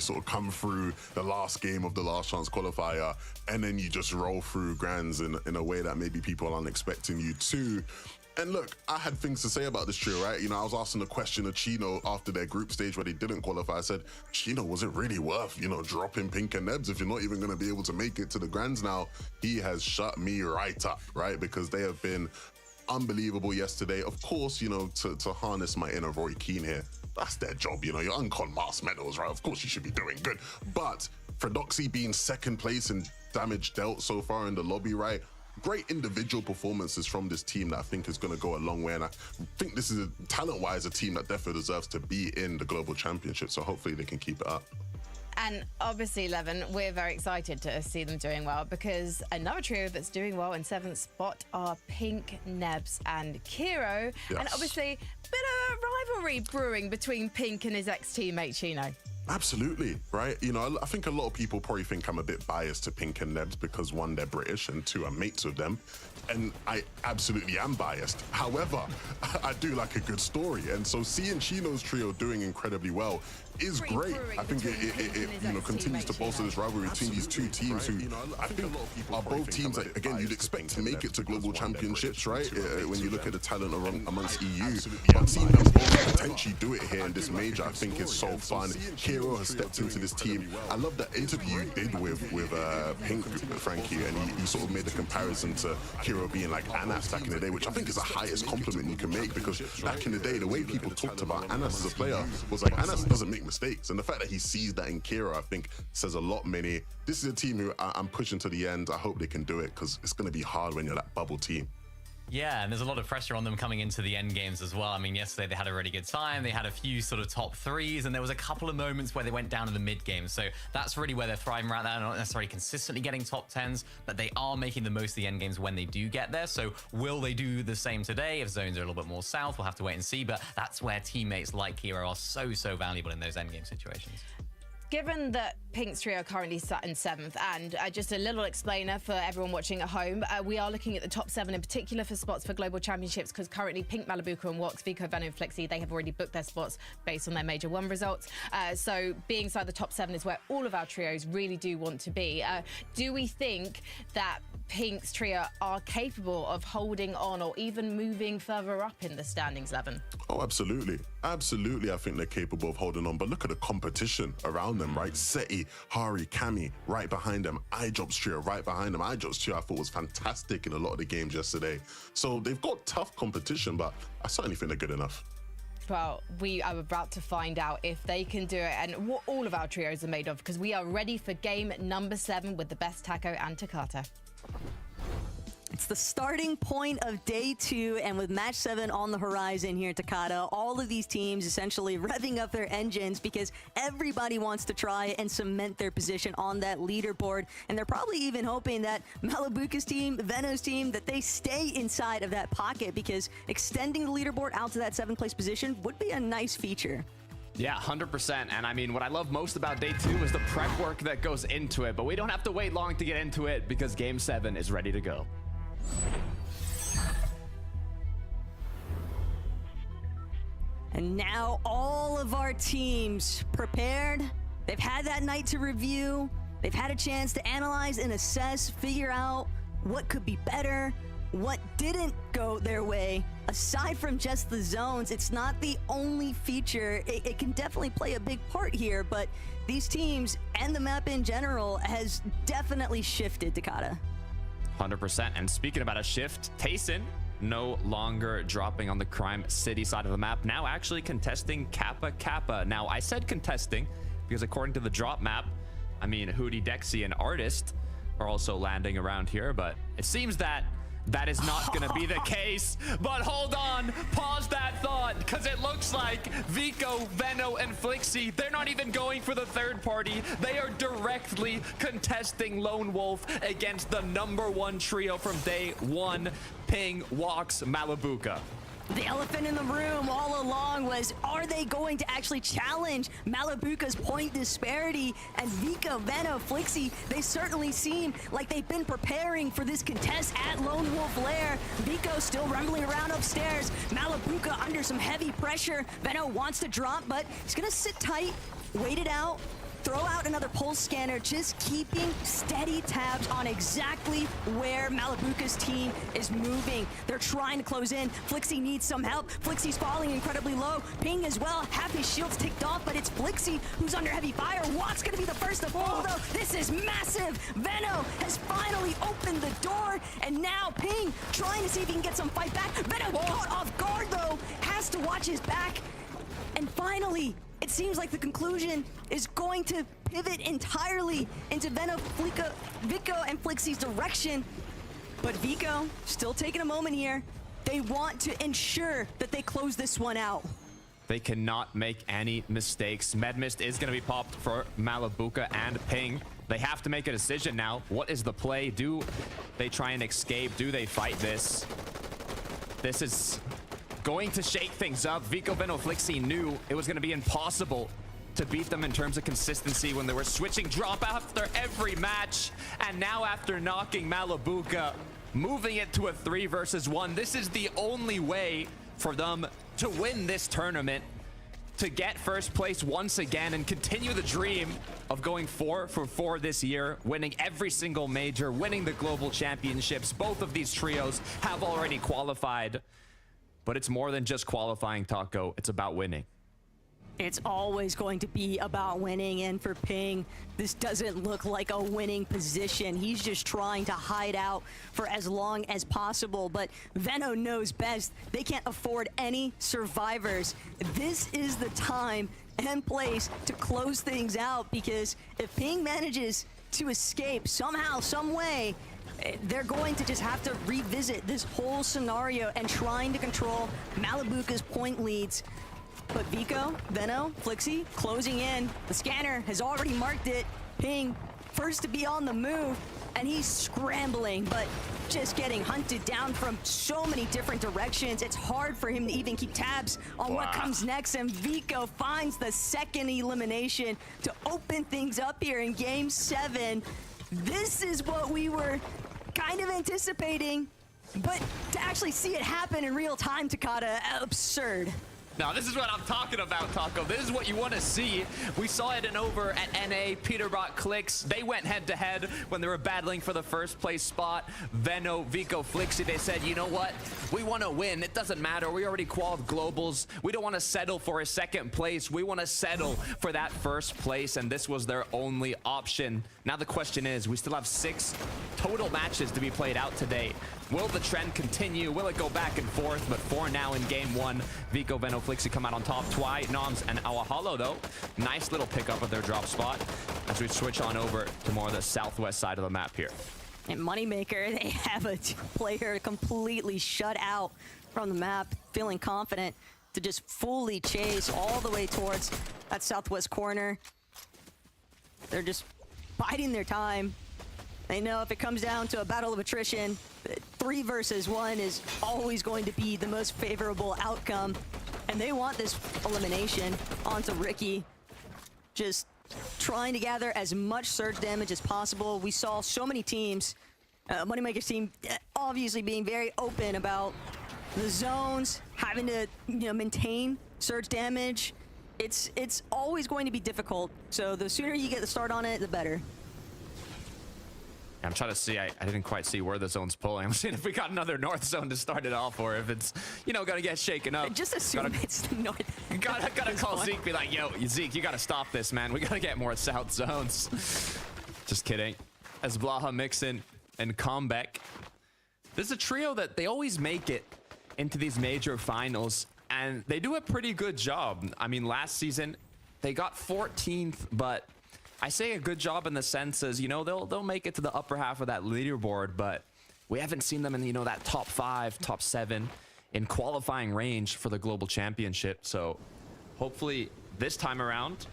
sort of come through the last game of the last chance qualifier, and then you just roll through grands in a way that maybe people aren't expecting you to. And look, I had things to say about this trio, right? You know, I was asking the question of Chino after their group stage where they didn't qualify. I said, Chino, was it really worth, you know, dropping Pink and Nebs if you're not even going to be able to make it to the grands now? He has shut me right up, right? Because they have been unbelievable yesterday. Of course, you know, to harness my inner Roy Keane here, that's their job, you know, you're uncon mass medals, right? Of course you should be doing good. But Fredoxy being second place in damage dealt so far in the lobby, right? Great individual performances from this team that I think is going to go a long way. And I think this is, talent-wise, a team that definitely deserves to be in the Global Championship. So hopefully they can keep it up. And obviously, Levin, we're very excited to see them doing well, because another trio that's doing well in 7th spot are Pink, Nebs and Kiro. Yes. And obviously, a bit of a rivalry brewing between Pink and his ex-teammate Chino. Absolutely, right? You know, I think a lot of people probably think I'm a bit biased to Pink and Nebs because 1, they're British, and 2, I'm mates with them. And I absolutely am biased. However, I do like a good story. And so seeing Chino's trio doing incredibly well is great. I think it you know, continues to bolster this rivalry between these two teams who I think are both teams that, again, you'd expect to make it to global championships, right? When you look at the talent amongst EU. But seeing them both potentially do it here in this major, I think is so fun. Kiro has stepped into this team. I love that interview you did with Pink, Frankie, and he sort of made the comparison to Kiro being like Anas back in the day, which I think is the highest compliment you can make, because back in the day, the way people talked about Anas as a player was like, Anas doesn't make mistakes, and the fact that he sees that in Kiro, I think says a lot. Many. This is a team who I'm pushing to the end. I hope they can do it, because it's going to be hard when you're that bubble team. Yeah, and there's a lot of pressure on them coming into the end games as well. I mean, yesterday they had a really good time. They had a few sort of top threes, and there was a couple of moments where they went down in the mid game. So that's really where they're thriving right now. Not necessarily consistently getting top 10s, but they are making the most of the end games when they do get there. So will they do the same today? If zones are a little bit more south, we'll have to wait and see. But that's where teammates like Kiro are so valuable in those end game situations. Given that Pink's trio are currently sat in 7th, and just a little explainer for everyone watching at home, we are looking at the top 7 in particular for spots for global championships, because currently Pink, Malabuka and Wox, Vico, Venom and Flixi, they have already booked their spots based on their Major 1 results. So being inside the top 7 is where all of our trios really do want to be. Do we think that Pink's trio are capable of holding on or even moving further up in the standings, Levin? Oh, absolutely. Absolutely, I think they're capable of holding on. But look at the competition around them, right? Seti, Hari, Kami, right behind them. iJob's trio, right behind them. iJob's trio, I thought, was fantastic in a lot of the games yesterday. So they've got tough competition, but I certainly think they're good enough. Well, we are about to find out if they can do it and what all of our trios are made of, because we are ready for game number 7 with the best Taco and Takata. It's the starting point of day 2, and with match 7 on the horizon here at Takata, all of these teams essentially revving up their engines because everybody wants to try and cement their position on that leaderboard. And they're probably even hoping that Malabuka's team, Veno's team, that they stay inside of that pocket, because extending the leaderboard out to that 7th place position would be a nice feature. Yeah, 100%. And I mean, what I love most about day 2 is the prep work that goes into it. But we don't have to wait long to get into it, because game 7 is ready to go. And now all of our teams prepared. They've had that night to review. They've had a chance to analyze and assess, figure out what could be better, what didn't go their way. Aside from just the zones, it's not the only feature. It can definitely play a big part here, but these teams and the map in general has definitely shifted Takata. 100%. And speaking about a shift, Tayson no longer dropping on the Crime City side of the map, now actually contesting Kappa Kappa. Now, I said contesting because according to the drop map, I mean, Hootie, Dexy, and Artist are also landing around here, but it seems that that is not going to be the case. But hold on, pause that thought, because it looks like Vico, Veno, and Flixi, they're not even going for the third party. They are directly contesting Lone Wolf against the #1 trio from day 1, Ping, Wox, Malabuka. The elephant in the room all along was, are they going to actually challenge Malabuka's point disparity? And Vico, Veno, Flixi, they certainly seem like they've been preparing for this contest at Lone Wolf Lair. Vico still rumbling around upstairs. Malabuka under some heavy pressure. Veno wants to drop, but he's gonna sit tight, wait it out, throw another pulse scanner, just keeping steady tabs on exactly where Malabuka's team is moving. They're trying to close in. Flixie needs some help. Flixie's falling incredibly low. Ping as well. Half his shield's ticked off, but it's Flixie who's under heavy fire. Watt's gonna be the first to fall, though. This is massive. Veno has finally opened the door, and now Ping trying to see if he can get some fight back. Veno caught off guard, though. Has to watch his back. And finally, it seems like the conclusion is going to pivot entirely into Veno, Vico, and Flixie's direction. But Vico still taking a moment here. They want to ensure that they close this one out. They cannot make any mistakes. Medmist is going to be popped for Malabuka and Ping. They have to make a decision now. What is the play? Do they try and escape? Do they fight this? This is going to shake things up. Vico, Veno, Flixie knew it was going to be impossible to beat them in terms of consistency when they were switching drop after every match. And now after knocking Malabuka, moving it to a 3 versus 1, this is the only way for them to win this tournament, to get first place once again and continue the dream of going 4 for 4 this year, winning every single major, winning the global championships. Both of these trios have already qualified, but it's more than just qualifying, Taco. It's about winning. It's always going to be about winning, and for Ping, this doesn't look like a winning position. He's just trying to hide out for as long as possible, but Veno knows best. They can't afford any survivors. This is the time and place to close things out, because if Ping manages to escape somehow, some way, they're going to just have to revisit this whole scenario and trying to control Malabuka's point leads. But Vico, Veno, Flixie closing in. The scanner has already marked it. Ping first to be on the move, and he's scrambling, but just getting hunted down from so many different directions. It's hard for him to even keep tabs on what comes next, and Vico finds the second elimination to open things up here in Game 7. This is what we were kind of anticipating, but to actually see it happen in real time, Takada, absurd. Now, this is what I'm talking about, Taco. This is what you want to see. We saw it over at NA, Peterbot Clicks. They went head-to-head when they were battling for the first place spot. Veno, Vico, Flixie, they said, you know what? We want to win. It doesn't matter. We already qualified globals. We don't want to settle for a second place. We want to settle for that first place, and this was their only option. Now the question is, we still have 6 total matches to be played out today. Will the trend continue? Will it go back and forth? But for now in Game 1, Vico, Veno, Flixie come out on top. Twy, Noms, and Awahalo, though. Nice little pickup of their drop spot as we switch on over to more of the southwest side of the map here. And Moneymaker, they have a player completely shut out from the map, feeling confident to just fully chase all the way towards that southwest corner. They're just biding their time. They know if it comes down to a battle of attrition, 3 versus 1 is always going to be the most favorable outcome. And they want this elimination onto Ricky. Just trying to gather as much surge damage as possible. We saw so many teams, Moneymaker's team obviously being very open about the zones, having to maintain surge damage. It's always going to be difficult. So the sooner you get the start on it, the better. I'm trying to see. I didn't quite see where the zone's pulling. I'm seeing if we got another north zone to start it off, or if it's, gonna get shaken up. Just assume it's the north. Gotta call Zeke, be like, yo, Zeke, you gotta stop this, man. We gotta get more south zones. Just kidding. As Blaha, Mixon, and Comeback. This is a trio that they always make it into these major finals, and they do a pretty good job. I mean, last season, they got 14th, but I say a good job in the sense as, they'll make it to the upper half of that leaderboard, but we haven't seen them in, that top 5, top 7 in qualifying range for the global championship. So hopefully this time around,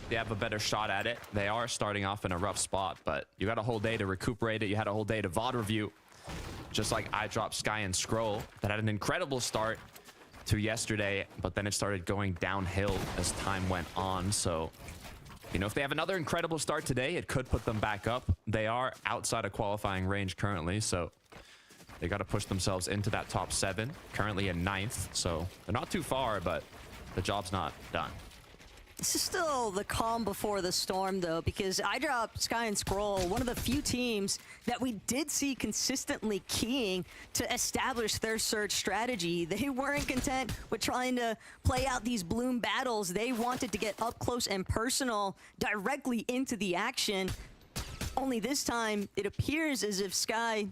they have a better shot at it. They are starting off in a rough spot, but you got a whole day to recuperate it. You had a whole day to VOD review, just like iDrop, Sky, and Scroll that had an incredible start to yesterday, but then it started going downhill as time went on. So if they have another incredible start today, it could put them back up. They are outside of qualifying range currently, so they got to push themselves into that top 7, currently in 9th. So they're not too far, but the job's not done. This is still the calm before the storm, though, because I dropped Sky and Scroll, one of the few teams that we did see consistently keying to establish their Surge strategy. They weren't content with trying to play out these Bloom battles. They wanted to get up close and personal directly into the action. Only this time, it appears as if Sky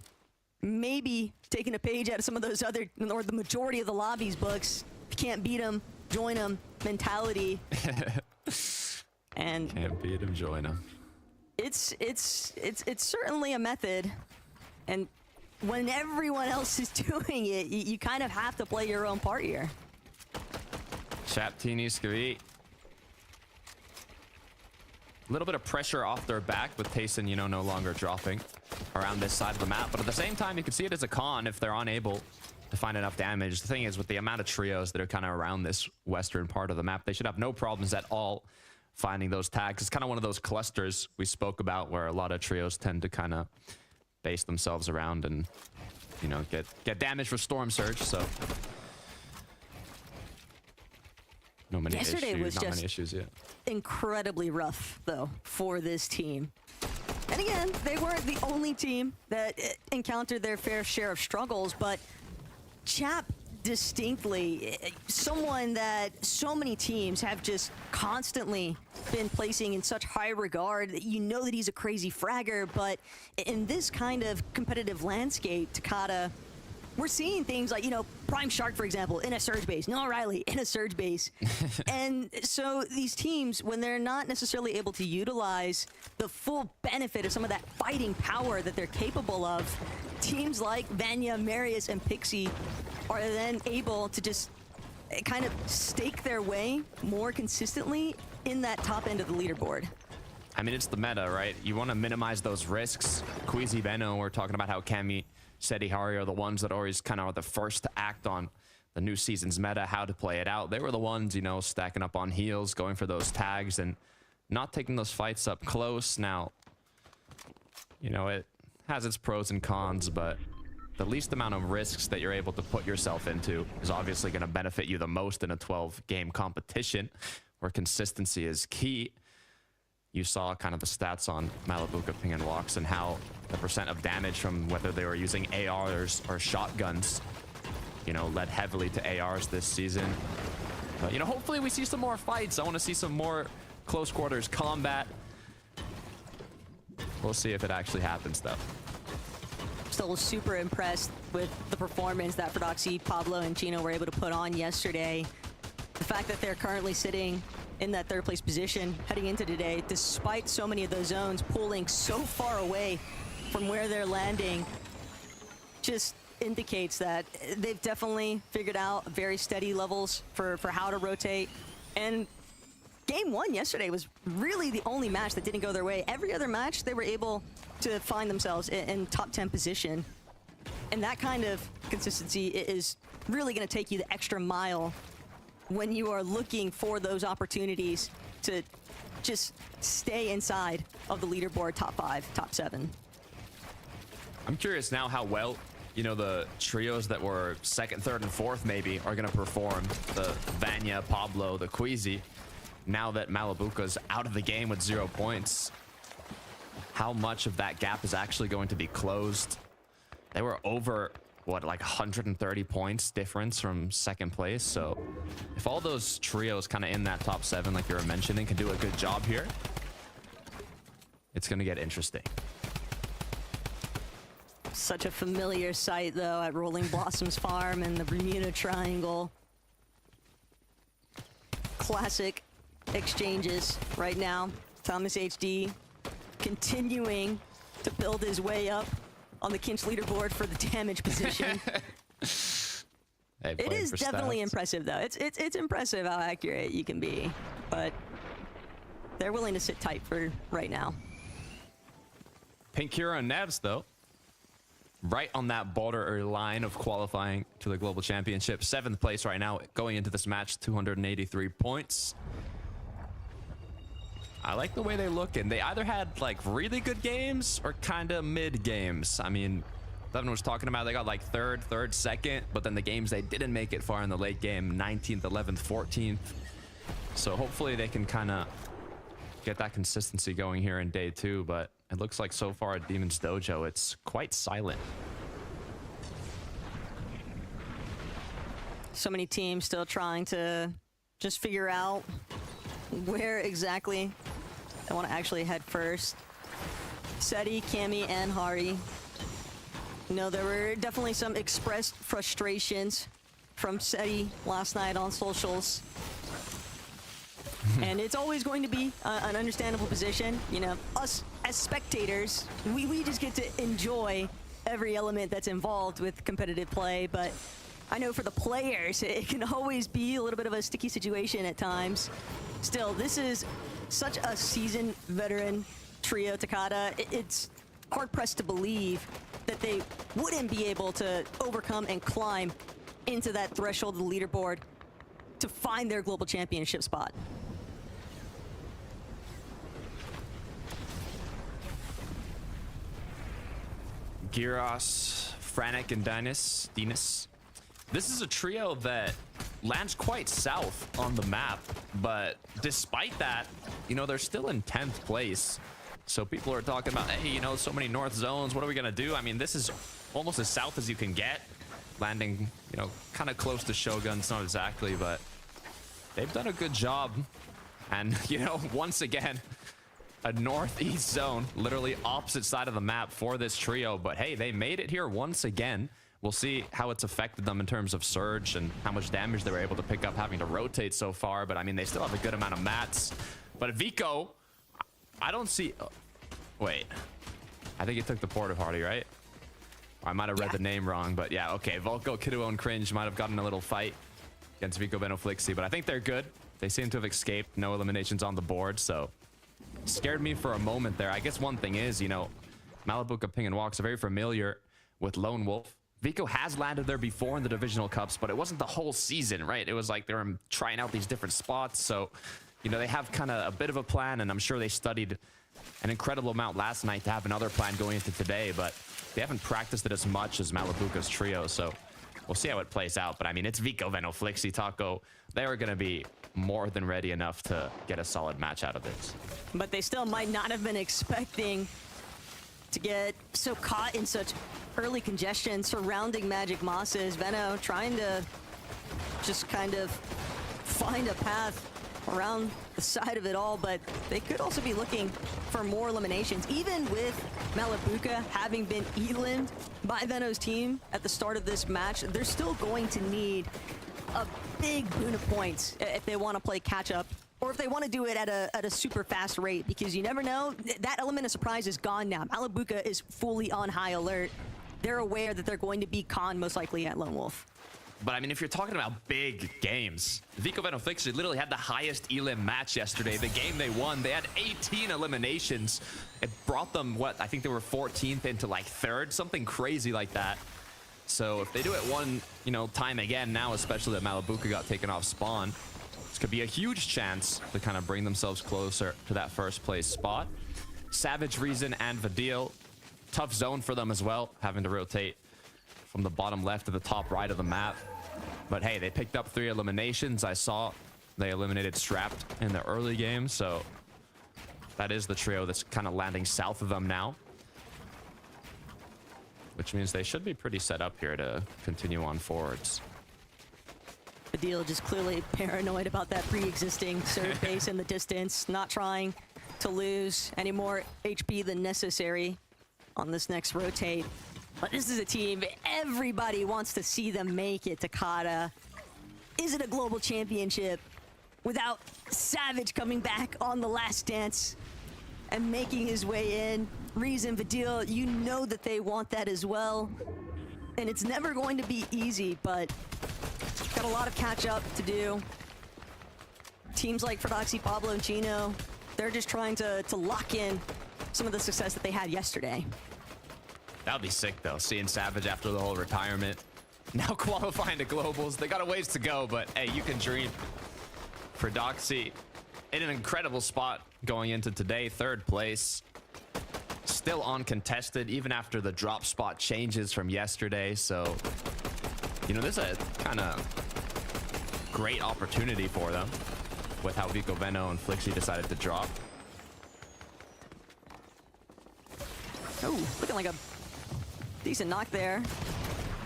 maybe taking a page out of some of those other, or the majority of the lobby's books. If you can't beat them, join them mentality. And can't beat him, join him. It's certainly a method, and when everyone else is doing it, you kind of have to play your own part here. Chaptini Skavi. A little bit of pressure off their back with Tayson, you know, no longer dropping around this side of the map. But at the same time, you can see it as a con if they're unable to find enough damage. The thing is, with the amount of trios that are kind of around this western part of the map, they should have no problems at all finding those tags. It's kind of one of those clusters we spoke about where a lot of trios tend to kind of base themselves around and, you know, get damage for Storm Surge. So no many Yesterday issues, was not just many issues yet. Incredibly rough, though, for this team. And again, they weren't the only team that encountered their fair share of struggles, but Chap distinctly, someone that so many teams have just constantly been placing in such high regard that you know that he's a crazy fragger, but in this kind of competitive landscape, Takada, we're seeing things like, you know, Prime Shark, for example, in a Surge base, Noah Riley in a Surge base. And so these teams, when they're not necessarily able to utilize the full benefit of some of that fighting power that they're capable of, teams like Vanya, Marius, and Pixie are then able to just kind of stake their way more consistently in that top end of the leaderboard. I mean, it's the meta, right? You want to minimize those risks. Queasy Beno, we're talking about how Kemi, Seti Hari are the ones that always kind of are the first to act on the new season's meta, how to play it out. They were the ones, you know, stacking up on heals, going for those tags, and not taking those fights up close. Now, you know, it has its pros and cons, but the least amount of risks that you're able to put yourself into is obviously going to benefit you the most in a 12-game competition where consistency is key. You saw kind of the stats on Malabuka Ping and Walks and how the percent of damage from whether they were using ARs or shotguns, you know, led heavily to ARs this season. But, you know, hopefully we see some more fights. I want to see some more close quarters combat. We'll see if it actually happens, though. Still super impressed with the performance that Frodoxy, Pablo, and Chino were able to put on yesterday. The fact that they're currently sitting in that third place position heading into today, despite so many of those zones pulling so far away from where they're landing, just indicates that they've definitely figured out very steady levels for how to rotate. And game one yesterday was really the only match that didn't go their way. Every other match, they were able to find themselves in top 10 position. And that kind of consistency is really going to take you the extra mile when you are looking for those opportunities to just stay inside of the leaderboard top 5, top 7. I'm curious now how well, you know, the trios that were second, third, and fourth maybe are going to perform. The Vanya, Pablo, the Queasy. Now that Malabuka's out of the game with 0 points, how much of that gap is actually going to be closed? They were over, what, like 130 points difference from second place. So if all those trios kind of in that top 7, like you were mentioning, can do a good job here, it's going to get interesting. Such a familiar sight, though, at Rolling Blossoms Farm and the Bermuda Triangle. Classic exchanges right now. Thomas HD continuing to build his way up on the Kinch leaderboard for the damage position. Hey, it is definitely stats. impressive, though. It's impressive how accurate you can be, but they're willing to sit tight for right now. Pink Hero and Nevs, though, right on that border line of qualifying to the Global Championship. 7th place right now, going into this match, 283 points. I like the way they look, and they either had like really good games or kind of mid games. I mean, Devin was talking about they got like third, second, but then the games they didn't make it far in the late game, 19th, 11th, 14th. So hopefully they can kind of get that consistency going here in day 2, but it looks like so far at Demon's Dojo, it's quite silent. So many teams still trying to just figure out where exactly they want to actually head first. Seti, Cammy, and Hari. You know, there were definitely some expressed frustrations from Seti last night on socials. And it's always going to be an understandable position. You know, us as spectators, we just get to enjoy every element that's involved with competitive play. But I know for the players, it can always be a little bit of a sticky situation at times. Still, this is such a seasoned veteran trio, Takada. It's hard-pressed to believe that they wouldn't be able to overcome and climb into that threshold of the leaderboard to find their global championship spot. Gyros, Franek, and Dinos. This is a trio that lands quite south on the map, but despite that, you know, they're still in 10th place. So people are talking about, hey, you know, so many north zones, what are we gonna do? I mean, this is almost as south as you can get. Landing, you know, kind of close to Shogun's, not exactly, but they've done a good job. And, you know, once again, a northeast zone, literally opposite side of the map for this trio. But hey, they made it here once again. We'll see how it's affected them in terms of surge and how much damage they were able to pick up having to rotate so far. But I mean, they still have a good amount of mats. But Vico, I don't see... wait. I think he took the Port of Hardy, right? I might have read the name wrong, but yeah, okay. Volko, Kiduo, and Cringe might have gotten a little fight against Vico Benoflixi, but I think they're good. They seem to have escaped. No eliminations on the board, so... scared me for a moment there. I guess one thing is, you know, Malibuca, Ping, and Walks are very familiar with Lone Wolf. Vico has landed there before in the Divisional Cups, but it wasn't the whole season, right? It was like they were trying out these different spots, so, you know, they have kind of a bit of a plan, and I'm sure they studied an incredible amount last night to have another plan going into today, but they haven't practiced it as much as Malibuca's trio, so we'll see how it plays out. But I mean, it's Vico, Venoflixi, Taco. They are going to be more than ready enough to get a solid match out of this. But they still might not have been expecting to get so caught in such early congestion surrounding Magic Mosses. Veno trying to just kind of find a path around the side of it all, but they could also be looking for more eliminations. Even with Malibuca having been eliminated by Veno's team at the start of this match, they're still going to need a big boon of points if they want to play catch up, or if they want to do it at a super fast rate, because you never know. That element of surprise is gone now. Malibuca is fully on high alert. They're aware that they're going to be conned most likely at Lone Wolf. But I mean, if you're talking about big games, Vico Benoflixi literally had the highest elim match yesterday. The game they won, they had 18 eliminations. It brought them, what, I think they were 14th into like 3rd, something crazy like that. So if they do it one, you know, time again now, especially that Malibuca got taken off spawn, this could be a huge chance to kind of bring themselves closer to that first place spot. Savage, Reason, and Vidil, tough zone for them as well, having to rotate from the bottom left to the top right of the map. But hey, they picked up 3 eliminations. I saw they eliminated Strapped in the early game, so that is the trio that's kind of landing south of them now, which means they should be pretty set up here to continue on forwards. Vidil just clearly paranoid about that pre-existing surge base in the distance, not trying to lose any more HP than necessary on this next rotate. But this is a team, everybody wants to see them make it, Takada. Is it a global championship without Savage coming back on the last dance and making his way in? Reason, Vidil, you know that they want that as well. And it's never going to be easy, but got a lot of catch up to do. Teams like Fradoxy, Pablo, and Chino, they're just trying to lock in some of the success that they had yesterday. That would be sick, though, seeing Savage after the whole retirement. Now qualifying to Globals. They got a ways to go, but hey, you can dream. For Doxy, in an incredible spot going into today, 3rd place. Still uncontested, even after the drop spot changes from yesterday. So, you know, this is a kind of great opportunity for them with how Vico Veno and Flixie decided to drop. Oh, looking like a decent knock there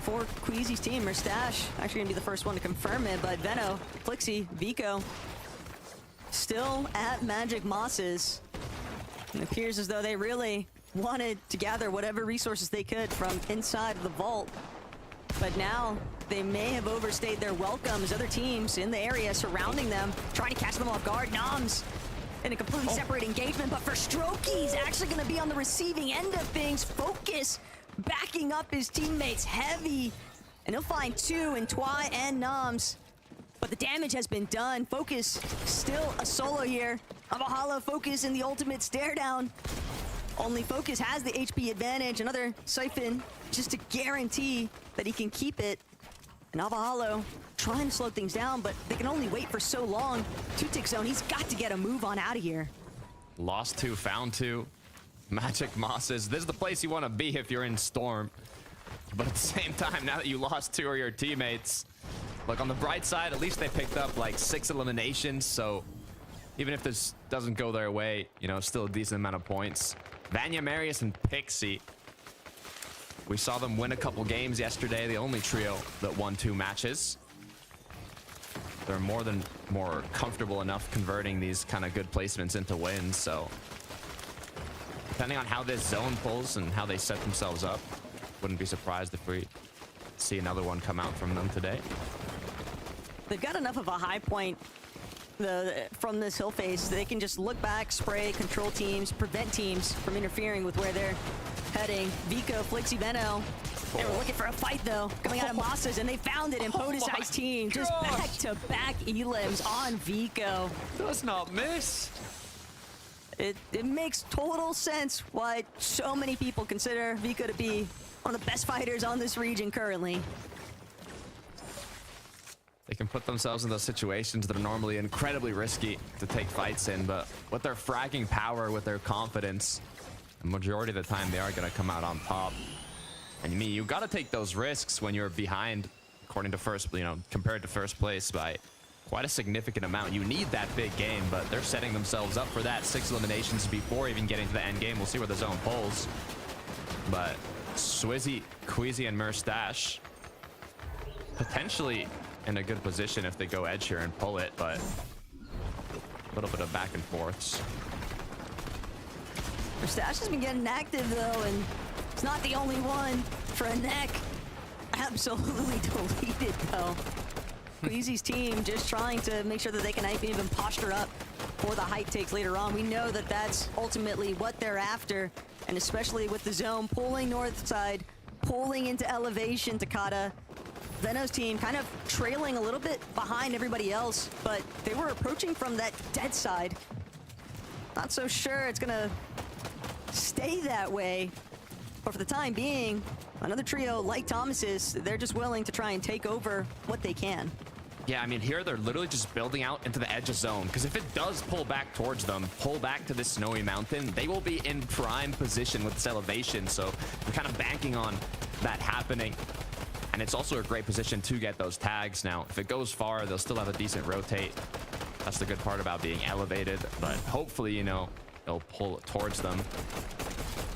for Queasy's team. Merstash actually gonna be the first one to confirm it, but Veno, Flixie, Vico still at Magic Mosses. It appears as though they really wanted to gather whatever resources they could from inside of the vault. But now they may have overstayed their welcome as other teams in the area surrounding them, trying to catch them off guard. Noms in a completely separate engagement, but for Strokey's actually going to be on the receiving end of things. Focus backing up his teammates heavy, and he'll find two in Twy and Noms. But the damage has been done. Focus still a solo here. Avahalo Focus in the ultimate stare down. Only Focus has the HP advantage. Another Siphon just to guarantee that he can keep it. And Avahalo trying to slow things down, but they can only wait for so long. 2-tick zone, he's got to get a move on out of here. Lost two, found two. Magic Mosses. This is the place you want to be if you're in Storm. But at the same time, now that you lost two of your teammates, look, on the bright side, at least they picked up like 6 eliminations. So even if this doesn't go their way, you know, still a decent amount of points. Vanya, Marius, and Pixie. We saw them win a couple games yesterday. The only trio that won 2 matches. They're more comfortable enough converting these kind of good placements into wins. So depending on how this zone pulls and how they set themselves up, wouldn't be surprised if we see another one come out from them today. They've got enough of a high point from this hill phase. They can just look back, spray, control teams, prevent teams from interfering with where they're heading. Vico, Flixie, Veno. They were looking for a fight though, coming out of Mosses, and they found it in POTOS' team. Just back-to-back elims on Vico. Does not miss. It makes total sense why so many people consider Vico to be one of the best fighters on this region currently. They can put themselves in those situations that are normally incredibly risky to take fights in, but with their fragging power, with their confidence, the majority of the time they are going to come out on top. And you got to take those risks when you're behind, according to compared to first place by quite a significant amount. You need that big game, but they're setting themselves up for that. 6 eliminations before even getting to the end game. We'll see where the zone pulls. But Swizzy, Queasy, and Merstash potentially in a good position if they go edge here and pull it, but a little bit of back and forths. Merstash has been getting active though, and it's not the only one. For a neck, absolutely deleted though. Queasy's team just trying to make sure that they can even posture up for the height takes later on. We know that that's ultimately what they're after, and especially with the zone pulling north side, pulling into elevation, Takata. Veno's team kind of trailing a little bit behind everybody else, but they were approaching from that dead side. Not so sure it's gonna stay that way, but for the time being, another trio like Thomas's, they're just willing to try and take over what they can. Yeah, I mean, here they're literally just building out into the edge of zone, because if it does pull back towards them, pull back to this snowy mountain, they will be in prime position with this elevation, so they're kind of banking on that happening. And it's also a great position to get those tags. Now, if it goes far, they'll still have a decent rotate. That's the good part about being elevated, but hopefully, you know, it'll pull towards them.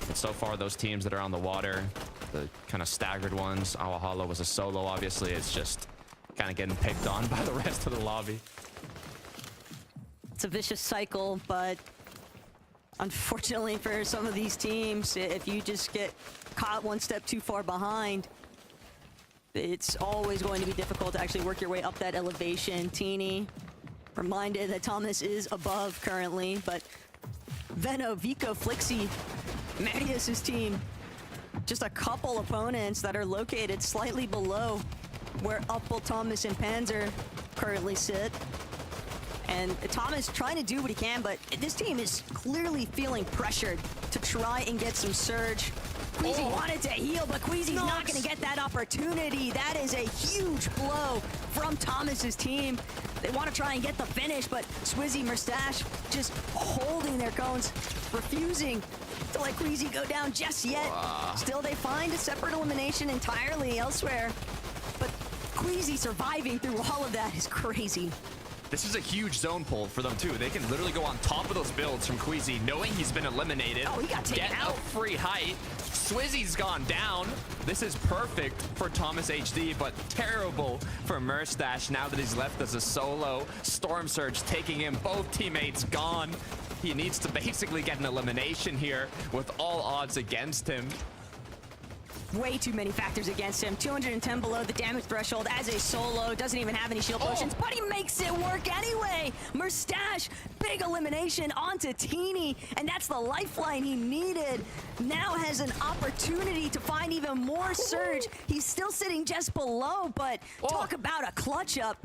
But so far, those teams that are on the water, the kind of staggered ones, Awahalo was a solo, obviously. It's just kind of getting picked on by the rest of the lobby. It's a vicious cycle, but unfortunately for some of these teams, if you just get caught one step too far behind, it's always going to be difficult to actually work your way up that elevation. Teeny reminded that Thomas is above currently, but Veno, Vico, Flixie, Marius's team, just a couple opponents that are located slightly below where Uppel, Thomas, and Panzer currently sit. And Thomas trying to do what he can, but this team is clearly feeling pressured to try and get some surge. Queasy wanted to heal, but Queasy's not going to get that opportunity. That is a huge blow from Thomas's team. They want to try and get the finish, but Swizzy, Merstash just holding their cones, refusing to let Queasy go down just yet. Still, they find a separate elimination entirely elsewhere, but Queasy surviving through all of that is crazy. This is a huge zone pull for them too. They can literally go on top of those builds from Queasy, knowing he's been eliminated. Oh, he got taken Get out. a free height. Swizzy's gone down. This is perfect for Thomas HD, but terrible for Merstash now that he's left as a solo. Storm Surge taking him, both teammates gone. He needs to basically get an elimination here with all odds against him. Way too many factors against him. 210 below the damage threshold as a solo. Doesn't even have any shield potions, but he makes it work anyway. Merstash, big elimination onto Teeny, and that's the lifeline he needed. Now has an opportunity to find even more Surge. He's still sitting just below, but talk about a clutch up.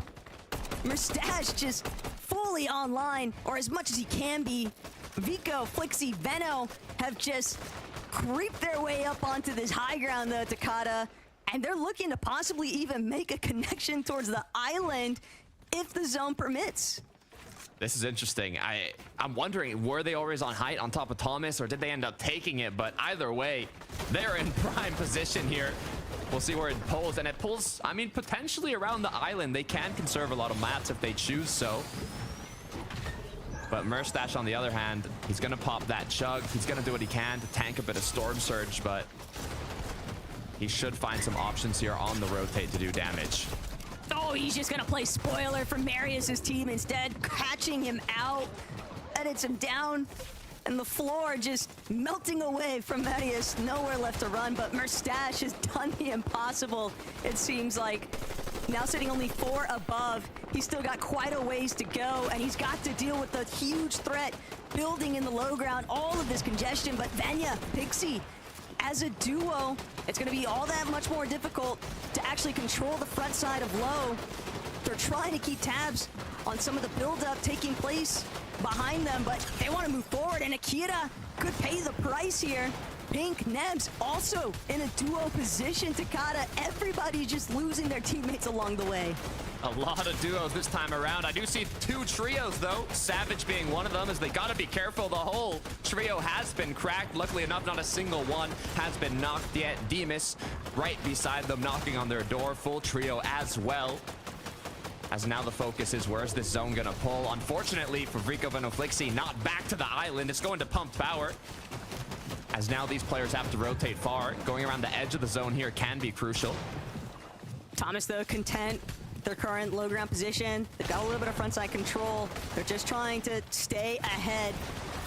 Merstash just fully online, or as much as he can be. Vico, Flixie, Veno have just creeped their way up onto this high ground, though, Takata, and they're looking to possibly even make a connection towards the island if the zone permits. This is interesting. I'm wondering, were they always on height on top of Thomas, or did they end up taking it? But either way, they're in prime position here. We'll see where it pulls, and it pulls, I mean, potentially around the island. They can conserve a lot of mats if they choose so. But Merstash, on the other hand, he's going to pop that chug. He's going to do what he can to tank a bit of Storm Surge, but he should find some options here on the rotate to do damage. Oh, he's just going to play spoiler for Marius's team instead, catching him out, edits him down, and the floor just melting away from Marius. Nowhere left to run, but Merstash has done the impossible, it seems like. Now sitting only 4 above. He's still got quite a ways to go, and he's got to deal with the huge threat building in the low ground, all of this congestion. But Venya, Pixie, as a duo, it's going to be all that much more difficult to actually control the front side of low. They're trying to keep tabs on some of the build-up taking place behind them, but they want to move forward, and Akira could pay the price here. Pink, Nebs also in a duo position. Takata, everybody just losing their teammates along the way. A lot of duos this time around. I do see 2 trios, though. Savage being one of them, as they got to be careful. The whole trio has been cracked. Luckily enough, not a single one has been knocked yet. Demus right beside them, knocking on their door. Full trio as well. As now the focus is, where's this zone gonna pull? Unfortunately for Vrico Venoflixi, not back to the island. It's going to pump power. As now these players have to rotate far. Going around the edge of the zone here can be crucial. Thomas, though, content with their current low ground position. They've got a little bit of frontside control. They're just trying to stay ahead,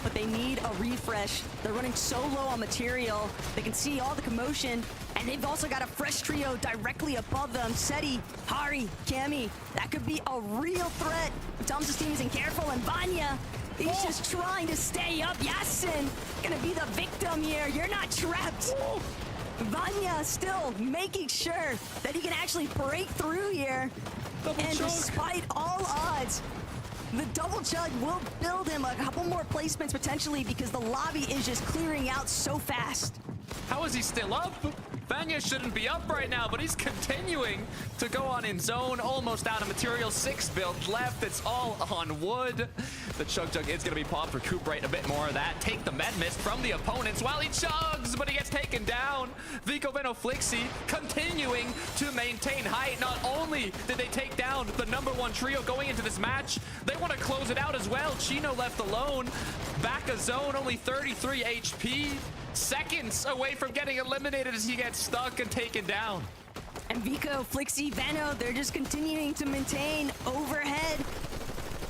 but they need a refresh. They're running so low on material. They can see all the commotion, and they've also got a fresh trio directly above them. Seti, Hari, Cammy. That could be a real threat. Thomas' team isn't careful, and Vanya, he's just trying to stay up. Yasin gonna be the victim here. You're not trapped. Vanya still making sure that he can actually break through here. And despite all odds, the double chug will build him a couple more placements potentially, because the lobby is just clearing out so fast. How is he still up? Vanya shouldn't be up right now, but he's continuing to go on in zone. Almost out of material. 6 builds left. It's all on wood. The Chug Jug is going to be popped. Recuperate a bit more of that. Take the med mist from the opponents while he chugs, but he gets taken down. Vico Venoflixi continuing to maintain height. Not only did they take down the #1 trio going into this match, they want to close it out as well. Chino left alone. Back a zone, only 33 HP. Seconds away from getting eliminated as he gets stuck and taken down. And Vico, Flixie, Veno, they're just continuing to maintain overhead.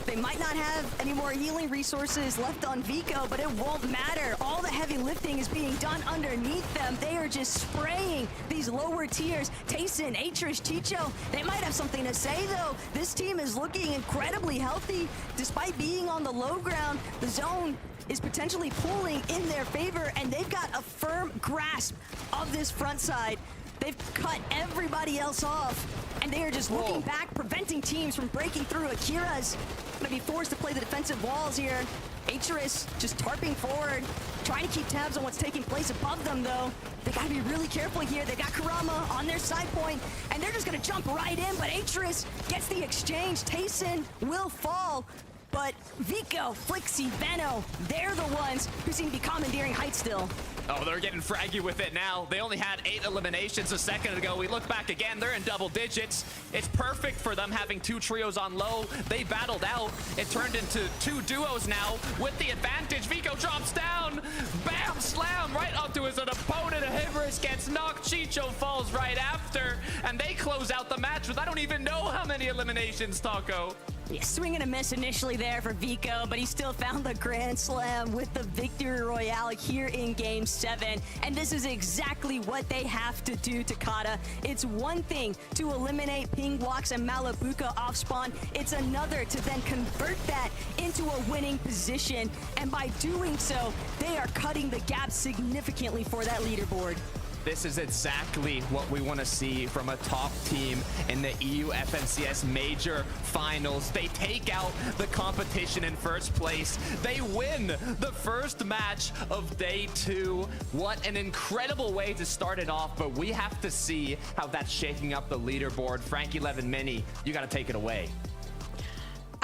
They might not have any more healing resources left on Vico, but it won't matter. All the heavy lifting is being done underneath them. They are just spraying these lower tiers. Tayson, Atrish, Chicho, they might have something to say, though. This team is looking incredibly healthy despite being on the low ground. The zone is potentially pulling in their favor, and they've got a firm grasp of this front side. They've cut everybody else off, and they are just looking back, preventing teams from breaking through. Akira's gonna be forced to play the defensive walls here. Atris just tarping forward, trying to keep tabs on what's taking place above them, though. They gotta be really careful here. They've got Kurama on their side point, and they're just gonna jump right in, but Atris gets the exchange. Tayson will fall. But Vico, Flixie, Veno, they're the ones who seem to be commandeering height still. Oh, they're getting fraggy with it now. They only had 8 eliminations a second ago. We look back again, they're in double digits. It's perfect for them having 2 trios on low. They battled out. It turned into 2 duos now with the advantage. Vico drops down. Bam, slam right onto his opponent. Hibris gets knocked. Chicho falls right after. And they close out the match with I don't even know how many eliminations, Taco. Yeah, swing and a miss initially there for Vico, but he still found the Grand Slam with the Victory Royale here in Game 7. And this is exactly what they have to do, Takada. It's one thing to eliminate Pingwox and Malabuka off spawn. It's another to then convert that into a winning position. And by doing so, they are cutting the gap significantly for that leaderboard. This is exactly what we want to see from a top team in the EU FNCS Major Finals. They take out the competition in first place. They win the first match of day 2. What an incredible way to start it off, but we have to see how that's shaking up the leaderboard. Frankie Levin Mini, you got to take it away.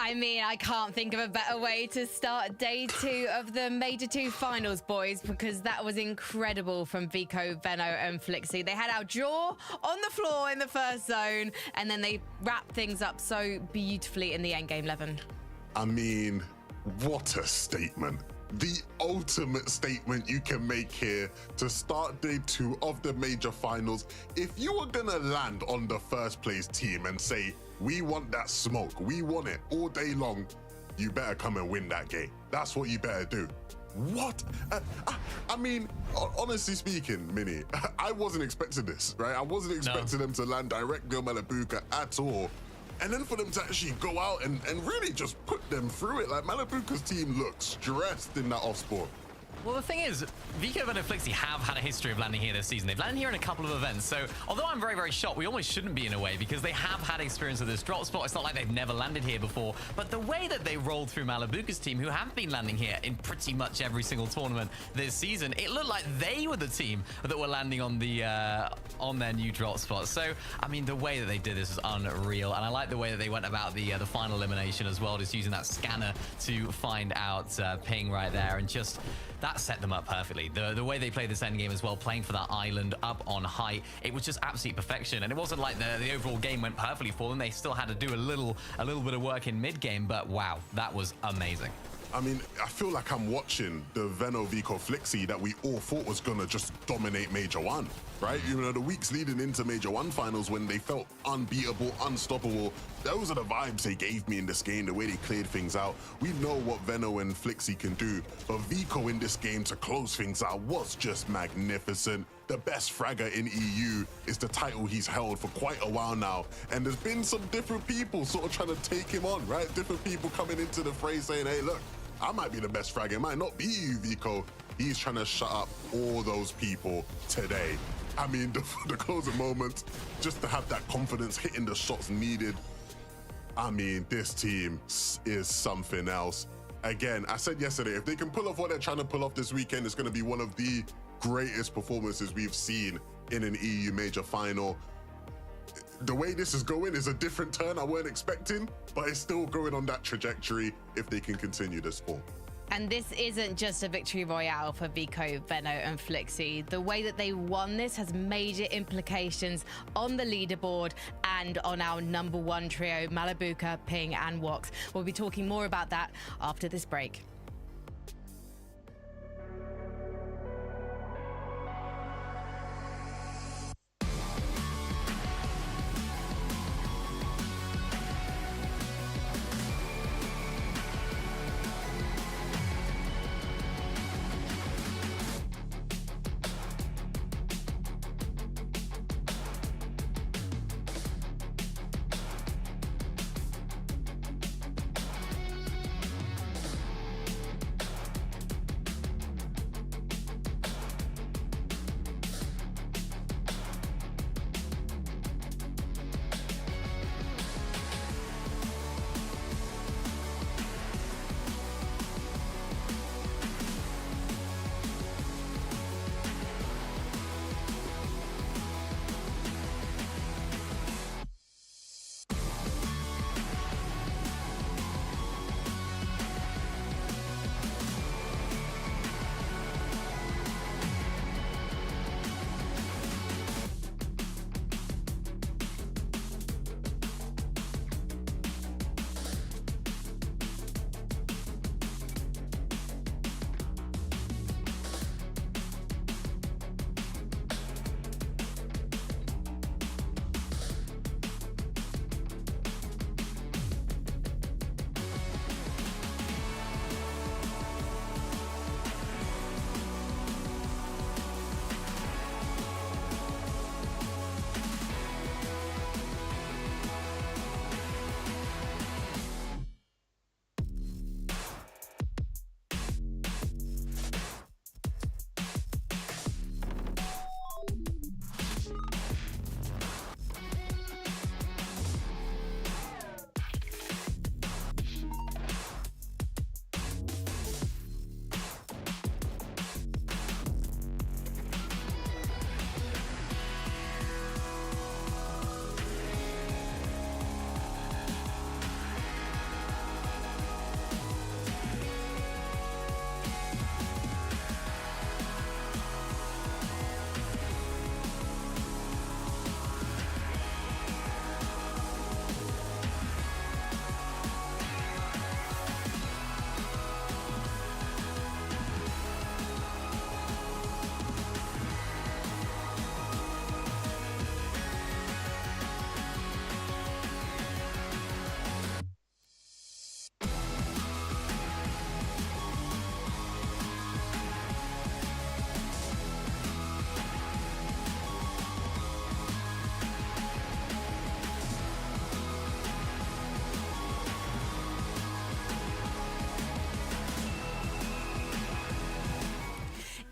I mean, I can't think of a better way to start day 2 of the Major 2 finals, boys, because that was incredible from Vico, Veno, and Flixie. They had our jaw on the floor in the first zone, and then they wrapped things up so beautifully in the endgame, Levin. I mean, what a statement. The ultimate statement you can make here to start day 2 of the major finals. If you were gonna land on the first place team and say, we want that smoke, we want it all day long, you better come and win that game. That's what you better do. What? I mean, honestly speaking, Mini, I wasn't expecting this, right? I wasn't expecting them to land directly on Malabuka at all. And then for them to actually go out and really just put them through it. Like, Malabuka's team looked stressed in that off sport. Well, the thing is, Vico and Flixie have had a history of landing here this season. They've landed here in a couple of events. So although I'm very, very shocked, we almost shouldn't be in a way because they have had experience of this drop spot. It's not like they've never landed here before. But the way that they rolled through Malabuka's team, who have been landing here in pretty much every single tournament this season, it looked like they were the team that were landing on the on their new drop spot. So, I mean, the way that they did this is unreal. And I like the way that they went about the final elimination as well, just using that scanner to find out ping right there. And just... that set them up perfectly. The way they played this endgame as well, playing for that island up on height, it was just absolute perfection. And it wasn't like the overall game went perfectly for them. They still had to do a little bit of work in mid-game, but wow, that was amazing. I mean, I feel like I'm watching the Veno Vico Flixie that we all thought was gonna just dominate Major 1, right? You know, the weeks leading into Major 1 finals when they felt unbeatable, unstoppable, those are the vibes they gave me in this game, the way they cleared things out. We know what Veno and Flixie can do, but Vico in this game to close things out was just magnificent. The best fragger in EU is the title he's held for quite a while now. And there's been some different people sort of trying to take him on, right? Different people coming into the fray saying, hey, look, I might be the best fragger. It might not be you, Vico. He's trying to shut up all those people today. I mean, the closing moments, just to have that confidence, hitting the shots needed. I mean, this team is something else. Again, I said yesterday, if they can pull off what they're trying to pull off this weekend, it's going to be one of the greatest performances we've seen in an EU major final. The way this is going is a different turn I weren't expecting, but it's still going on that trajectory if they can continue this form. And this isn't just a victory royale for Vico, Veno, and Flixie. The way that they won this has major implications on the leaderboard and on our #1 trio, Malabuka, Ping, and Wox. We'll be talking more about that after this break.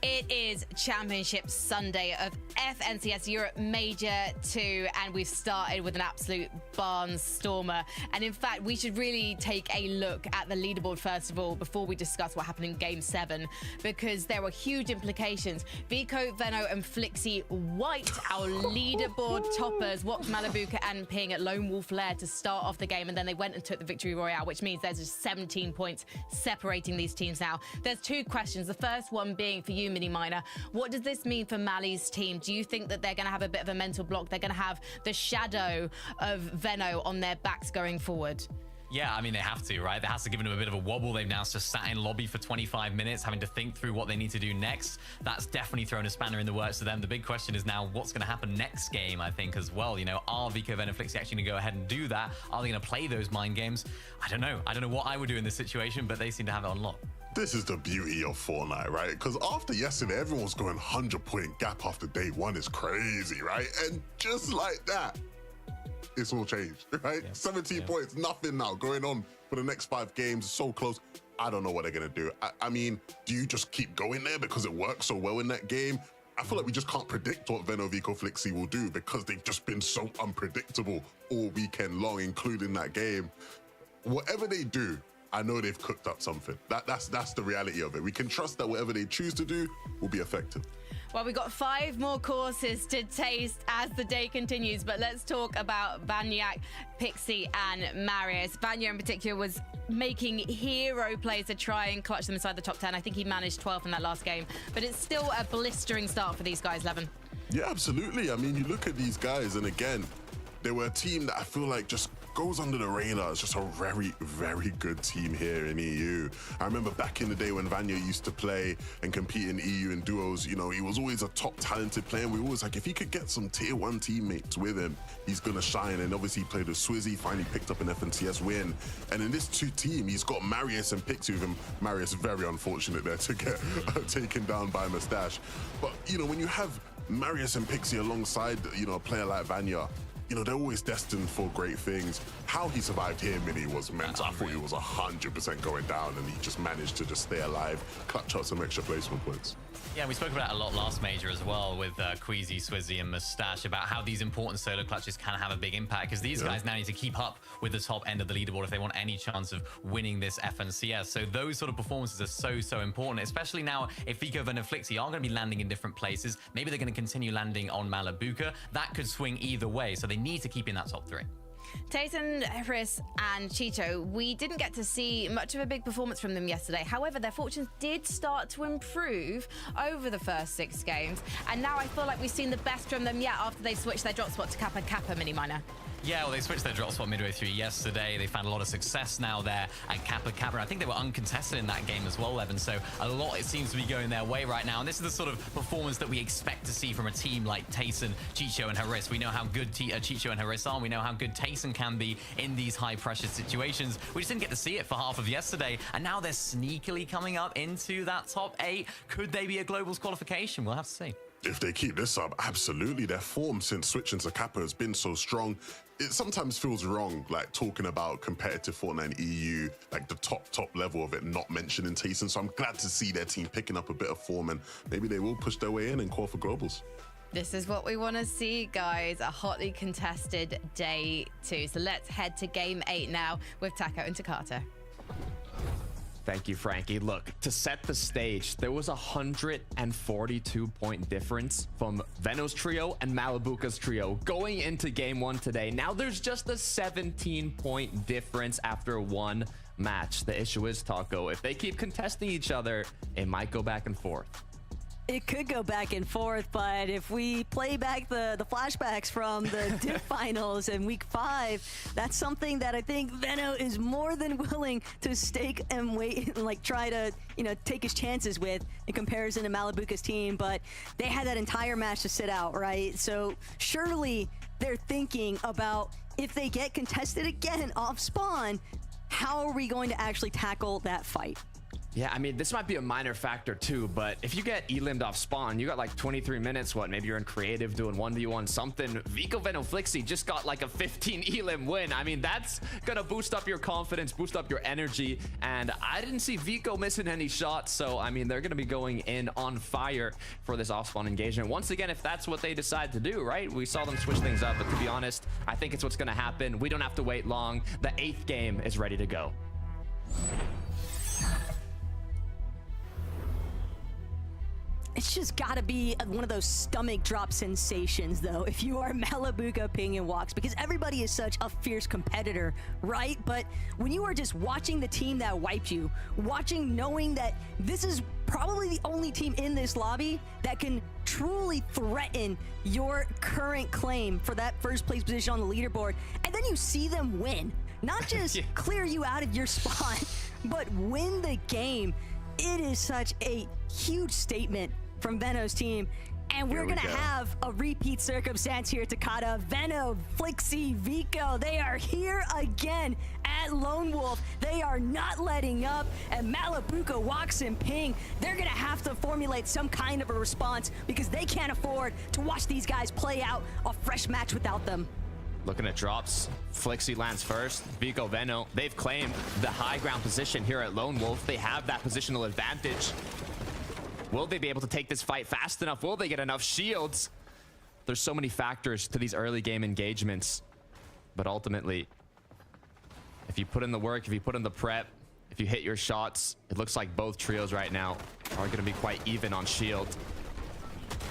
It is Championship Sunday of FNCS Europe Major 2, and we've started with an absolute barnstormer. And in fact, we should really take a look at the leaderboard first of all before we discuss what happened in Game 7, because there were huge implications. Vico, Veno, and Flixie White, our leaderboard toppers, Wox, Malabuka, and Ping at Lone Wolf Lair to start off the game, and then they went and took the victory royale, which means there's just 17 points separating these teams now. There's two questions. The first one being for you, Mini Miner. What does this mean for Mali's team? Do you think that they're going to have a bit of a mental block? They're going to have the shadow of Veno on their backs going forward? Yeah, I mean, they have to, right? That has to give them a bit of a wobble. They've now just sat in lobby for 25 minutes, having to think through what they need to do next. That's definitely thrown a spanner in the works to them. The big question is now what's going to happen next game, I think, as well. You know, are Vico, Ven, and Flixie actually going to go ahead and do that? Are they going to play those mind games? I don't know. I don't know what I would do in this situation, but they seem to have it on lock. This is the beauty of Fortnite, right? Because after yesterday, everyone was going 100-point gap after day one. Is crazy, right? And just like that, it's all changed, right? Yeah. 17 points, nothing now going on for the next 5 games. So close. I don't know what they're going to do. I mean, do you just keep going there because it worked so well in that game? I feel like we just can't predict what Veno, Vico, Flixie will do because they've just been so unpredictable all weekend long, including that game. Whatever they do, I know they've cooked up something. That's the reality of it. We can trust that whatever they choose to do will be effective. Well, we've got 5 more courses to taste as the day continues, but let's talk about Banyak, Pixie, and Marius. Vanya in particular was making hero plays to try and clutch them inside the top 10. I think he managed 12 in that last game, but it's still a blistering start for these guys, Levin. Yeah, absolutely. I mean, you look at these guys, and again, they were a team that I feel like just goes under the radar. It's just a very, very good team here in EU. I remember back in the day when Vanya used to play and compete in EU in duos, you know, he was always a top talented player. We were always like, if he could get some tier 1 teammates with him, he's gonna shine. And obviously he played with Swizzy, finally picked up an FNCS win. And in this 2 team, he's got Marius and Pixie with him. Marius very unfortunate there to get taken down by Mustache. But, you know, when you have Marius and Pixie alongside, you know, a player like Vanya, you know, they're always destined for great things. How he survived here, Mini, was mental. I thought he was 100% going down, and he just managed to just stay alive, clutch out some extra placement points. Yeah, we spoke about it a lot last major as well with Queasy, Swizzy, and Mustache about how these important solo clutches can have a big impact, because these guys now need to keep up with the top end of the leaderboard if they want any chance of winning this FNCS. So those sort of performances are so important, especially now if Vico, Ven, and Flixie are going to be landing in different places. Maybe they're going to continue landing on Malabuka. That could swing either way, so they need to keep in that top 3. Tayson, Chris, and Chicho, we didn't get to see much of a big performance from them yesterday. However, their fortunes did start to improve over the first 6 games. And now I feel like we've seen the best from them yet after they switched their drop spot to Kappa Kappa, Mini Miner. Yeah, well, they switched their drop spot midway through yesterday. They found a lot of success now there at Kappa Kappa. I think they were uncontested in that game as well, Levin. So a lot, it seems to be going their way right now. And this is the sort of performance that we expect to see from a team like Tayson, Chicho, and Haris. We know how good Chicho and Haris are. We know how good Tayson can be in these high-pressure situations. We just didn't get to see it for half of yesterday. And now they're sneakily coming up into that top 8. Could they be a Globals qualification? We'll have to see. If they keep this up, absolutely. Their form since switching to Kappa has been so strong. It sometimes feels wrong, like talking about competitive Fortnite EU, like the top level of it, not mentioning Tayson. So I'm glad to see their team picking up a bit of form, and maybe they will push their way in and call for Globals. This is what we want to see, guys. A hotly contested day 2. So let's head to game 8 now with Taco and Takata. Thank you, Frankie. Look, to set the stage, there was a 142-point difference from Veno's trio and Malabuka's trio going into game 1 today. Now there's just a 17-point difference after 1 match. The issue is, Taco, if they keep contesting each other, it might go back and forth. It could go back and forth, but if we play back the flashbacks from the DIP finals in week 5, that's something that I think Veno is more than willing to stake and wait and like try to, you know, take his chances with in comparison to Malabuka's team. But they had that entire match to sit out, right? So surely they're thinking about if they get contested again off spawn, how are we going to actually tackle that fight? Yeah, I mean, this might be a minor factor too, but if you get elimed off spawn, you got like 23 minutes, what, maybe you're in creative doing 1v1 something. Vico Veno Flixi just got like a 15 elim win. I mean, that's gonna boost up your confidence, boost up your energy, and I didn't see Vico missing any shots, so I mean, they're gonna be going in on fire for this off-spawn engagement. Once again, if that's what they decide to do, right? We saw them switch things up, but to be honest, I think it's what's gonna happen. We don't have to wait long. The 8th game is ready to go. It's just gotta be one of those stomach drop sensations, though, if you are Malabuka, Ping, and Wox, because everybody is such a fierce competitor, right? But when you are just watching the team that wiped you, knowing that this is probably the only team in this lobby that can truly threaten your current claim for that first place position on the leaderboard, and then you see them win, not just clear you out of your spot, but win the game. It is such a huge statement from Veno's team, and we're gonna have a repeat circumstance here at Takata. Veno, Flixi, Vico, they are here again at Lone Wolf. They are not letting up, and Malabuka, Wox, and Ping, they're gonna have to formulate some kind of a response because they can't afford to watch these guys play out a fresh match without them. Looking at drops, Flixi lands first. Vico Veno, they've claimed the high ground position here at Lone Wolf. They have that positional advantage. Will they be able to take this fight fast enough? Will they get enough shields? There's so many factors to these early game engagements. But ultimately, if you put in the work, if you put in the prep, if you hit your shots, it looks like both trios right now are going to be quite even on shield.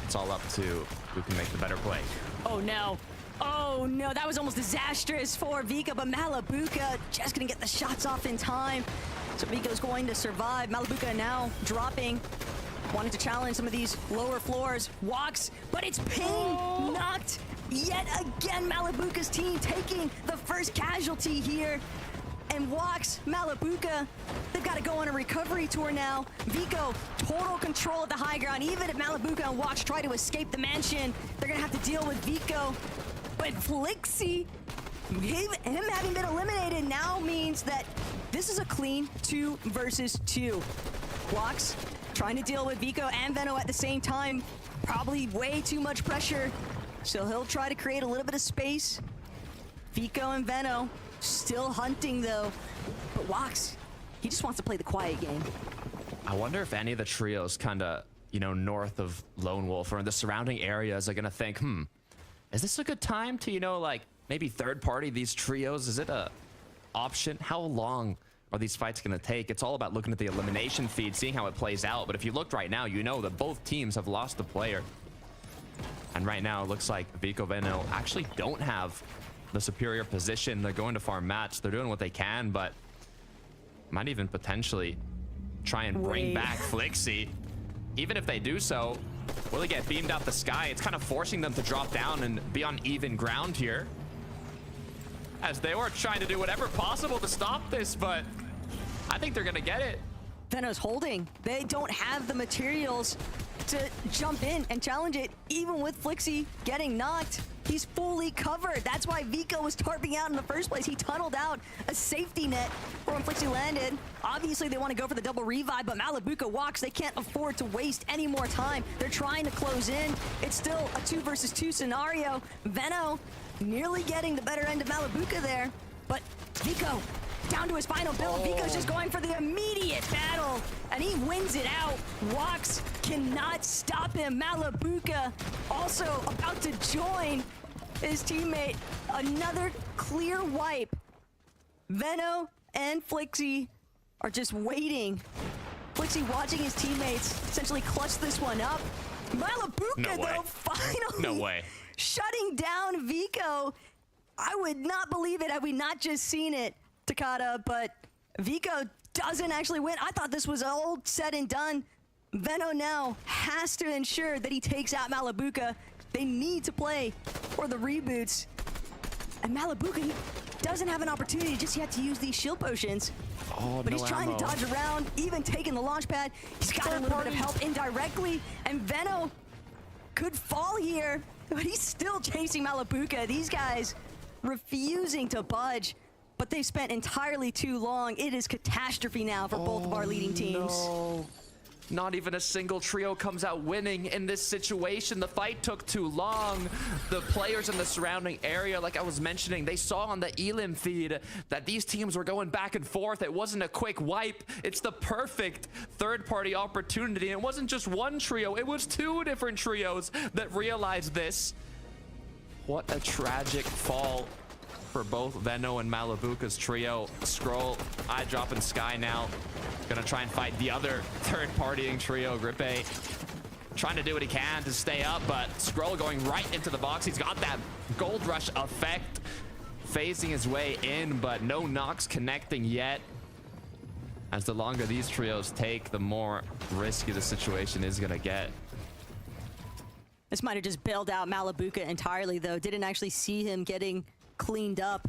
It's all up to who can make the better play. Oh no. Oh no, that was almost disastrous for Vico, but Malabuka just gonna get the shots off in time. So Vico's going to survive. Malabuka now dropping. Wanted to challenge some of these lower floors. Wox, but it's Ping knocked yet again. Malabuka's team taking the first casualty here. And Wox, Malabuka, they've got to go on a recovery tour now. Vico, total control of the high ground. Even if Malabuka and Wox try to escape the mansion, they're gonna have to deal with Vico. But Flixi, him having been eliminated now means that this is a clean 2 versus 2. Wox trying to deal with Vico and Veno at the same time. Probably way too much pressure. So he'll try to create a little bit of space. Vico and Veno still hunting though. But Wox, he just wants to play the quiet game. I wonder if any of the trios kind of, you know, north of Lone Wolf or in the surrounding areas are going to think, is this a good time to, you know, like maybe third party these trios? Is it a option? How long are these fights going to take? It's all about looking at the elimination feed, seeing how it plays out. But if you looked right now, you know that both teams have lost a player. And right now it looks like Vico Veno actually don't have the superior position. They're going to farm match. They're doing what they can, but might even potentially try and bring back Flixi. Even if they do so, will they get beamed out the sky? It's kind of forcing them to drop down and be on even ground here, as they were trying to do whatever possible to stop this, but I think they're gonna get it. Veno's holding. They don't have the materials to jump in and challenge it, even with Flixi getting knocked. He's fully covered. That's why Vico was tarping out in the first place. He tunneled out a safety net for when Flixi landed. Obviously, they want to go for the double revive, but Malabuka Wox, they can't afford to waste any more time. They're trying to close in. It's still a 2 versus 2 scenario. Veno nearly getting the better end of Malabuka there, but Vico down to his final build. Vico's just going for the immediate battle, and he wins it out. Wox cannot stop him. Malabuka also about to join his teammate. Another clear wipe. Veno and Flixi are just waiting. Flixi watching his teammates essentially clutch this one up. Malabuka, though, finally shutting down Vico. I would not believe it had we not just seen it, Takata, but Vico doesn't actually win. I thought this was all said and done. Veno now has to ensure that he takes out Malabuka. They need to play for the reboots. And Malabuka, he doesn't have an opportunity just yet to use these shield potions. But he's trying to dodge around, even taking the launch pad. He's got a little bit of help indirectly, and Veno could fall here, but he's still chasing Malabuka. These guys refusing to budge. but they spent entirely too long. It is catastrophe now for both of our leading teams. No. Not even a single trio comes out winning in this situation. The fight took too long. The players in the surrounding area, like I was mentioning, they saw on the Elim feed that these teams were going back and forth. It wasn't a quick wipe. It's the perfect third-party opportunity. It wasn't just one trio. It was two different trios that realized this. What a tragic fall for both Veno and Malabuka's trio. Scroll, eye drop, and Sky now gonna try and fight the other third-partying trio. Grippe trying to do what he can to stay up, but Scroll going right into the box. He's got that gold rush effect, phasing his way in, but no knocks connecting yet. As the longer these trios take, the more risky the situation is gonna get. This might have just bailed out Malabuka entirely, though. Didn't actually see him getting cleaned up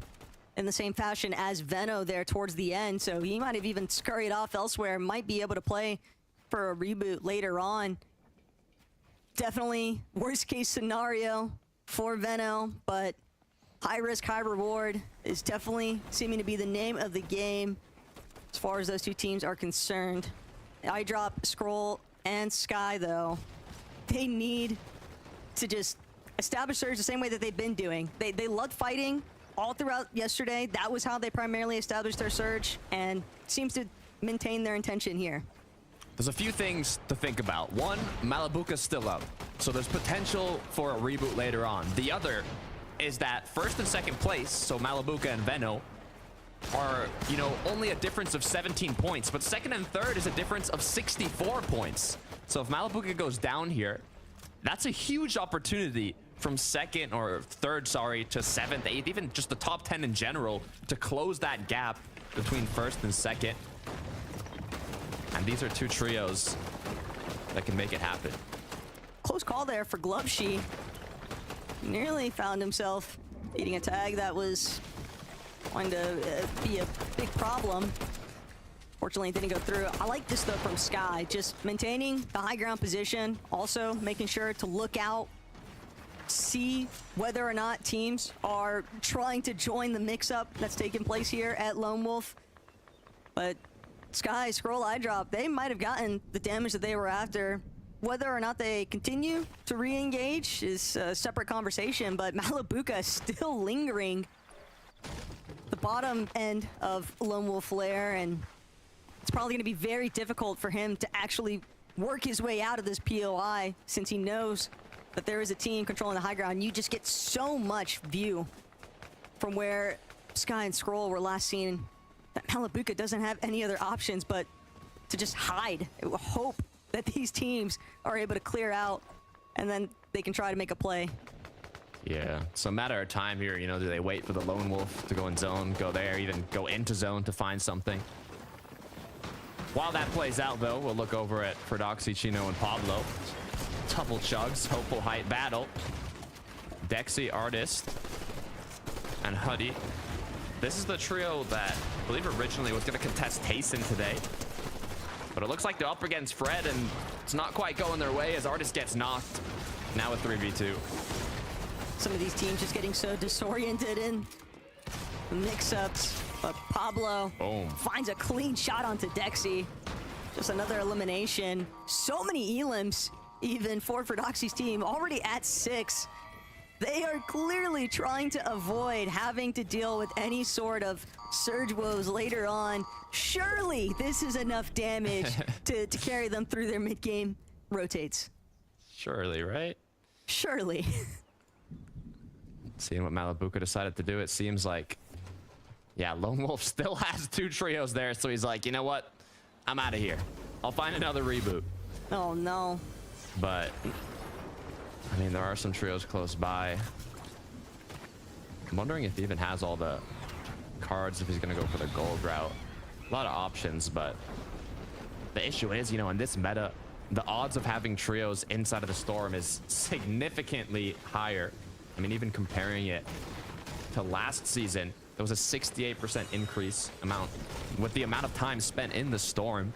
in the same fashion as Veno there towards the end, so he might have even scurried off elsewhere. Might be able to play for a reboot later on. Definitely worst case scenario for Veno, but high risk, high reward is definitely seeming to be the name of the game as far as those two teams are concerned. Eye drop, Scroll, and Sky, though, they need to just establish surge the same way that they've been doing. They loved fighting all throughout yesterday. That was how they primarily established their surge, and seems to maintain their intention here. There's a few things to think about. One, Malabuka's still up, so there's potential for a reboot later on. The other is that first and second place, so Malabuka and Veno, are, you know, only a difference of 17 points, but second and third is a difference of 64 points. So if Malabuka goes down here, that's a huge opportunity from second or third, sorry, to seventh, eighth, even just the top 10 in general, to close that gap between first and second. And these are two trios that can make it happen. Close call there for Glubshy. Nearly found himself eating a tag that was going to be a big problem. Fortunately, it didn't go through. I like this, though, from Sky. Just maintaining the high ground position. Also making sure to look out, see whether or not teams are trying to join the mix-up that's taking place here at Lone Wolf. But Sky, Scroll, eye drop, they might have gotten the damage that they were after. Whether or not they continue to re-engage is a separate conversation, but Malabuka is still lingering the bottom end of Lone Wolf Lair, and it's probably going to be very difficult for him to actually work his way out of this POI, since he knows that there is a team controlling the high ground. You just get so much view from where Sky and Scroll were last seen that Malabuka doesn't have any other options but to just hide. Hope that these teams are able to clear out, and then they can try to make a play. Yeah, it's a matter of time here. You know, do they wait for the Lone Wolf to go in zone, go there, even go into zone to find something? While that plays out, though, we'll look over at Fredoxy, Chino, and Pablo. Double chugs, hopeful height battle. Dexy, Artist, and Huddy. This is the trio that I believe originally was going to contest Tayson today. But it looks like they're up against Fred, and it's not quite going their way as Artist gets knocked. Now with 3v2. Some of these teams just getting so disoriented in the mix-ups. But Pablo finds a clean shot onto Dexy. Just another elimination. So many elims, even for Fredoxy's team, already at 6. They are clearly trying to avoid having to deal with any sort of surge woes later on. Surely this is enough damage to carry them through their mid-game rotates. Surely, right? Surely. Seeing what Malabuka decided to do, it seems like, yeah, Lone Wolf still has 2 trios there, so he's like, you know what? I'm out of here. I'll find another reboot. Oh, no. But, I mean, there are some trios close by. I'm wondering if he even has all the cards, if he's going to go for the gold route. A lot of options, but the issue is, you know, in this meta, the odds of having trios inside of the Storm is significantly higher. I mean, even comparing it to last season, there was a 68% increase with the amount of time spent in the Storm.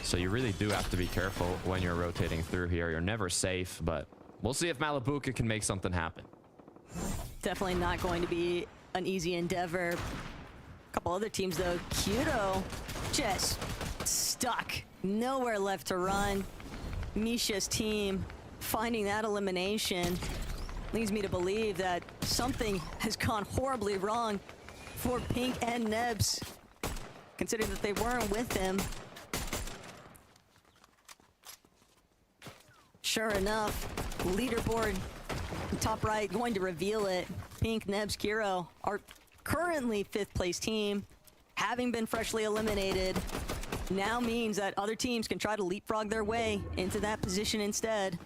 So you really do have to be careful when you're rotating through here. You're never safe, but we'll see if Malabuka can make something happen. Definitely not going to be an easy endeavor. A couple other teams, though. Kyoto just stuck. Nowhere left to run. Misha's team finding that elimination leads me to believe that something has gone horribly wrong for Pink and Nebs, considering that they weren't with him. Sure enough, leaderboard top right going to reveal it. Pink, Nebs, Kiro are currently 5th place team, having been freshly eliminated. Now means that other teams can try to leapfrog their way into that position instead.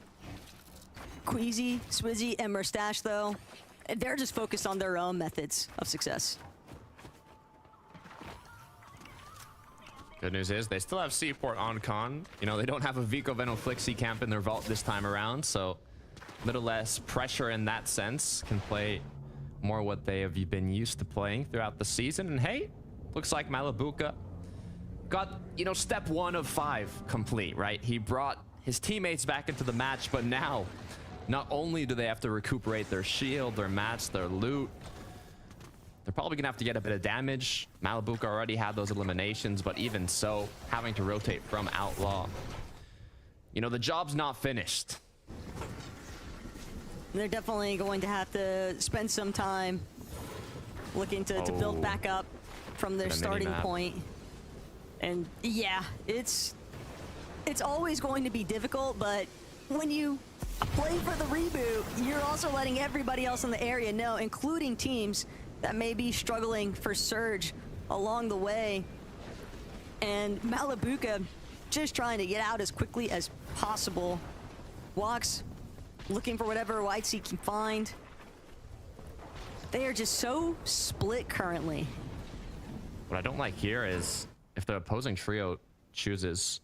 Queasy, Swizzy, and Mustache, though, they're just focused on their own methods of success. Good news is they still have Seaport on con. You know, they don't have a Vico Venoflixi camp in their vault this time around, so a little less pressure in that sense. Can play more what they have been used to playing throughout the season. And hey, looks like Malabuka got, you know, step 1 of 5 complete, right? He brought his teammates back into the match, but now not only do they have to recuperate their shield, their mats, their loot, they're probably gonna have to get a bit of damage. Malabuka already had those eliminations, but even so, having to rotate from Outlaw. You know, the job's not finished. They're definitely going to have to spend some time looking to build back up from their starting point. And yeah, it's always going to be difficult, but when you play for the reboot, you're also letting everybody else in the area know, including teams that may be struggling for surge along the way. And Malabuka just trying to get out as quickly as possible. Walks looking for whatever whites he can find. They are just so split currently. What I don't like here is if the opposing trio chooses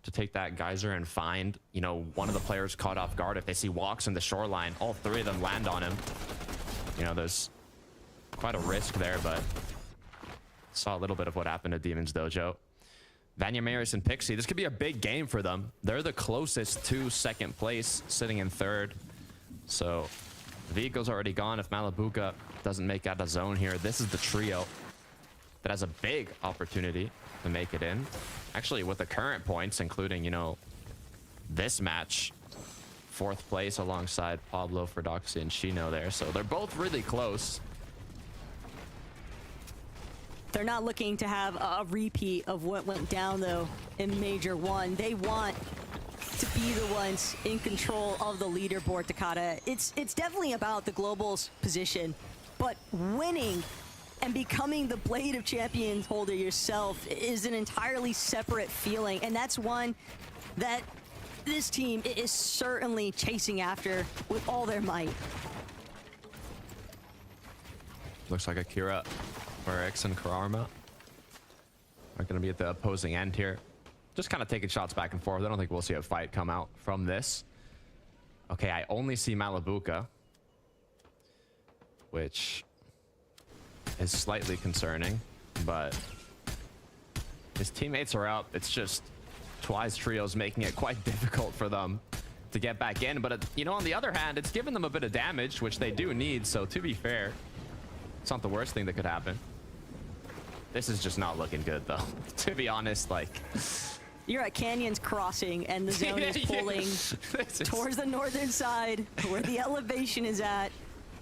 to take that geyser and find, you know, one of the players caught off guard. If they see Walks in the shoreline, all 3 of them land on him. You know, there's quite a risk there, but saw a little bit of what happened to Demon's Dojo. Vanya Maris and Pixie, this could be a big game for them. They're the closest to 2nd place, sitting in 3rd. So Vico's already gone. If Malabuka doesn't make out of zone here, this is the trio that has a big opportunity to make it in. Actually, with the current points, including, you know, this match, 4th place alongside Pablo, Ferdoxy, and Shino there. So they're both really close. They're not looking to have a repeat of what went down, though, in Major 1. They want to be the ones in control of the leaderboard, Takata. It's definitely about the Global's position, but winning and becoming the Blade of Champions holder yourself is an entirely separate feeling, and that's one that this team is certainly chasing after with all their might. Looks like Akira, X, and Kararma are going to be at the opposing end here. Just kind of taking shots back and forth. I don't think we'll see a fight come out from this. Okay, I only see Malabuka, which is slightly concerning, but his teammates are up. It's just Twice Trio's making it quite difficult for them to get back in. But, you know, on the other hand, it's given them a bit of damage, which they do need. So to be fair, it's not the worst thing that could happen. This is just not looking good, though. To be honest, like... You're at Canyon's Crossing, and the zone is pulling towards the northern side, where the elevation is at.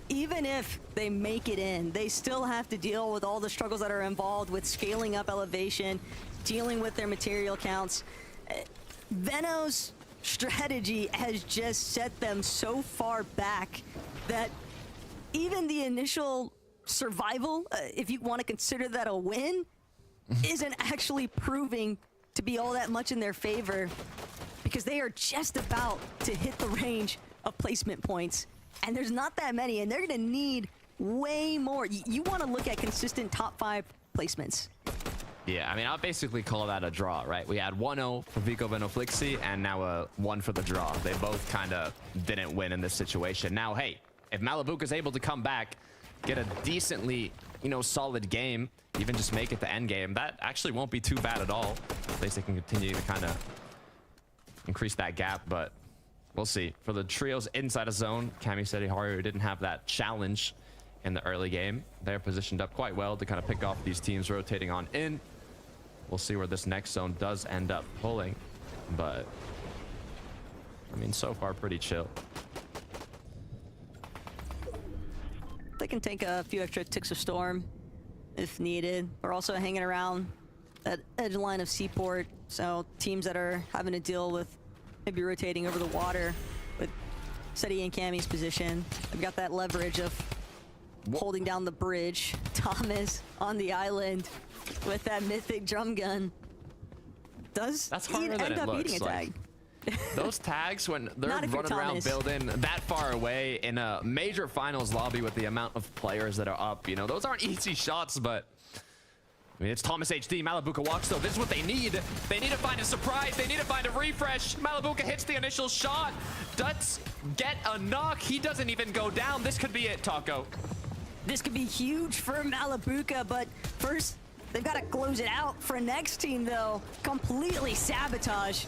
Even if they make it in, they still have to deal with all the struggles that are involved with scaling up elevation, dealing with their material counts. Veno's strategy has just set them so far back that even the initial survival, if you want to consider that a win, isn't actually proving to be all that much in their favor, because they are just about to hit the range of placement points, and there's not that many, and they're going to need way more. You want to look at consistent top 5 placements. Yeah, I mean, I'll basically call that a draw, right? We had 1-0 for Vico Venoflixi and now a 1 for the draw. They both kind of didn't win in this situation. Now, hey, if Malabuka's able to come back, get a decently, you know, solid game, even just make it the end game, that actually won't be too bad at all. At least they can continue to kind of increase that gap, but we'll see. For the trios inside a zone, Kami said Haru didn't have that challenge in the early game. They're positioned up quite well to kind of pick off these teams rotating on in. We'll see where this next zone does end up pulling, but I mean, so far pretty chill. They can take a few extra ticks of storm if needed. We're also hanging around that edge line of Seaport, so teams that are having to deal with maybe rotating over the water with Seti and Cammy's position, they've got that leverage of holding down the bridge. Thomas on the island with that mythic drum gun. That's harder than it looks. Like, those tags, when they're running around building that far away in a major finals lobby with the amount of players that are up, you know, those aren't easy shots, but I mean, it's Thomas HD. Malabuka walks, though. This is what they need. They need to find a surprise. They need to find a refresh. Malabuka hits the initial shot. Duts get a knock. He doesn't even go down. This could be it, Taco. This could be huge for Malabuka, but first, they've got to close it out for next team, though. Completely sabotage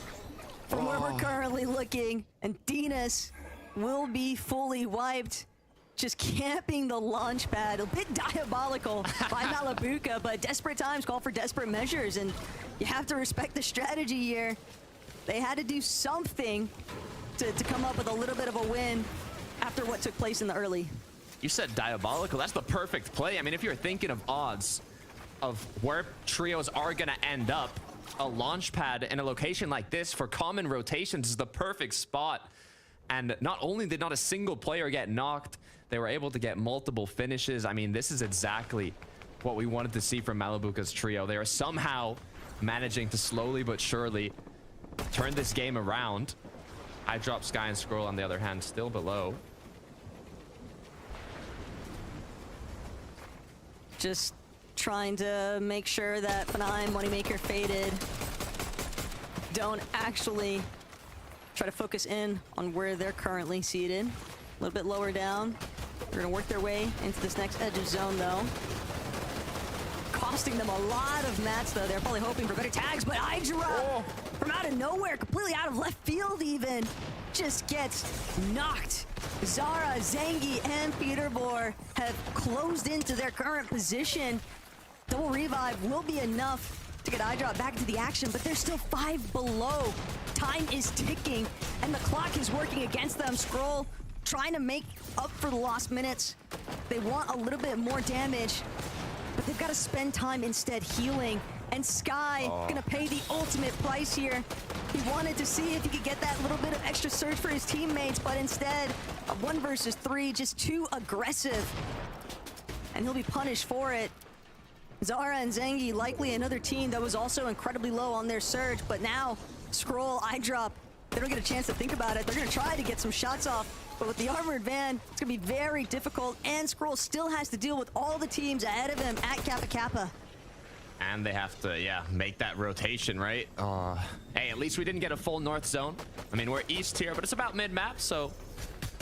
from where we're currently looking. And Dinas will be fully wiped. Just camping the launch pad. A bit diabolical by Malabuka, but desperate times call for desperate measures, and you have to respect the strategy here. They had to do something to come up with a little bit of a win after what took place in the early. You said diabolical. That's the perfect play. I mean, if you're thinking of odds of where trios are going to end up, a launch pad in a location like this for common rotations is the perfect spot. And not only did not a single player get knocked, they were able to get multiple finishes. I mean, this is exactly what we wanted to see from Malabuka's trio. They are somehow managing to slowly but surely turn this game around. I drop Sky and Scroll, on the other hand, still below. Just trying to make sure that Fnaim, Moneymaker, Faded don't actually try to focus in on where they're currently seated. A little bit lower down. They're gonna work their way into this next edge of zone, though. Costing them a lot of mats, though. They're probably hoping for better tags, but Hydra from out of nowhere, completely out of left field even, just gets knocked. Zara, Zangi, and Peterbor have closed into their current position. Double revive will be enough to get Hydra back into the action, but they're still 5 below. Time is ticking, and the clock is working against them. Scroll trying to make up for the lost minutes. They want a little bit more damage, but they've got to spend time instead healing. And Sky gonna pay the ultimate price here. He wanted to see if he could get that little bit of extra surge for his teammates, but instead, a 1 versus 3, just too aggressive. And he'll be punished for it. Zara and Zangi, likely another team that was also incredibly low on their surge, but now, Scroll, iDrop, they don't get a chance to think about it. They're gonna try to get some shots off, but with the armored van, it's gonna be very difficult, and Scroll still has to deal with all the teams ahead of him at Kappa Kappa. And they have to, make that rotation, right? Hey, at least we didn't get a full north zone. I mean, we're east here, but it's about mid-map, so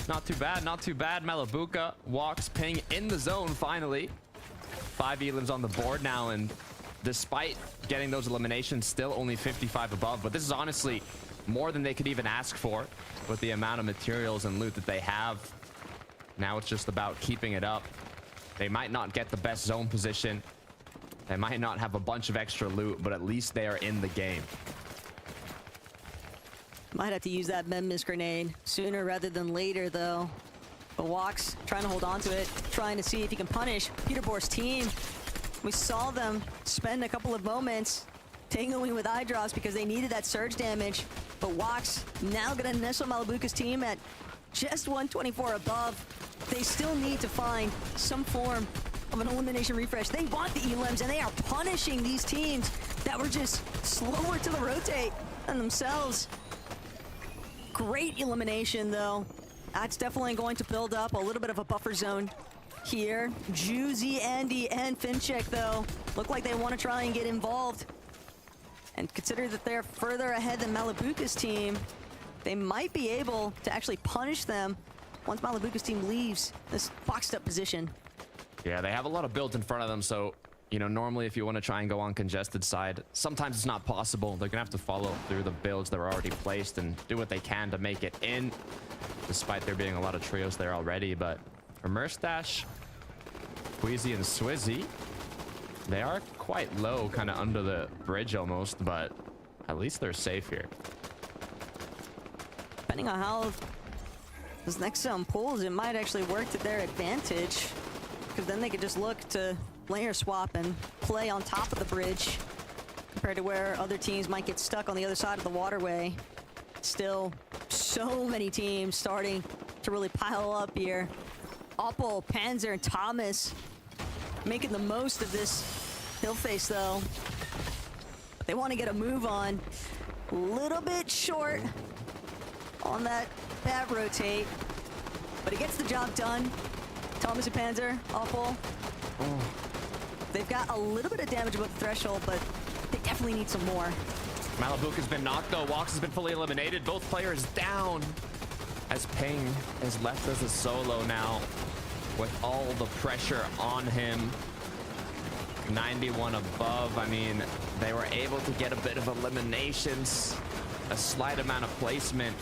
not too bad, not too bad. Malabuka walks ping in the zone finally. 5 elims on the board now, and despite getting those eliminations, still only 55 above. But this is honestly more than they could even ask for with the amount of materials and loot that they have. Now it's just about keeping it up. They might not get the best zone position. They might not have a bunch of extra loot, but at least they are in the game. Might have to use that Memmis grenade sooner rather than later, though. But Walks trying to hold on to it, trying to see if he can punish Peterbor's team. We saw them spend a couple of moments tangling with eye drops because they needed that surge damage. But Walks now gonna nestle Malabuka's team at just 124 above. They still need to find some form of an elimination refresh. They want the elims, and they are punishing these teams that were just slower to the rotate than themselves. Great elimination, though. That's definitely going to build up a little bit of a buffer zone here. Juicy, Andy, and Finchek, though, look like they want to try and get involved. And consider that they're further ahead than Malabuka's team. They might be able to actually punish them once Malabuka's team leaves this boxed up position. Yeah, they have a lot of builds in front of them, so, you know, normally if you want to try and go on congested side, sometimes it's not possible. They're gonna have to follow through the builds that were already placed and do what they can to make it in, despite there being a lot of trios there already. But for Merstash, Queasy and Swizzy, they are quite low, kind of under the bridge almost, but at least they're safe here. Depending on how this next zone pulls, it might actually work to their advantage, because then they could just look to layer swap and play on top of the bridge compared to where other teams might get stuck on the other side of the waterway. Still, so many teams starting to really pile up here. Opal, Panzer, and Thomas making the most of this hill face, though. They want to get a move on. A little bit short on that bad rotate, but it gets the job done. Thomas and Panzer, Opal. They've got a little bit of damage above the threshold, but they definitely need some more. Malabuk has been knocked though. Walks has been fully eliminated. Both players down. As Ping is left as a solo now with all the pressure on him. 91 above. I mean, they were able to get a bit of eliminations, a slight amount of placement.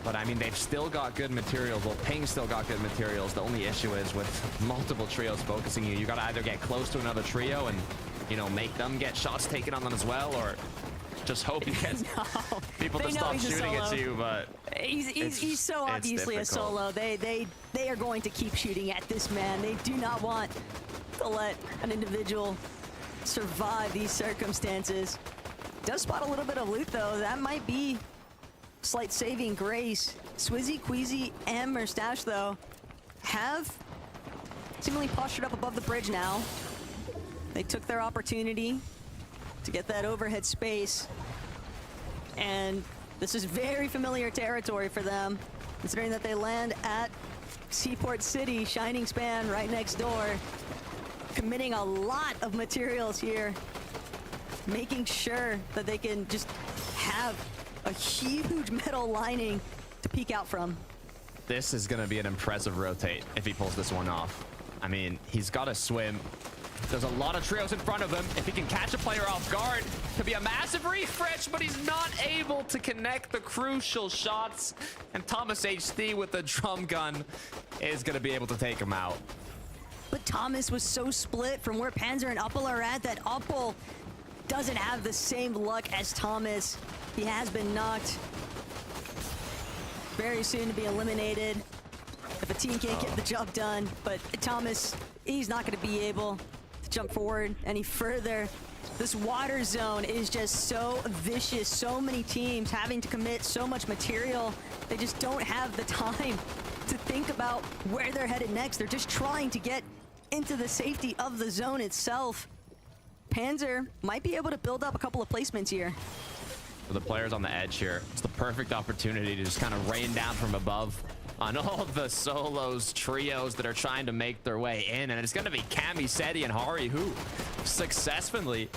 But I mean, they've still got good materials. Well, Ping still got good materials. The only issue is with multiple trios focusing you, you got to either get close to another trio and, you know, make them get shots taken on them as well, or just hope you get people to stop shooting at you. But he's so obviously a solo. They are going to keep shooting at this man. They do not want to let an individual survive these circumstances. Does spot a little bit of loot though. That might be slight saving grace. Swizzy, Queasy, and Merstash though have seemingly postured up above the bridge now. They took their opportunity to get that overhead space, and this is very familiar territory for them, considering that they land at Seaport City, Shining Span right next door, committing a lot of materials here, making sure that they can just have a huge metal lining to peek out from. This is going to be an impressive rotate if he pulls this one off. I mean, he's got to swim. There's a lot of trios in front of him. If he can catch a player off guard, could be a massive refresh, but he's not able to connect the crucial shots. And Thomas HD with the drum gun is going to be able to take him out. But Thomas was so split from where Panzer and Uppel are at that Uppel doesn't have the same luck as Thomas. He has been knocked very soon to be eliminated if a team can't get the job done. But Thomas, he's not going to be able to jump forward any further. This water zone is just so vicious. So many teams having to commit so much material. They just don't have the time to think about where they're headed next. They're just trying to get into the safety of the zone itself. Panzer might be able to build up a couple of placements here. For the players on the edge here, it's the perfect opportunity to just kind of rain down from above on all the solos, trios that are trying to make their way in. And it's going to be Cami, Seti, and Hari who successfully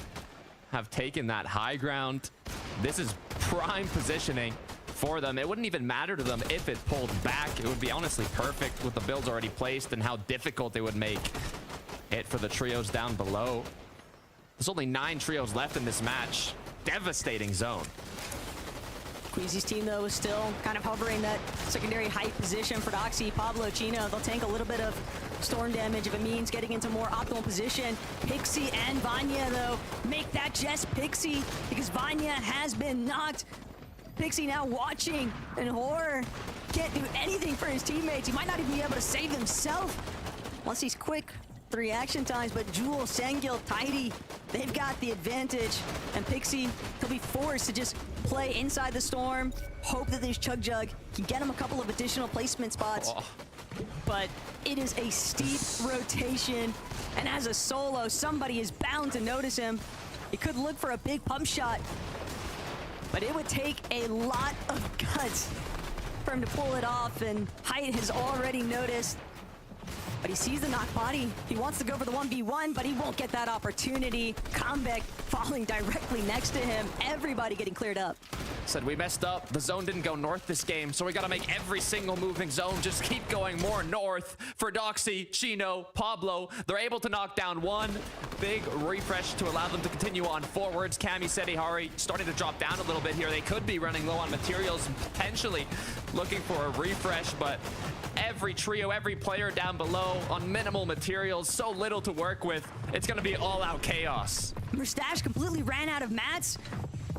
have taken that high ground. This is prime positioning for them. It wouldn't even matter to them if it pulled back. It would be honestly perfect with the builds already placed and how difficult they would make it for the trios down below. There's only 9 trios left in this match. Devastating zone. Queasy's team, though, is still kind of hovering that secondary height position for Doxy, Pablo, Chino. They'll tank a little bit of storm damage if it means getting into more optimal position. Pixie and Vanya, though, make that just Pixie because Vanya has been knocked. Pixie now watching in horror. Can't do anything for his teammates. He might not even be able to save himself once he's quick. The reaction times, but Jewel, Sangil, Tidy, they've got the advantage. And Pixie, he'll be forced to just play inside the storm, hope that this Chug Jug can get him a couple of additional placement spots. But it is a steep rotation, and as a solo, somebody is bound to notice him. He could look for a big pump shot, but it would take a lot of guts for him to pull it off, and Height has already noticed. But he sees the knock body. He wants to go for the 1v1, but he won't get that opportunity. Comeback falling directly next to him. Everybody getting cleared up. Said we messed up. The zone didn't go north this game, so we got to make every single moving zone just keep going more north. For Doxy, Chino, Pablo, they're able to knock down one. Big refresh to allow them to continue on forwards. Cami, Seti, Hari starting to drop down a little bit here. They could be running low on materials and potentially looking for a refresh, but every trio, every player down below on minimal materials, so little to work with. It's going to be all-out chaos. Mustache completely ran out of mats.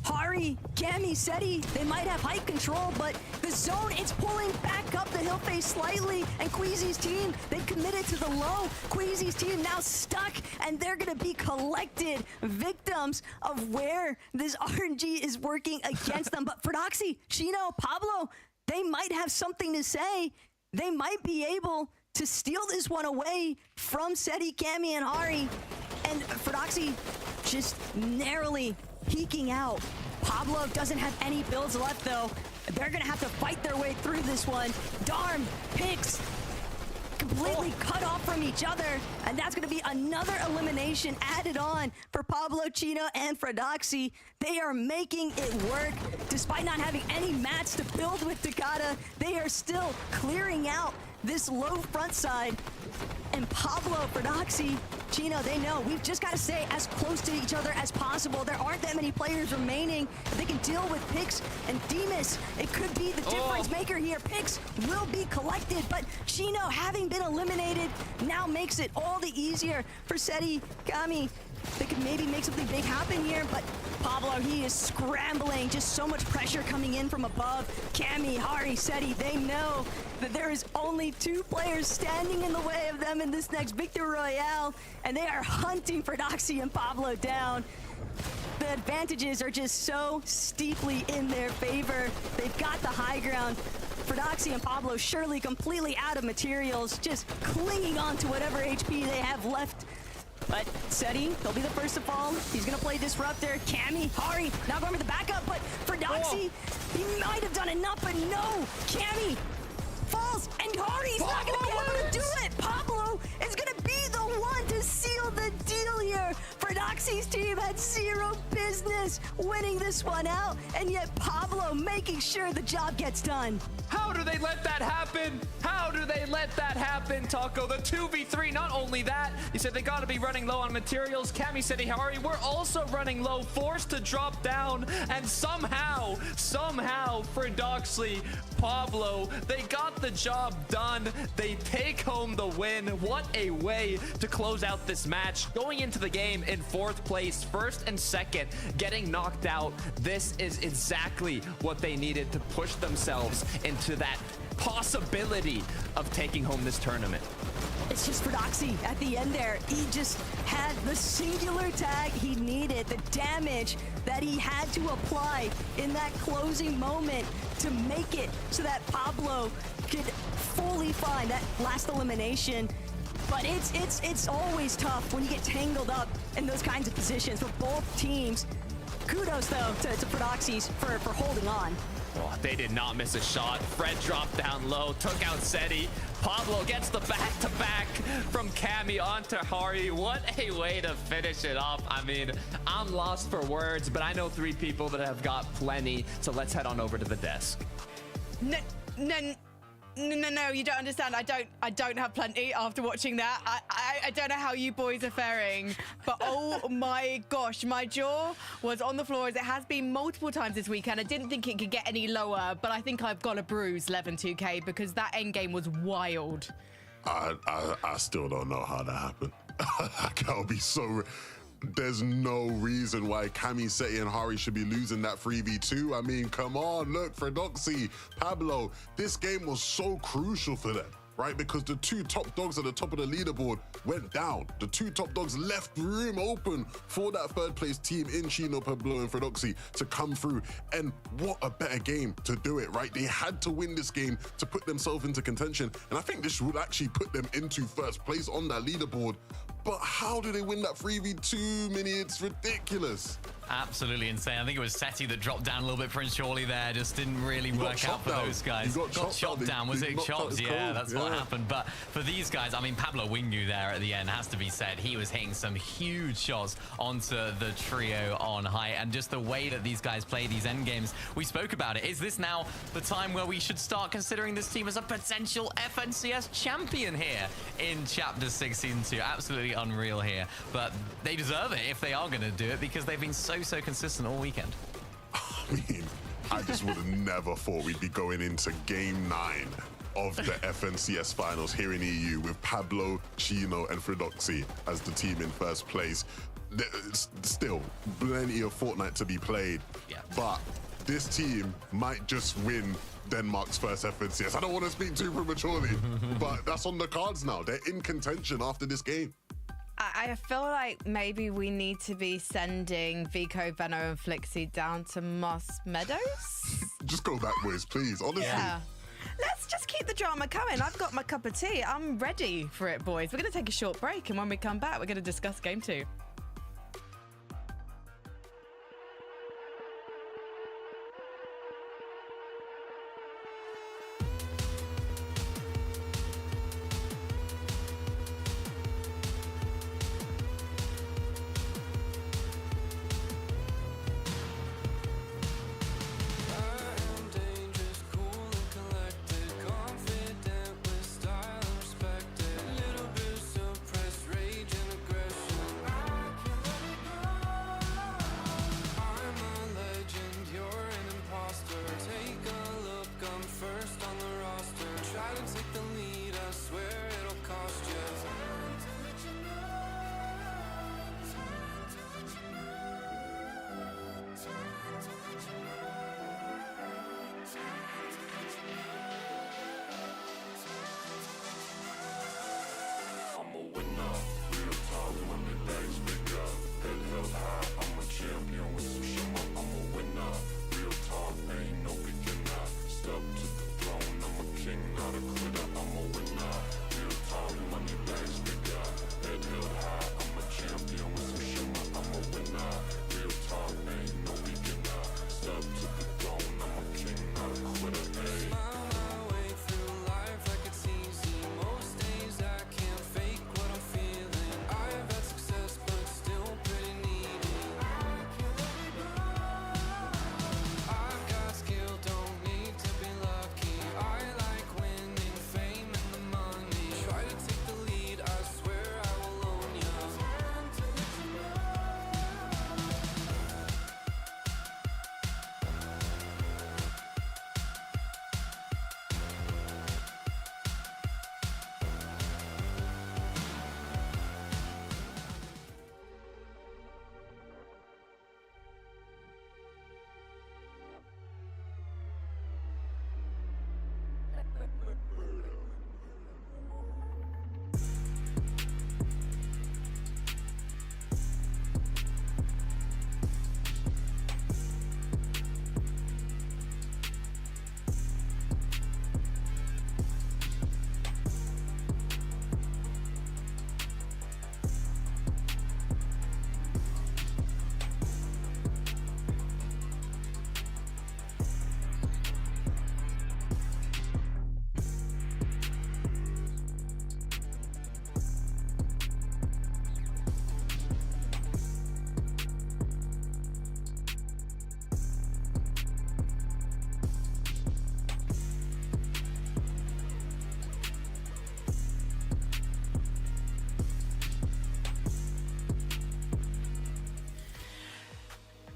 Hari, Cammy, Seti, they might have height control, but the zone, it's pulling back up the hill face slightly, and Queasy's team, they committed to the low. Queasy's team now stuck, and they're gonna be collected victims of where this RNG is working against them. But Fredoxy, Chino, Pablo, they might have something to say. They might be able to steal this one away from Seti, Cammy, and Hari. And Fredoxy just narrowly peeking out. Pablo doesn't have any builds left, though. They're gonna have to fight their way through this one. Darm, Pix, completely cut off from each other, and that's gonna be another elimination added on for Pablo, Chino, and Fredoxy. They are making it work. Despite not having any mats to build with Takada, they are still clearing out this low front side. And Pablo, Fredoxy, Chino, they know we've just got to stay as close to each other as possible. There aren't that many players remaining. They can deal with Pix and Demas. It could be the difference maker here. Pix will be collected, but Chino, having been eliminated, now makes it all the easier for Seti, Kami. They could maybe make something big happen here, but Pablo, he is scrambling. Just so much pressure coming in from above. Cammy, Hari, Seti, they know that there is only 2 players standing in the way of them in this next Victory Royale, and they are hunting Fredoxy and Pablo down. The advantages are just so steeply in their favor. They've got the high ground. Fredoxy and Pablo surely completely out of materials, just clinging on to whatever HP they have left. But Seti, he'll be the first to fall. He's gonna play Disruptor. Cammy, Hari, now going for the backup, but Fredoxy, he might have done enough, but no! Cammy falls, and Hari's not gonna be able to do it! Pablo is gonna be the one to seal the deal here! Fredoxy's team had zero business winning this one out, and yet Pablo making sure the job gets done. How do they let that happen? How do they let that happen, Taco? The 2v3, not only that, you said they gotta be running low on materials. Cammy, Seti, Hari, we're also running low, forced to drop down, and somehow, Fredoxy, Pablo, they got the job done. They take home the win. What a way to close out this match. Going into the game in 4th place, 1st and 2nd, getting knocked out. This is exactly what they needed to push themselves into that possibility of taking home this tournament. It's just Fredoxy at the end there. He just had the singular tag he needed, the damage that he had to apply in that closing moment to make it so that Pablo could fully find that last elimination. But it's always tough when you get tangled up in those kinds of positions for both teams. Kudos, though, to Fredoxy's for holding on. Oh, they did not miss a shot. Fred dropped down low, took out Seti. Pablo gets the back-to-back from Cammy onto Hari. What a way to finish it off. I mean, I'm lost for words, but I know 3 people that have got plenty, so let's head on over to the desk. No, you don't understand. I don't have plenty after watching that. I don't know how you boys are faring, but oh my gosh, my jaw was on the floor as it has been multiple times this weekend. I didn't think it could get any lower, but I think I've got a bruise 11-2K because that end game was wild. I still don't know how that happened. I'll be so... There's no reason why Cammy, Seti, and Hari should be losing that 3v2. I mean, come on, look, Fredoxy, Pablo, this game was so crucial for them, right? Because the 2 top dogs at the top of the leaderboard went down. The 2 top dogs left room open for that 3rd place team in Chino, Pablo, and Fredoxy to come through. And what a better game to do it, right? They had to win this game to put themselves into contention. And I think this would actually put them into 1st place on that leaderboard. But how do they win that 3v2, Mini? It's ridiculous. Absolutely insane. I think it was Seti that dropped down a little bit Prince Shorley there. Just didn't really work out for those guys. He got chopped down. Was it chopped? Yeah, that's what happened. But for these guys, I mean, Pablo Wingu there at the end has to be said. He was hitting some huge shots onto the trio on height. And just the way that these guys play these end games, we spoke about it. Is this now the time where we should start considering this team as a potential FNCS champion here in Chapter 16-2? Absolutely unreal here. But they deserve it if they are going to do it because they've been so consistent all weekend. I mean, I just would have never thought we'd be going into game 9 of the FNCS finals here in EU with Pablo, Chino, and Fridoxy as the team in first place. There's still plenty of Fortnite to be played, but this team might just win Denmark's first FNCS. I don't want to speak too prematurely, but that's on the cards now. They're in contention after this game. I feel like maybe we need to be sending Vico, Veno, and Flixie down to Moss Meadows. Just go back, boys, please. Honestly. Yeah. Let's just keep the drama coming. I've got my cup of tea. I'm ready for it, boys. We're going to take a short break, and when we come back, we're going to discuss Game 2.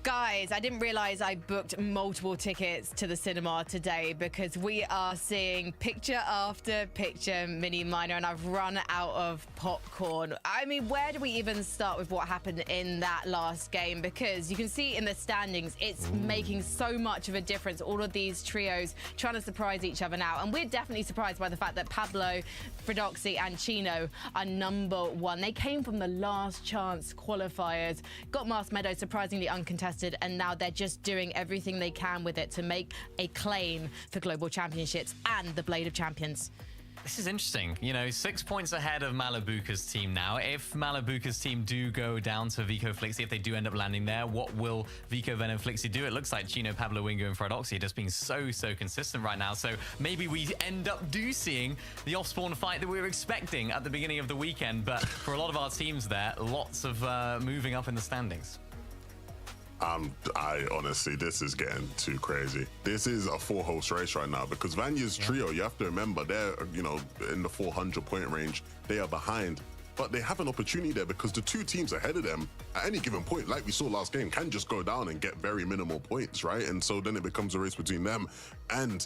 Guys, I didn't realize I booked multiple tickets to the cinema today because we are seeing picture after picture Mini Minor, and I've run out of popcorn. I mean, where do we even start with what happened in that last game? Because you can see in the standings, it's making so much of a difference. All of these trios trying to surprise each other now. And we're definitely surprised by the fact that Pablo, Fridoxy, and Chino are #1. They came from the last chance qualifiers, got Mars Meadows surprisingly uncontested, and now they're just doing everything they can with it to make a claim for global championships and the Blade of Champions. This is interesting. You know, 6 points ahead of Malabuka's team now. If Malabuka's team do go down to Vico, Flixie, if they do end up landing there, what will Vico, Ven, and Flixie do? It looks like Chino, Pablo, Wingo, and Fridoxy just being so consistent right now. So maybe we end up seeing the off-spawn fight that we were expecting at the beginning of the weekend. But for a lot of our teams there, lots of moving up in the standings. I honestly, this is getting too crazy. This is a four-horse race right now because Vanya's trio, you have to remember, they're, you know, in the 400-point range. They are behind, but they have an opportunity there because the two teams ahead of them at any given point, like we saw last game, can just go down and get very minimal points, right? And so then it becomes a race between them and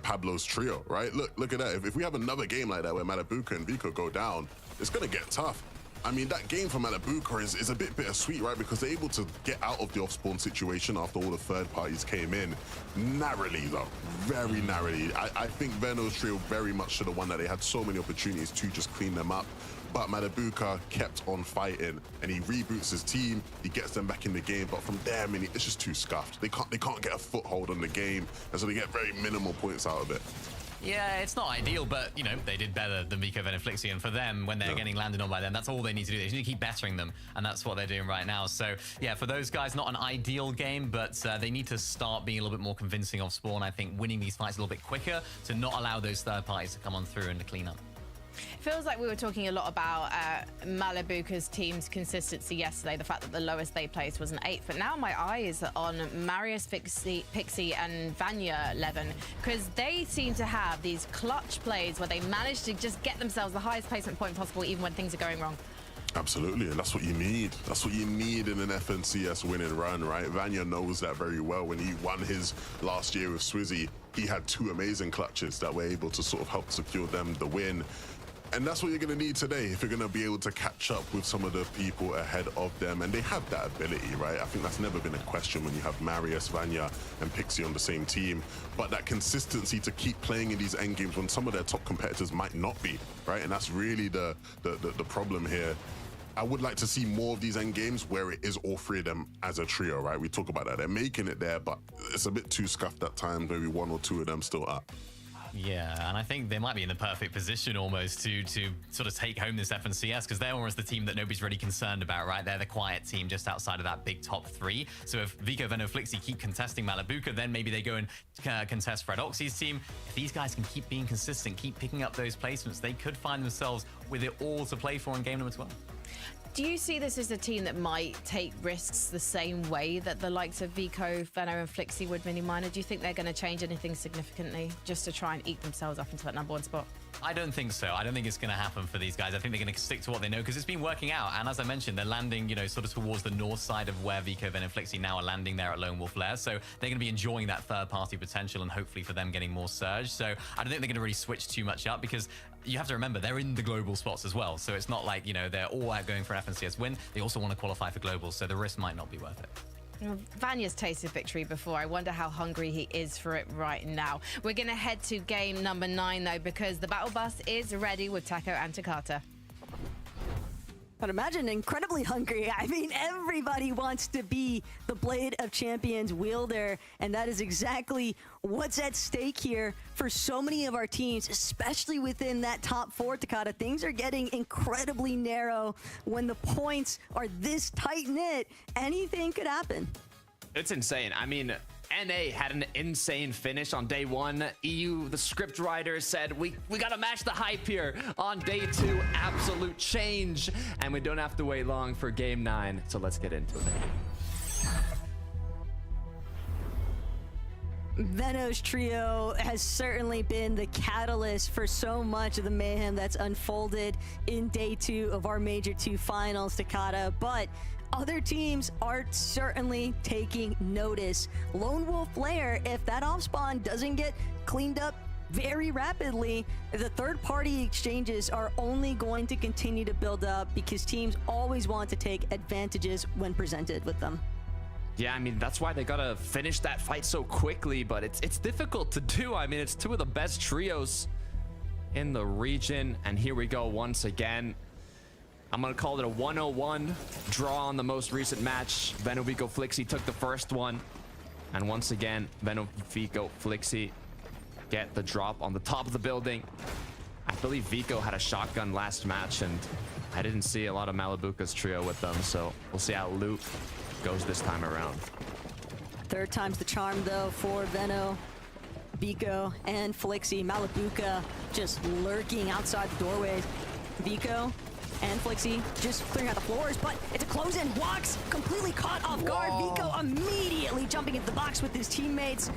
Pablo's trio, right? Look at that. If we have another game like that where Malabuka and Vico go down, it's gonna get tough. I mean, that game for Malabuka is a bit bittersweet, right? Because they're able to get out of the off-spawn situation after all the third parties came in. Narrowly, though. Very narrowly. I think Veno's trio very much should have won that. They had so many opportunities to just clean them up. But Malabuka kept on fighting, and he reboots his team. He gets them back in the game. But from there, I mean, it's just too scuffed. They can't get a foothold on the game, and so they get very minimal points out of it. Yeah, it's not ideal, but, you know, they did better than Vico, Venoflixi, and for them, when they're getting landed on by them, that's all they need to do. They just need to keep bettering them, and that's what they're doing right now. So, yeah, for those guys, not an ideal game, but they need to start being a little bit more convincing off spawn. I think winning these fights a little bit quicker to not allow those third parties to come on through and to clean up. It feels like we were talking a lot about Malabuka's team's consistency yesterday, the fact that the lowest they placed was an 8th. But now my eye is on Marius, Pixie and Vanya Levin, because they seem to have these clutch plays where they manage to just get themselves the highest placement point possible even when things are going wrong. Absolutely, and that's what you need. That's what you need in an FNCS winning run, right? Vanya knows that very well. When he won his last year with Swizzy, he had 2 amazing clutches that were able to sort of help secure them the win. And that's what you're going to need today if you're going to be able to catch up with some of the people ahead of them. And they have that ability, right? I think that's never been a question when you have Marius, Vanya, and Pixie on the same team. But that consistency to keep playing in these end games when some of their top competitors might not be, right? And that's really the problem here. I would like to see more of these end games where it is all 3 of them as a trio, right? We talk about that. They're making it there, but it's a bit too scuffed at times. Maybe 1 or 2 of them still up. Yeah, and I think they might be in the perfect position almost to sort of take home this FNCS, because they're almost the team that nobody's really concerned about, right? They're the quiet team just outside of that big top 3. So if Vico, Venoflixi keep contesting Malabuka, then maybe they go and contest Fred Oxy's team. If these guys can keep being consistent, keep picking up those placements, they could find themselves with it all to play for in game number 12. Do you see this as a team that might take risks the same way that the likes of Vico, Veno and Flixi would mini minor? Do you think they're going to change anything significantly just to try and eke themselves up into that #1 spot? I don't think so. I don't think it's going to happen for these guys. I think they're going to stick to what they know because it's been working out. And as I mentioned, they're landing, you know, sort of towards the north side of where Vico, Ven and Flixi now are landing there at Lone Wolf Lair. So they're going to be enjoying that third-party potential and hopefully for them getting more surge. So I don't think they're going to really switch too much up because you have to remember they're in the global spots as well. So it's not like, you know, they're all out going for an FNCS win. They also want to qualify for global, so the risk might not be worth it. Vanya's tasted victory before. I wonder how hungry he is for it right now. We're going to head to game number 9, though, because the battle bus is ready with Taco and Takata. But imagine incredibly hungry. I mean, everybody wants to be the Blade of Champions wielder, and that is exactly what's at stake here for so many of our teams, especially within that top 4, Takata. Things are getting incredibly narrow. When the points are this tight-knit, anything could happen. It's insane. I mean, NA had an insane finish on day 1. EU, the script writer, said we gotta match the hype here on day 2. Absolute change, and we don't have to wait long for game 9. So let's get into it. Veno's trio has certainly been the catalyst for so much of the mayhem that's unfolded in day 2 of our Major 2 finals, Takata, but other teams are certainly taking notice. Lone Wolf Lair, if that off-spawn doesn't get cleaned up very rapidly, the third-party exchanges are only going to continue to build up because teams always want to take advantages when presented with them. Yeah, I mean, that's why they gotta finish that fight so quickly, but it's difficult to do. I mean, it's 2 of the best trios in the region, and here we go once again. I'm gonna call it a 101 draw on the most recent match. Veno, Vico, Flixi took the first one, and once again, Veno, Vico, Flixi get the drop on the top of the building. I believe Vico had a shotgun last match, and I didn't see a lot of Malabuka's trio with them, so we'll see how loot goes this time around. Third time's the charm, though, for Veno, Vico, and Flixi. Malabuka just lurking outside the doorways. Vico and Flixi just clearing out the floors, but it's a close-in. Walks completely caught off guard. Whoa. Vico immediately jumping into the box with his teammates,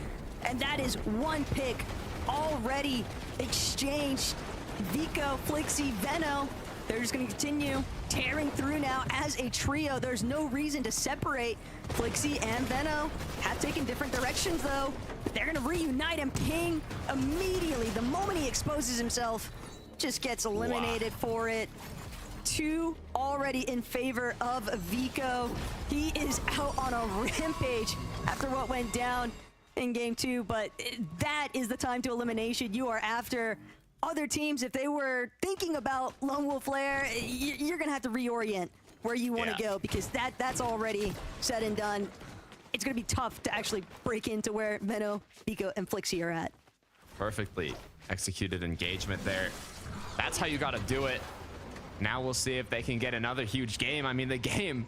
and that is 1 pick already exchanged. Vico, Flixi, Veno, they're just going to continue tearing through now as a trio. There's no reason to separate. Flixi and Veno have taken different directions, though. They're gonna reunite him. Ping immediately, the moment he exposes himself, just gets eliminated for it. 2 already in favor of Vico. He is out on a rampage after what went down in game 2, but that is the time to elimination. You are after other teams. If they were thinking about Lone Wolf Lair, you're gonna have to reorient where you want to go, because that's already said and done. It's gonna be tough to actually break into where Veno, Vico, and Flixie are at. Perfectly executed engagement there. That's how you got to do it. Now we'll see if they can get another huge game. I mean, the game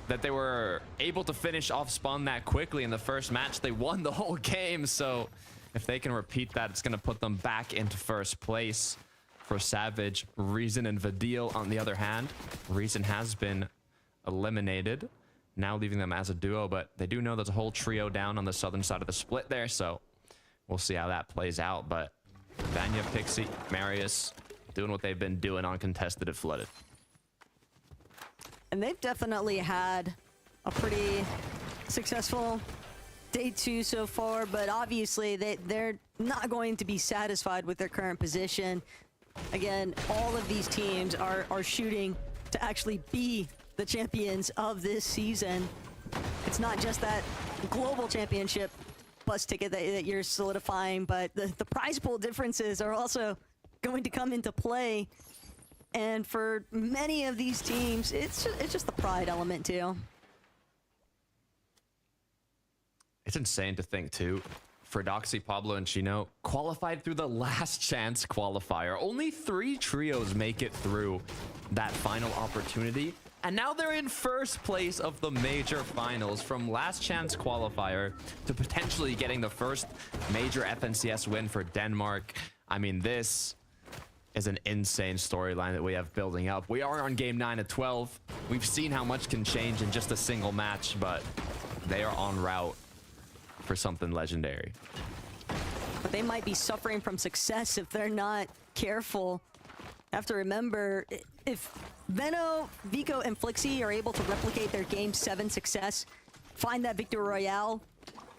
that they were able to finish off Spawn that quickly in the first match, they won the whole game. So if they can repeat that, it's going to put them back into first place. For Savage, Reason, and Vidil, on the other hand, Reason has been eliminated, now leaving them as a duo, but they do know there's a whole trio down on the southern side of the split there, so we'll see how that plays out. But Vanya, Pixie, Marius doing what they've been doing on Contested at Flooded. And they've definitely had a pretty successful day 2 so far, but obviously they're not going to be satisfied with their current position. Again, all of these teams are shooting to actually be the champions of this season. It's not just that global championship bus ticket that you're solidifying, but the prize pool differences are also going to come into play. And for many of these teams, it's just the pride element too. It's insane to think too. Doxy, Pablo, and Chino qualified through the last chance qualifier. Only 3 trios make it through that final opportunity, and now they're in first place of the major finals, from last chance qualifier to potentially getting the first major FNCS win for Denmark. I mean, this is an insane storyline that we have building up. We are on game 9 of 12. We've seen how much can change in just a single match, but they are en route for something legendary. But they might be suffering from success if they're not careful. Have to remember, if Veno, Vico, and Flixie are able to replicate their game 7 success, find that Victory Royale,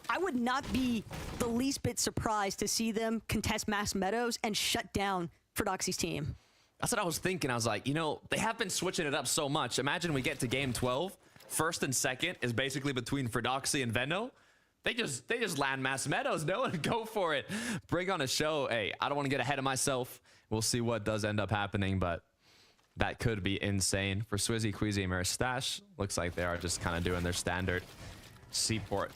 I would not be the least bit surprised to see them contest Mass Meadows and shut down Doxy's team. That's what I was thinking. I was like, you know, they have been switching it up so much. Imagine we get to game 12, first and second is basically between Doxy and Veno. They just land Mass Meadows, no, and go for it. Bring on a show. Hey, I don't want to get ahead of myself. We'll see what does end up happening, but that could be insane. For Swizzy, Queasy, and Maristache, looks like they are just kind of doing their standard Seaport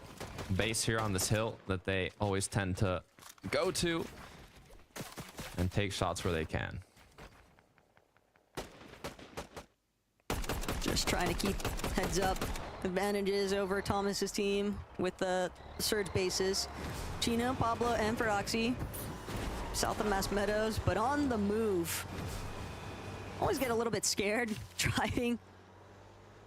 base here on this hill that they always tend to go to and take shots where they can. Just trying to keep heads up. Advantages over Thomas's team with the surge bases. Chino, Pablo, and Doxy south of Mass Meadows, but on the move. Always get a little bit scared driving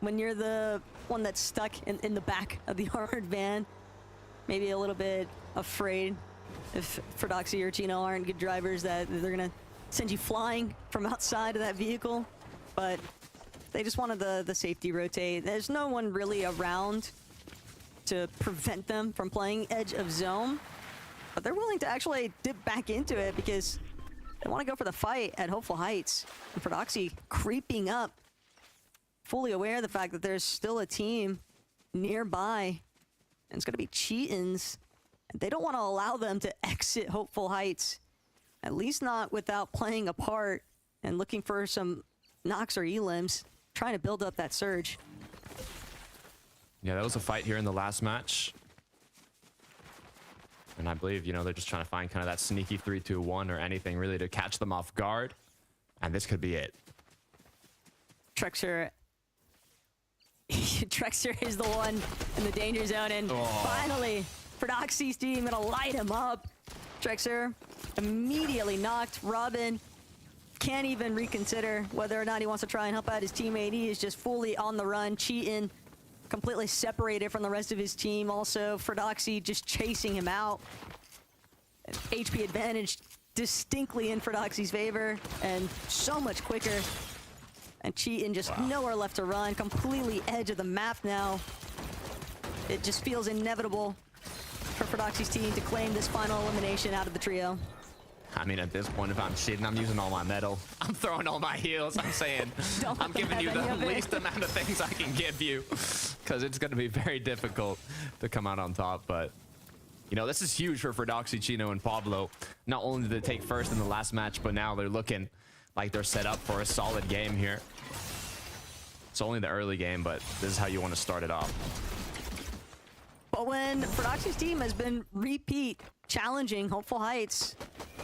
when you're the one that's stuck in the back of the armored van. Maybe a little bit afraid if Doxy or Chino aren't good drivers that they're gonna send you flying from outside of that vehicle, but they just wanted the safety rotate. There's no one really around to prevent them from playing edge of zone, but they're willing to actually dip back into it because they want to go for the fight at Hopeful Heights. And Doxy creeping up, fully aware of the fact that there's still a team nearby, and it's going to be Cheatons. They don't want to allow them to exit Hopeful Heights, at least not without playing a part and looking for some knocks or elims, trying to build up that surge. Yeah, that was a fight here in the last match. And I believe, you know, they're just trying to find kind of that sneaky 3-2-1 or anything really to catch them off guard. And this could be it. Trexer is the one in the danger zone, and finally, Doxy's team gonna light him up. Trexer immediately knocked. Robin can't even reconsider whether or not he wants to try and help out his teammate. He is just fully on the run. Cheatin' completely separated from the rest of his team. Also, Doxy just chasing him out. HP advantage distinctly in Doxy's favor, and so much quicker. And Cheatin' just nowhere left to run. Completely edge of the map now. It just feels inevitable for Prodoxy's team to claim this final elimination out of the trio. I mean, at this point, if I'm cheating, I'm using all my metal. I'm throwing all my heals. I'm saying, I'm giving you the least amount of things I can give you, because it's going to be very difficult to come out on top. But, you know, this is huge for Prodoxy, Chino, and Pablo. Not only did they take first in the last match, but now they're looking like they're set up for a solid game here. It's only the early game, but this is how you want to start it off. But when Prodoxy's team has been repeat challenging Hopeful Heights,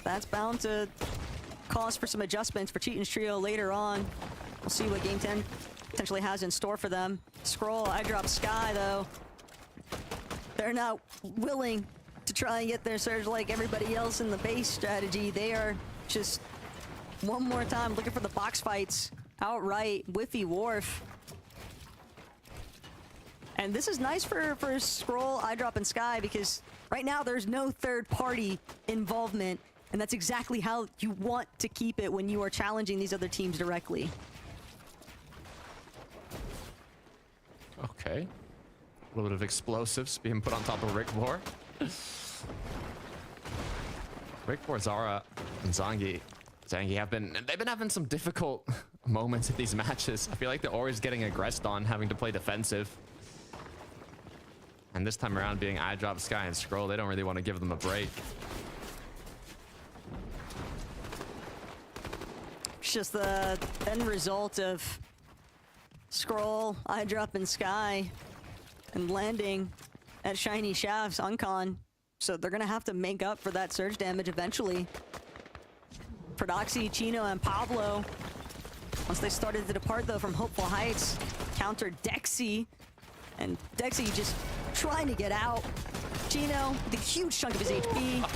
that's bound to cause for some adjustments for Cheatin's trio later on. We'll see what Game 10 potentially has in store for them. Scroll, I drop Sky, though. They're not willing to try and get their surge like everybody else in the base strategy. They are just, one more time, looking for the box fights outright. Whiffy Wharf. And this is nice for Scroll, iDrop, and Sky, because right now there's no third-party involvement, and that's exactly how you want to keep it when you are challenging these other teams directly. Okay. A little bit of explosives being put on top of Rickbor. Rickbor, Zara, and Zangi they've been having some difficult moments in these matches. I feel like they're always getting aggressed on, having to play defensive. And this time around, being iDrop, Sky, and Scroll, they don't really want to give them a break. It's just the end result of Scroll, iDrop, and Sky, and landing at Shiny Shafts, Uncon. So they're going to have to make up for that surge damage eventually. Prodoxy, Chino, and Pablo, once they started to depart, though, from Hopeful Heights, countered Dexy. And Dexy just trying to get out. Chino, the huge chunk of his HP,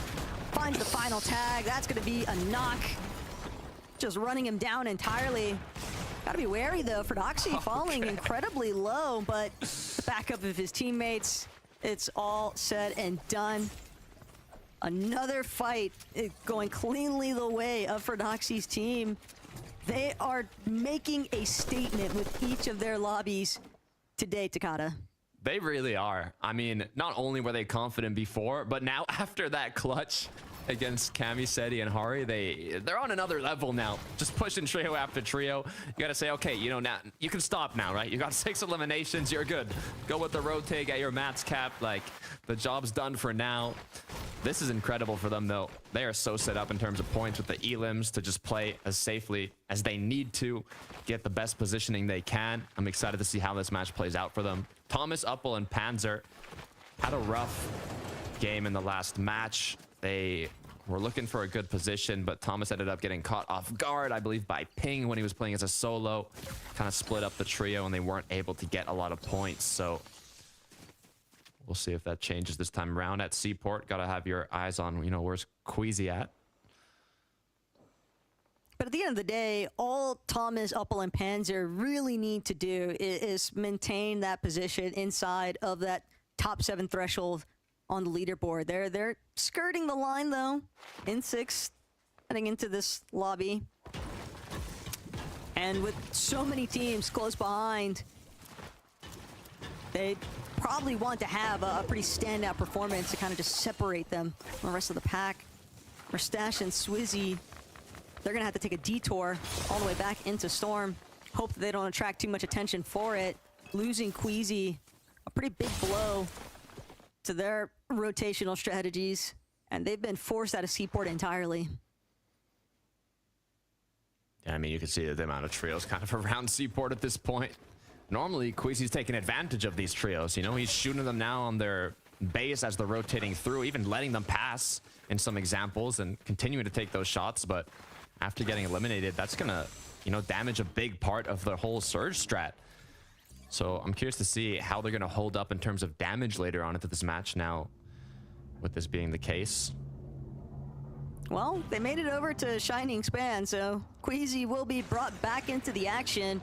finds the final tag. That's going to be a knock. Just running him down entirely. Gotta be wary, though. Prodoxy falling incredibly low, but the backup of his teammates, it's all said and done. Another fight going cleanly the way of Prodoxy's team. They are making a statement with each of their lobbies today, Takada. They really are. I mean, not only were they confident before, but now after that clutch against Kami, Seti, and Hari, they're on another level now. Just pushing trio after trio. You gotta say, okay, you know, now you can stop now, right? You got 6 eliminations, you're good. Go with the rotate, get your mats capped. Like, the job's done for now. This is incredible for them, though. They are so set up in terms of points with the elims to just play as safely as they need to, get the best positioning they can. I'm excited to see how this match plays out for them. Thomas, Uppel, and Panzer had a rough game in the last match. They were looking for a good position, but Thomas ended up getting caught off guard, I believe, by Ping when he was playing as a solo. Kind of split up the trio, and they weren't able to get a lot of points. So we'll see if that changes this time around at Seaport. Got to have your eyes on, you know, where's Queasy at. But at the end of the day, all Thomas, Uppel, and Panzer really need to do is maintain that position inside of that top 7 threshold on the leaderboard. They're skirting the line, though, in 6th, heading into this lobby. And with so many teams close behind, they probably want to have a pretty standout performance to kind of just separate them from the rest of the pack. Mustache and Swizzy, they're going to have to take a detour all the way back into Storm. Hope that they don't attract too much attention for it. Losing Queasy, a pretty big blow to their rotational strategies, and they've been forced out of Seaport entirely. Yeah, I mean, you can see the amount of trios kind of around Seaport at this point. Normally, Queasy's taking advantage of these trios. You know, he's shooting them now on their base as they're rotating through, even letting them pass in some examples and continuing to take those shots. But after getting eliminated, that's going to, you know, damage a big part of the whole Surge strat. So I'm curious to see how they're going to hold up in terms of damage later on into this match now, with this being the case. Well, they made it over to Shining Span, so Queasy will be brought back into the action.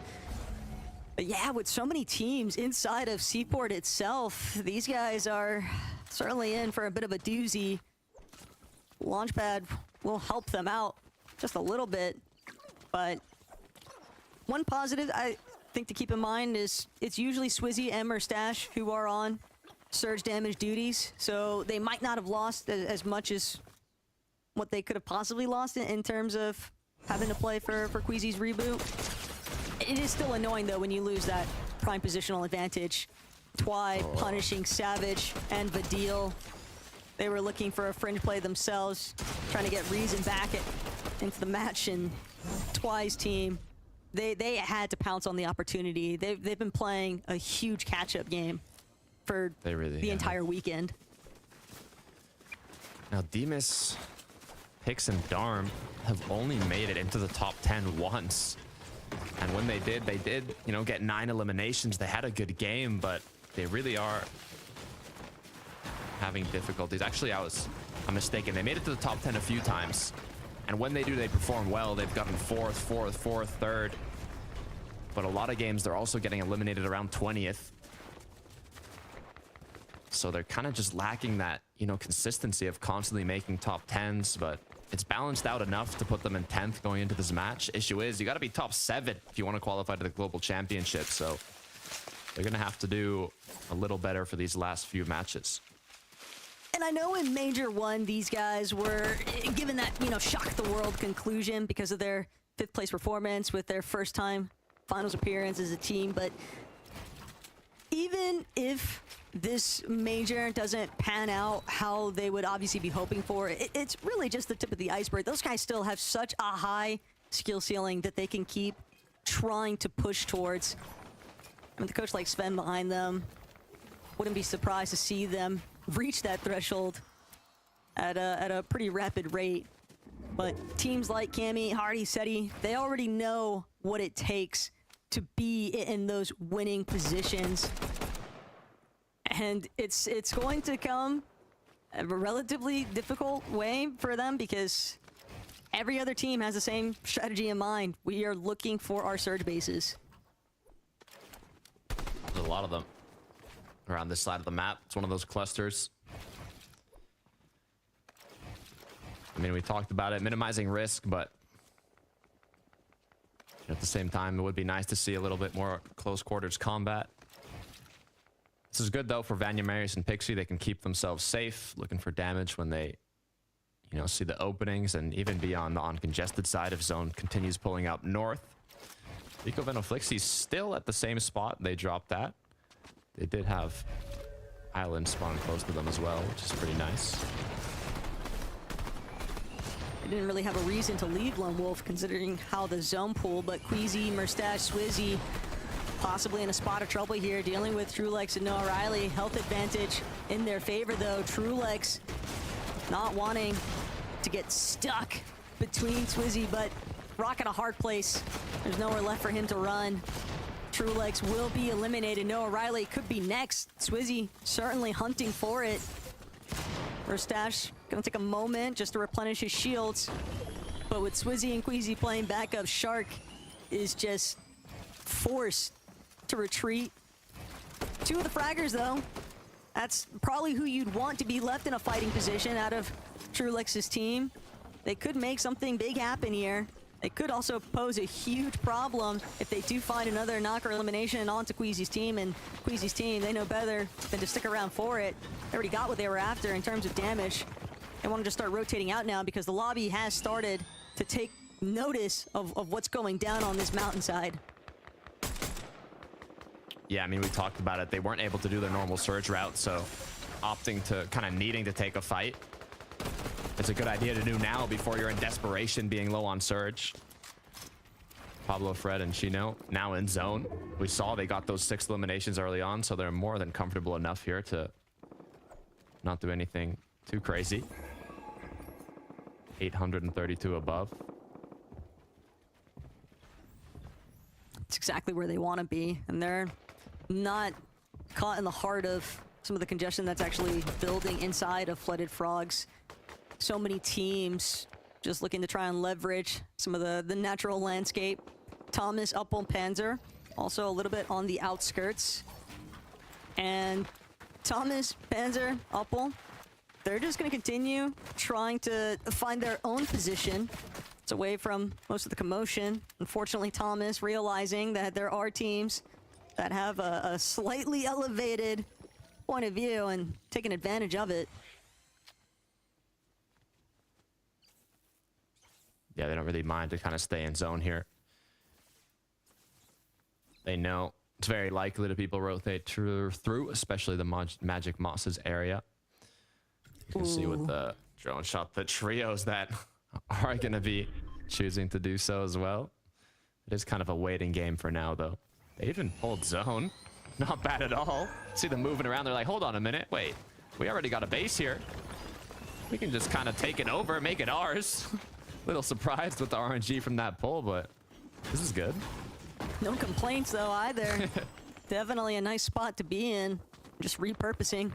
But yeah, with so many teams inside of Seaport itself, these guys are certainly in for a bit of a doozy. Launchpad will help them out just a little bit, but one positive I think to keep in mind is it's usually Swizzy and Mustache who are on surge damage duties, so they might not have lost as much as what they could have possibly lost in terms of having to play for Queasy's reboot. It is still annoying, though, when you lose that prime positional advantage. Twy punishing Savage and Vidil. They were looking for a fringe play themselves, trying to get Reason back into the match, and Twy's team, they had to pounce on the opportunity. They've been playing a huge catch-up game for the entire weekend. Now, Demas, Pix, and Darm have only made it into the top 10 once. And when they did, you know, get 9 eliminations. They had a good game, but they really are having difficulties. Actually, I'm mistaken. They made it to the top 10 a few times. And when they do, they perform well. They've gotten 4th, 3rd. But a lot of games, they're also getting eliminated around 20th. So they're kind of just lacking that, you know, consistency of constantly making top 10s, but it's balanced out enough to put them in 10th going into this match. Issue is, you got to be top 7 if you want to qualify to the Global Championship. So they're going to have to do a little better for these last few matches. And I know in Major 1, these guys were given that, you know, shock the world conclusion because of their 5th place performance with their first time finals appearance as a team. But even if this Major doesn't pan out how they would obviously be hoping for, it's really just the tip of the iceberg. Those guys still have such a high skill ceiling that they can keep trying to push towards. I mean, the coach like Sven behind them, wouldn't be surprised to see them reach that threshold at a pretty rapid rate. But teams like Cammy, Hardy, Seti, they already know what it takes to be in those winning positions. And it's going to come a relatively difficult way for them because every other team has the same strategy in mind. We are looking for our surge bases. There's a lot of them around this side of the map. It's one of those clusters. I mean, we talked about it, minimizing risk, but at the same time, it would be nice to see a little bit more close quarters combat. This is good, though, for Vanya, Marius, and Pixie. They can keep themselves safe, looking for damage when they, you know, see the openings, and even beyond the uncongested side if Zone continues pulling up north. Rico Venoflixie's still at the same spot they dropped at. They did have Island spawn close to them as well, which is pretty nice. They didn't really have a reason to leave Lone Wolf considering how the zone pool, but Queasy, Murstache, Swizzy possibly in a spot of trouble here, dealing with Trulex and Noah Riley. Health advantage in their favor, though. Trulex not wanting to get stuck between Swizzy, but rocking a hard place. There's nowhere left for him to run. Trulex will be eliminated. Noah Riley could be next. Swizzy certainly hunting for it. Murstache gonna take a moment just to replenish his shields. But with Swizzy and Queasy playing backup, Shark is just forced to retreat. 2 of the fraggers, though. That's probably who you'd want to be left in a fighting position out of Trulex's team. They could make something big happen here. They could also pose a huge problem if they do find another knocker elimination onto Queasy's team, and Queasy's team, they know better than to stick around for it. They already got what they were after in terms of damage. They want to just start rotating out now because the lobby has started to take notice of what's going down on this mountainside. Yeah, I mean, we talked about it. They weren't able to do their normal surge route, so opting to kind of needing to take a fight. It's a good idea to do now before you're in desperation being low on surge. Pablo, Fred, and Chino now in zone. We saw they got those 6 eliminations early on, so they're more than comfortable enough here to not do anything too crazy. 832 above. It's exactly where they want to be, and they're not caught in the heart of some of the congestion that's actually building inside of Flooded Frogs. So many teams just looking to try and leverage some of the natural landscape. Thomas, Uppel, Panzer, also a little bit on the outskirts. And Thomas, Panzer, Uppel, they're just going to continue trying to find their own position. It's away from most of the commotion. Unfortunately, Thomas realizing that there are teams that have a slightly elevated point of view and taking advantage of it. Yeah, they don't really mind to kind of stay in zone here. They know it's very likely that people rotate through, especially the Magic Mosses area. You can see with the drone shot, the trios that are going to be choosing to do so as well. It is kind of a waiting game for now, though. They even pulled zone. Not bad at all. See them moving around. They're like, hold on a minute. Wait, we already got a base here. We can just kind of take it over, make it ours. Little surprised with the RNG from that pull, but this is good. No complaints, though, either. Definitely a nice spot to be in. Just repurposing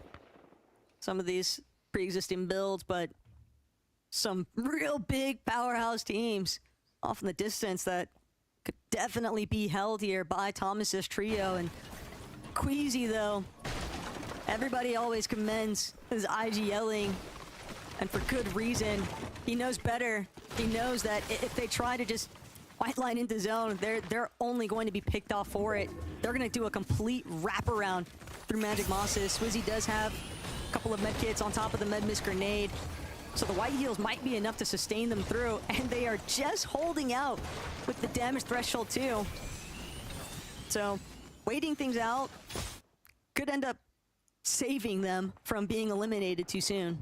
some of these pre-existing builds, but some real big powerhouse teams off in the distance that could definitely be held here by Thomas's trio. And Queasy, though, everybody always commends his IGLing, and for good reason. He knows better. He knows that if they try to just white line into zone, they're only going to be picked off for it. They're going to do a complete wraparound through Magic Mosses. Swizzy does have a couple of med kits on top of the med miss grenade, so the white heals might be enough to sustain them through, and they are just holding out with the damage threshold too. So waiting things out could end up saving them from being eliminated too soon.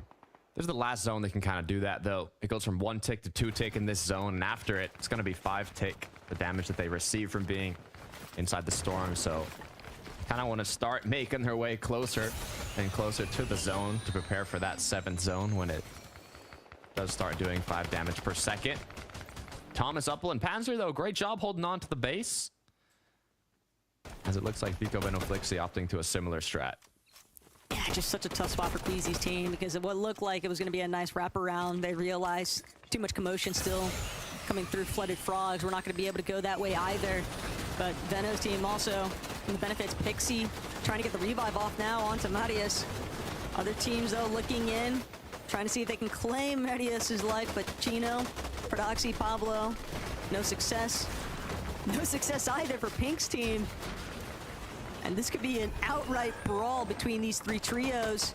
There's the last zone that can kind of do that, though. It goes from 1 tick to 2 tick in this zone, and after it, it's going to be 5 tick, the damage that they receive from being inside the storm. So kind of want to start making their way closer and closer to the zone to prepare for that 7th zone when it does start doing 5 damage per second. Thomas, Uppel, and Panzer, though, great job holding on to the base. As it looks like Vico Benoflixi opting to a similar strat. Yeah, just such a tough spot for Queasy's team, because what looked like it was going to be a nice wraparound. They realized too much commotion still coming through Flooded Frogs. We're not going to be able to go that way either. But Veno's team also, in the benefits, Pixie trying to get the revive off now onto Marius. Other teams, though, looking in, trying to see if they can claim Marius's life, but Chino, Prodoxy, Pablo, no success. No success either for Pink's team. And this could be an outright brawl between these 3 trios.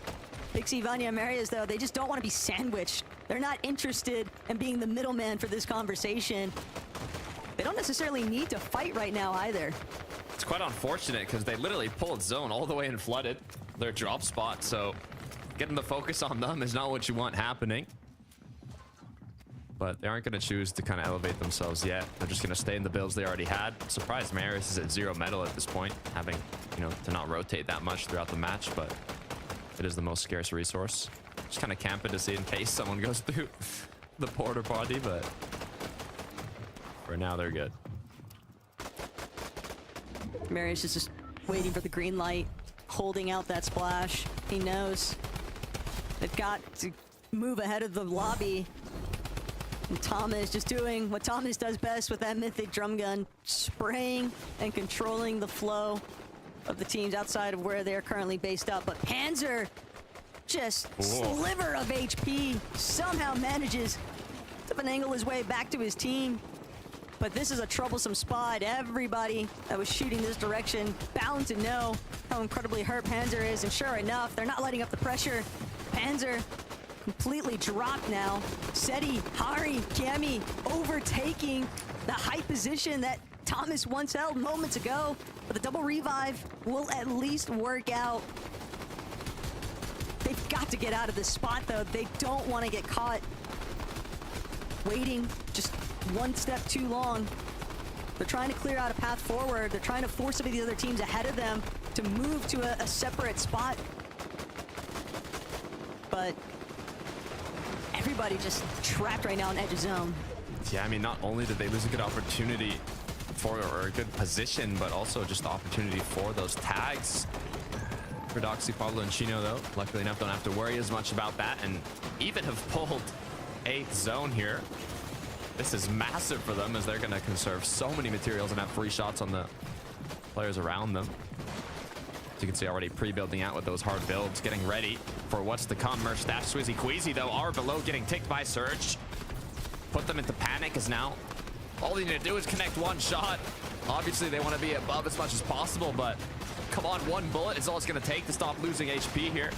Pixie, Vanya, and Marius, though, they just don't want to be sandwiched. They're not interested in being the middleman for this conversation. They don't necessarily need to fight right now either. It's quite unfortunate because they literally pulled zone all the way in Flooded, their drop spot, so getting the focus on them is not what you want happening. But they aren't going to choose to kind of elevate themselves yet. They're just going to stay in the builds they already had. Surprised Marius is at 0 metal at this point, having, you know, to not rotate that much throughout the match, but it is the most scarce resource. Just kind of camp it to see in case someone goes through the porta potty, but for now they're good. Marius is just waiting for the green light, holding out that splash. He knows they've got to move ahead of the lobby. And Thomas just doing what Thomas does best with that mythic drum gun, spraying and controlling the flow of the teams outside of where they're currently based up. But Panzer, just sliver of HP, somehow manages to finagle his way back to his team. But this is a troublesome spot. Everybody that was shooting this direction bound to know how incredibly hurt Panzer is. And sure enough, they're not letting up the pressure. Panzer completely dropped now. Seti, Hari, Kiemi overtaking the high position that Thomas once held moments ago. But the double revive will at least work out. They've got to get out of this spot, though. They don't want to get caught waiting just one step too long. They're trying to clear out a path forward. They're trying to force some of the other teams ahead of them to move to a separate spot. But everybody just trapped right now in edge of zone. Yeah, I mean, not only did they lose a good opportunity for, or a good position, but also just the opportunity for those tags. For Doxy, Pablo, and Chino, though, luckily enough, don't have to worry as much about that, and even have pulled 8th zone here. This is massive for them, as they're going to conserve so many materials and have free shots on the players around them. As you can see, already pre-building out with those hard builds, getting ready for what's to come. Merch, Stash, Swizzy, Queasy, though, are below, getting ticked by Surge. Put them into panic, as now all they need to do is connect one shot. Obviously, they want to be above as much as possible, but Come on, one bullet is all it's going to take to stop losing HP here.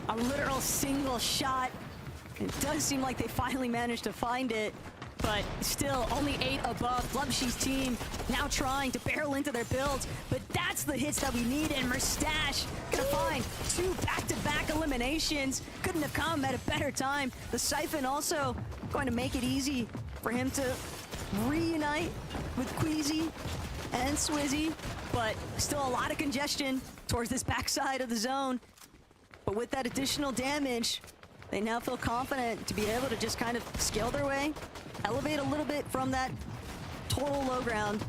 A literal single shot. It does seem like they finally managed to find it, but still only 8 above. Blubshy's team now trying to barrel into their builds, but that's the hits that we need, and Merstash gonna find 2 back-to-back eliminations. Couldn't have come at a better time. The Siphon also going to make it easy for him to reunite with Queasy and Swizzy, but still a lot of congestion towards this backside of the zone. But with that additional damage, they now feel confident to be able to just kind of scale their way, elevate a little bit from that total low ground,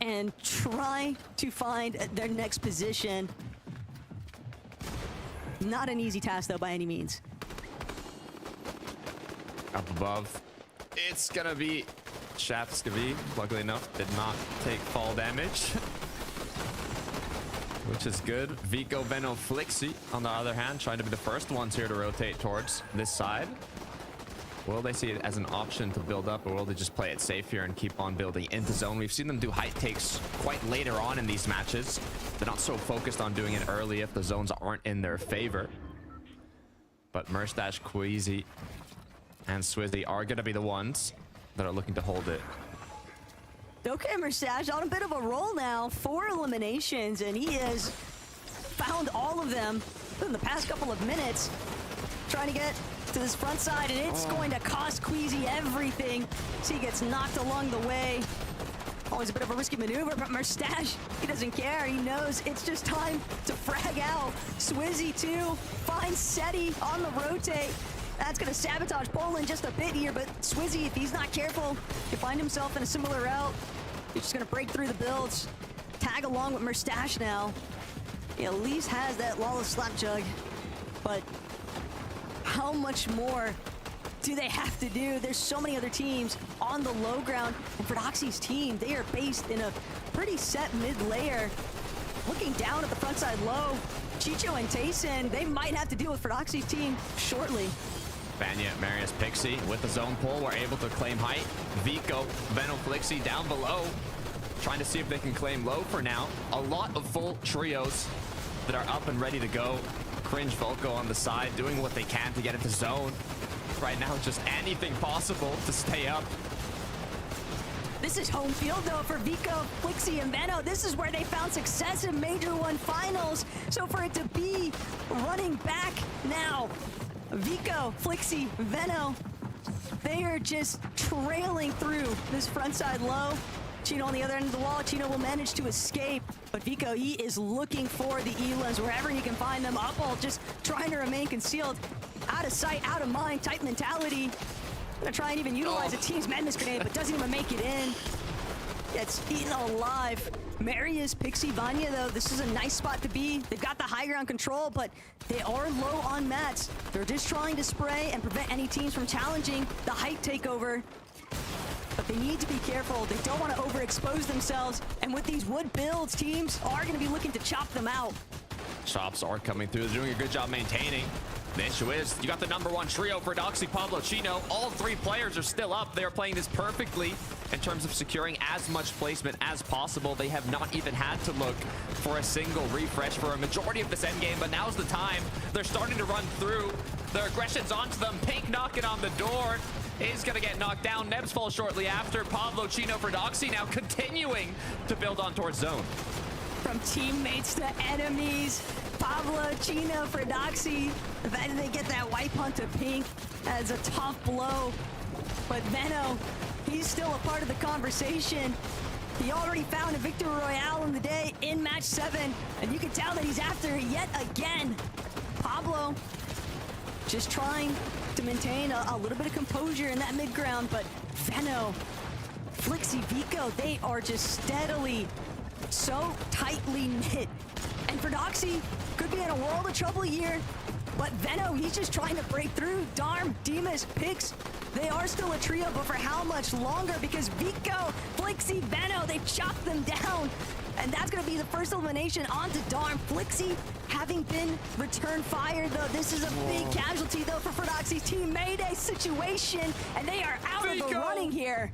and try to find their next position. Not an easy task, though, by any means. Up above, it's gonna be Shaftsky. Luckily enough, did not take fall damage. Which is good. Vico, Veno, Flixi, on the other hand, trying to be the first ones here to rotate towards this side. Will they see it as an option to build up, or will they just play it safe here and keep on building into zone? We've seen them do height takes quite later on in these matches. They're not so focused on doing it early if the zones aren't in their favor. But Merstash, Queasy, and Swizzy are going to be the ones that are looking to hold it. Okay, Merstash on a bit of a roll now. 4 eliminations, and he has found all of them in the past couple of minutes. Trying to get to this front side, and it's going to cost Queasy everything. So he gets knocked along the way. Always a bit of a risky maneuver, but Merstash, he doesn't care. He knows it's just time to frag out. Swizzy, too, finds Seti on the rotate. That's going to sabotage Poland just a bit here, but Swizzy, if he's not careful, he'll find himself in a similar route. He's just going to break through the builds, tag along with Merstash now. He at least has that Lawless Slap Jug, but how much more do they have to do? There's so many other teams on the low ground, and for Doxy's team, they are based in a pretty set mid-layer. Looking down at the front side low, Chicho and Tayson, they might have to deal with Doxy's team shortly. Vanya, Marius, Pixie with the zone pull were able to claim height. Vico, Veno, Flixi down below, trying to see if they can claim low for now. A lot of full trios that are up and ready to go. Cringe Volko on the side, doing what they can to get into zone. Right now, just anything possible to stay up. This is home field, though, for Vico, Flixi, and Veno. This is where they found success in Major 1 finals. So for it to be running back now, Vico, Flixi, Veno, they are just trailing through this front side low. Chino on the other end of the wall. Chino will manage to escape, but Vico, he is looking for the Elans wherever he can find them. Uphold just trying to remain concealed. Out of sight, out of mind type mentality. Gonna try and even utilize a team's madness grenade, but doesn't even make it in. Gets eaten alive. Marius, Pixie, Vanya, though, this is a nice spot to be. They've got the high ground control, but they are low on mats. They're just trying to spray and prevent any teams from challenging the height takeover. But they need to be careful. They don't want to overexpose themselves. And with these wood builds, teams are going to be looking to chop them out. Chops are coming through. They're doing a good job maintaining. The issue is, you got the #1 trio for Doxy, Pablo, Chino. All 3 players are still up. They are playing this perfectly in terms of securing as much placement as possible. They have not even had to look for a single refresh for a majority of this endgame, but now's the time. They're starting to run through. Their aggression's onto them. Pink knocking on the door. Is going to get knocked down. Nebs falls shortly after. Pablo, Chino for Doxy now continuing to build on towards zone. From teammates to enemies, Pablo, Chino for Doxy. Then they get that wipe onto Pink as a tough blow. But Veno, he's still a part of the conversation. He already found a victory royale in the day in match 7, and you can tell that he's after it yet again. Pablo just trying to maintain a little bit of composure in that mid ground, but Veno, Flixi, Vico, they are just steadily so tightly knit. And for Doxy, could be in a world of trouble here, but Veno, he's just trying to break through. Darm, Demas, Pix, they are still a trio, but for how much longer? Because Vico, Flixi, Veno, they chopped them down. And that's going to be the first elimination onto Darm. Flixi having been return fire, though. This is a big casualty, though, for Doxy's team. Mayday situation, and they are out of the running here.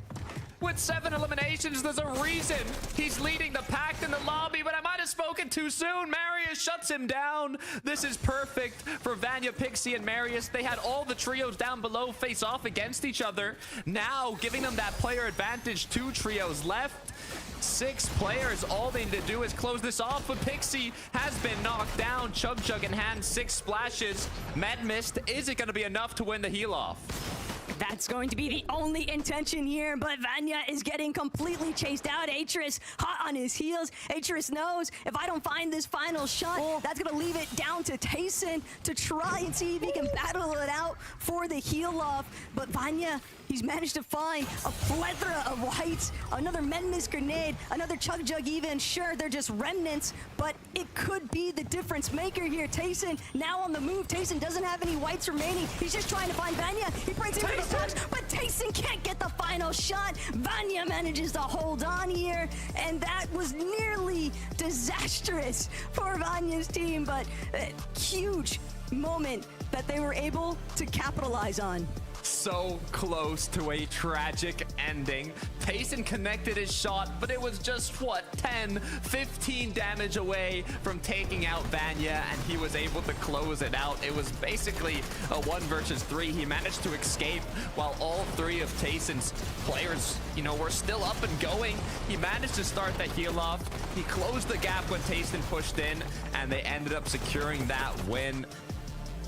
with 7 eliminations. There's a reason he's leading the pack in the lobby, but I might have spoken too soon. Marius shuts him down. This is perfect for Vanya, Pixie, and Marius. They had all the trios down below face off against each other. Now giving them that player advantage. 2 trios left. 6 players. All they need to do is close this off, but Pixie has been knocked down. Chug Chug in hand, 6 splashes. Med mist. Is it going to be enough to win the heal off? That's going to be the only intention here, but Vanya is getting completely chased out. Atris hot on his heels. Atris knows if I don't find this final shot, that's going to leave it down to Tayson to try and see if he can battle it out for the heal off. But Vanya, he's managed to find a plethora of whites, another Menmis grenade, another Chug Jug even. Sure, they're just remnants, but it could be the difference maker here. Tayson now on the move. Tayson doesn't have any whites remaining. He's just trying to find Vanya. He breaks into the box, but Tayson can't get the final shot. Vanya manages to hold on here, and that was nearly disastrous for Vanya's team, but a huge moment that they were able to capitalize on. So close to a tragic ending. Tayson connected his shot, but it was just, what, 10, 15 damage away from taking out Vanya, and he was able to close it out. It was basically a 1 versus 3. He managed to escape while all 3 of Tayson's players, you know, were still up and going. He managed to start the heal off. He closed the gap when Tayson pushed in, and they ended up securing that win.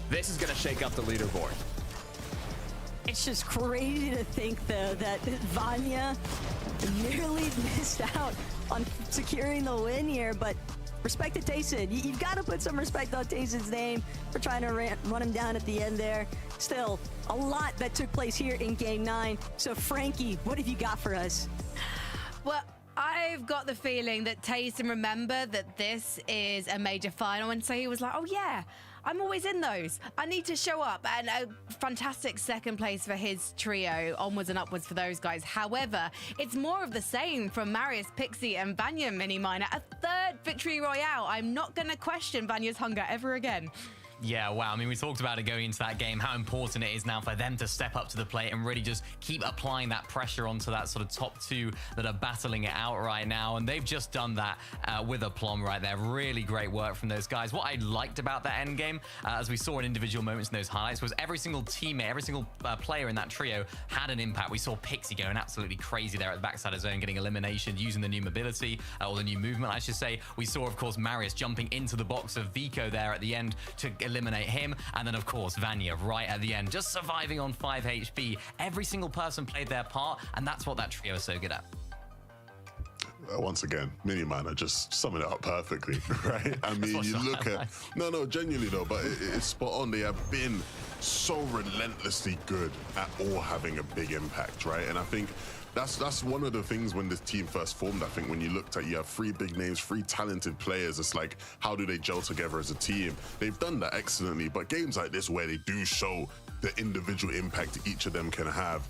This is going to shake up the leaderboard. It's just crazy to think, though, that Vanya nearly missed out on securing the win here, but respect to Tayson. You've got to put some respect on Tayson's name for trying to run him down at the end there. Still, a lot that took place here in Game 9. So, Frankie, what have you got for us? Well, I've got the feeling that Tayson remembered that this is a major final, and so he was like, oh yeah, I'm always in those. I need to show up. And a fantastic second place for his trio, onwards and upwards for those guys. However, it's more of the same from Marius, Pixie, and Vanya Miniminer. A 3rd victory royale. I'm not going to question Vanya's hunger ever again. Yeah, wow. I mean, we talked about it going into that game, how important it is now for them to step up to the plate and really just keep applying that pressure onto that sort of top 2 that are battling it out right now. And they've just done that with aplomb right there. Really great work from those guys. What I liked about that end game, as we saw in individual moments in those highlights, was every single teammate, every single player in that trio had an impact. We saw Pixie going absolutely crazy there at the backside of zone, getting elimination using the new mobility, or the new movement, I should say. We saw, of course, Marius jumping into the box of Vico there at the end to eliminate him, and then of course Vanya right at the end, just surviving on 5 HP. Every single person played their part, and that's what that trio is so good at. Once again, Miniminer just summing it up perfectly, right? I mean, you look at... No, genuinely though, but it's spot on. They have been so relentlessly good at all having a big impact, right? And I think that's one of the things when this team first formed. I think when you looked at, you have 3 big names, 3 talented players. It's like, how do they gel together as a team? They've done that excellently, but games like this where they do show the individual impact each of them can have,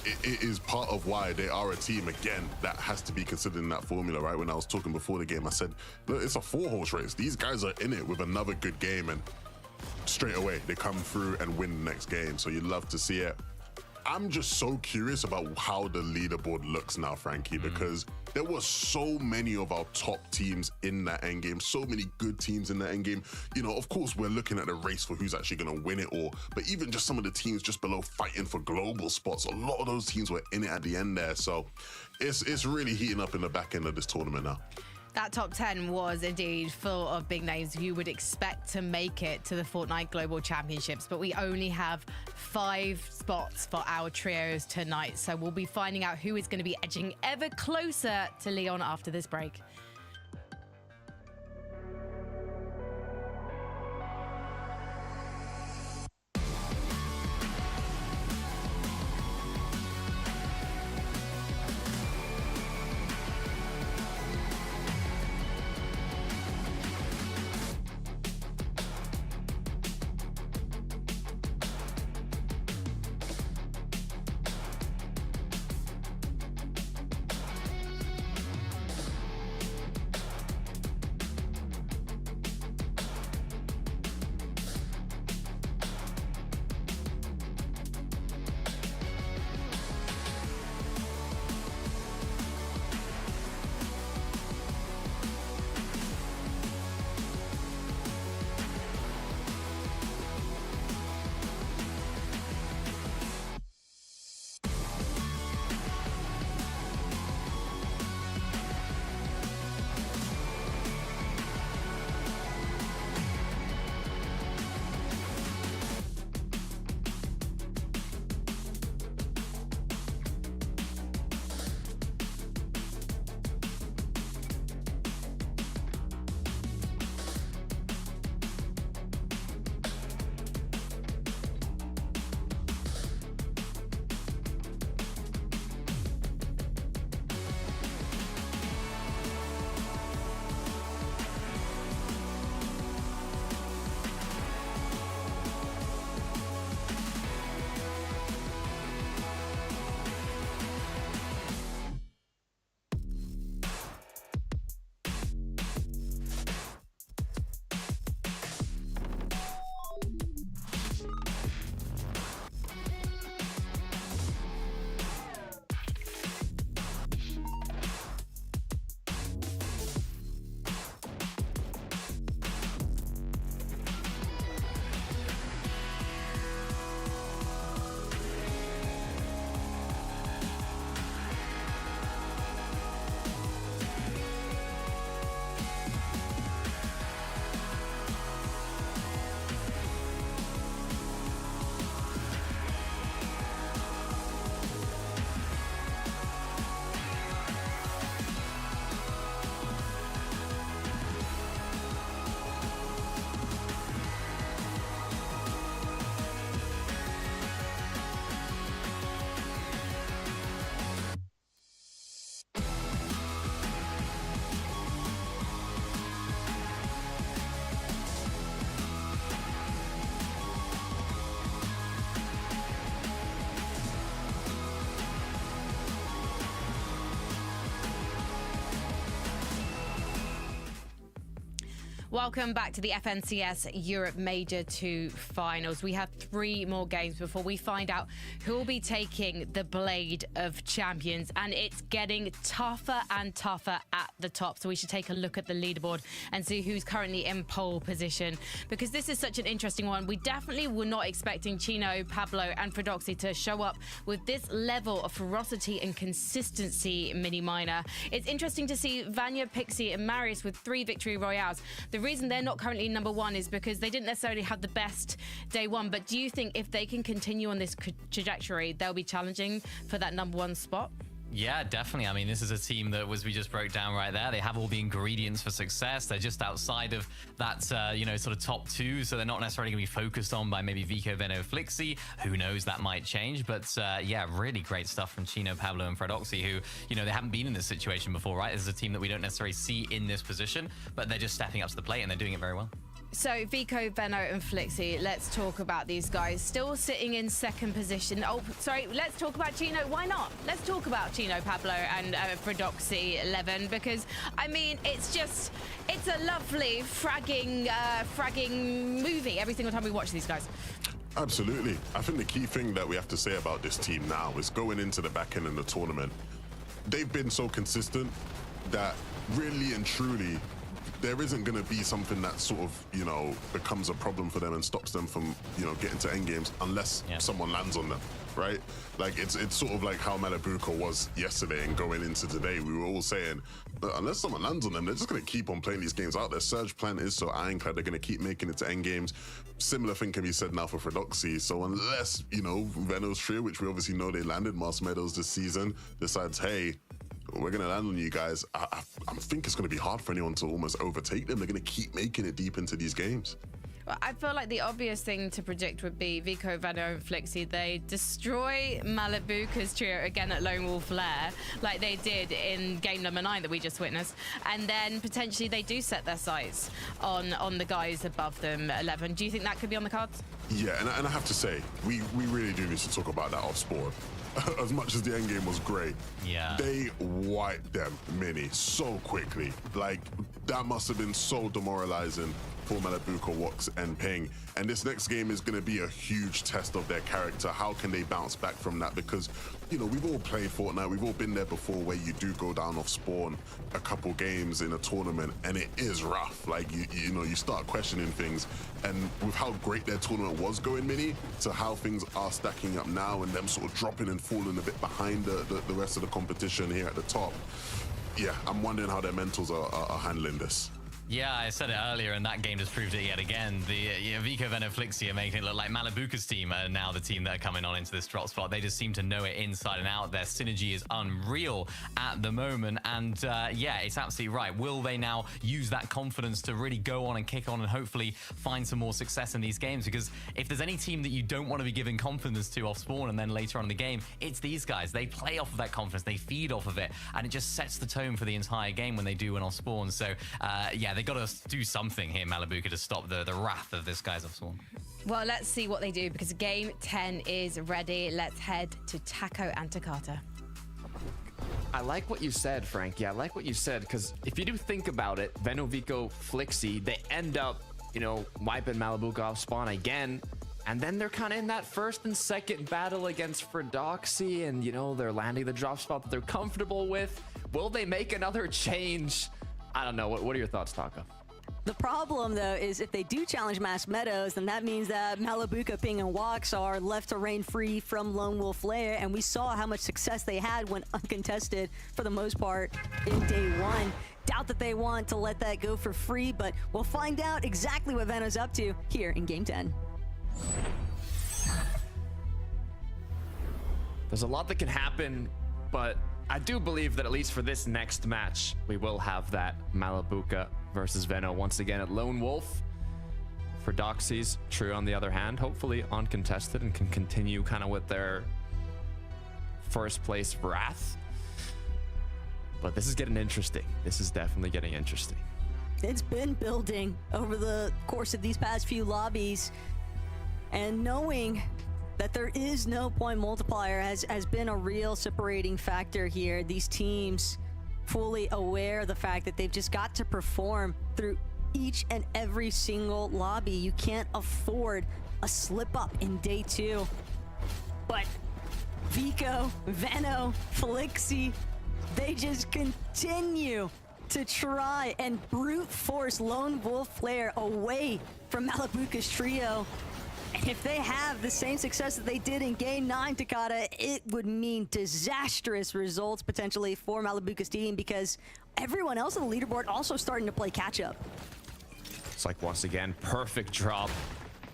it is part of why they are a team, again, that has to be considered in that formula, right? When I was talking before the game, I said, look, it's a 4-horse race. These guys are in it with another good game, and straight away, they come through and win the next game. So you love to see it. I'm just so curious about how the leaderboard looks now, Frankie, because there were so many of our top teams in that endgame, so many good teams in that endgame. You know, of course, we're looking at the race for who's actually going to win it all, but even just some of the teams just below fighting for global spots, a lot of those teams were in it at the end there. So it's really heating up in the back end of this tournament now. That top 10 was indeed full of big names you would expect to make it to the Fortnite Global Championships, but we only have 5 spots for our trios tonight, so we'll be finding out who is going to be edging ever closer to Leon after this break. Welcome back to the FNCS Europe Major 2 finals. We have 3 more games before we find out who will be taking the Blade of Champions, and it's getting tougher and tougher at the top. So we should take a look at the leaderboard and see who's currently in pole position, because this is such an interesting one. We definitely were not expecting Chino, Pablo and Fredoxy to show up with this level of ferocity and consistency mini-minor. It's interesting to see Vanya, Pixie and Marius with 3 victory royales. The reason they're not currently number 1 is because they didn't necessarily have the best day 1. But do you think if they can continue on this trajectory, they'll be challenging for that number 1 spot? Yeah, definitely. I mean, this is a team that, as we just broke down right there, they have all the ingredients for success. They're just outside of that, you know, sort of top 2, so they're not necessarily going to be focused on by maybe Vico, Veno, Flixi. Who knows, that might change. But yeah, really great stuff from Chino, Pablo and Fredoxy, who, you know, they haven't been in this situation before, right? This is a team that we don't necessarily see in this position, but they're just stepping up to the plate and they're doing it very well. So Vico, Veno and Flixi, let's talk about these guys. Still sitting in 2nd position. Oh, sorry, let's talk about Chino. Why not? Let's talk about Chino, Pablo and Fredoxy 11, because, I mean, it's a lovely fragging movie every single time we watch these guys. Absolutely. I think the key thing that we have to say about this team now is going into the back end of the tournament, they've been so consistent that really and truly there isn't going to be something that sort of, you know, becomes a problem for them and stops them from, you know, getting to end games unless someone lands on them, right? Like it's sort of like how Malabuka was yesterday and going into today. We were all saying, unless someone lands on them, they're just going to keep on playing these games out. Their surge plan is so ironclad, they're going to keep making it to end games. Similar thing can be said now for Fredoxy. So unless, you know, Veno's Trio, which we obviously know they landed, Mars Meadows this season, decides, hey, we're going to land on you guys, I think it's going to be hard for anyone to almost overtake them. They're going to keep making it deep into these games. Well, I feel like the obvious thing to predict would be Vico, Veno and Flixi. They destroy Malabuka's trio again at Lone Wolf Lair, like they did in game number 9 that we just witnessed. And then potentially they do set their sights on the guys above them, 11. Do you think that could be on the cards? Yeah, and I have to say, we really do need to talk about that off spawn. As much as the end game was great, they wiped them mini so quickly. Like, that must have been so demoralizing for Malabuka, Wox, and Ping. And this next game is going to be a huge test of their character. How can they bounce back from that? Because, you know, we've all played Fortnite. We've all been there before where you do go down off spawn a couple games in a tournament, and it is rough. Like, you know, you start questioning things. And with how great their tournament was going mini to how things are stacking up now and them sort of dropping and falling a bit behind the rest of the competition here at the top, yeah, I'm wondering how their mentals are handling this. Yeah, I said it earlier, and that game just proved it yet again. The Vico, Veno, Flixi are making it look like Malabuka's team are now the team that are coming on into this drop spot. They just seem to know it inside and out. Their synergy is unreal at the moment, and yeah, it's absolutely right. Will they now use that confidence to really go on and kick on and hopefully find some more success in these games? Because if there's any team that you don't want to be giving confidence to off spawn and then later on in the game, it's these guys. They play off of that confidence, they feed off of it, and it just sets the tone for the entire game when they do win off spawn. So yeah, they got to do something here, Malabuka, to stop the wrath of this guy's off spawn. Well, let's see what they do, because game 10 is ready. Let's head to Taco and Takata. I like what you said, Frankie. I like what you said, because if you do think about it, Veno, Vico, Flixi, they end up, you know, wiping Malabuka off spawn again. And then they're kind of in that first and second battle against Fredoxy, and, you know, they're landing the drop spot that they're comfortable with. Will they make another change? I don't know. What are your thoughts, Taka? The problem, though, is if they do challenge Mass Meadows, then that means that Malabuka, Ping, and Wox are left to reign free from Lone Wolf Lair, and we saw how much success they had when uncontested for the most part in day 1. Doubt that they want to let that go for free, but we'll find out exactly what Veno's up to here in game 10. There's a lot that can happen, but I do believe that at least for this next match, we will have that Malabuka versus Veno once again at Lone Wolf. Fredoxy's True, on the other hand, hopefully uncontested and can continue kind of with their first place wrath. But this is getting interesting. This is definitely getting interesting. It's been building over the course of these past few lobbies, and knowing that there is no point multiplier has been a real separating factor here. These teams fully aware of the fact that they've just got to perform through each and every single lobby. You can't afford a slip up in day 2. But Vico, Veno, Felixi, they just continue to try and brute force Lone Wolf Flare away from Malabuka's trio. And if they have the same success that they did in game 9, Takata, it would mean disastrous results potentially for Malabuka's team, because everyone else on the leaderboard also starting to play catch up. It's like, once again, perfect drop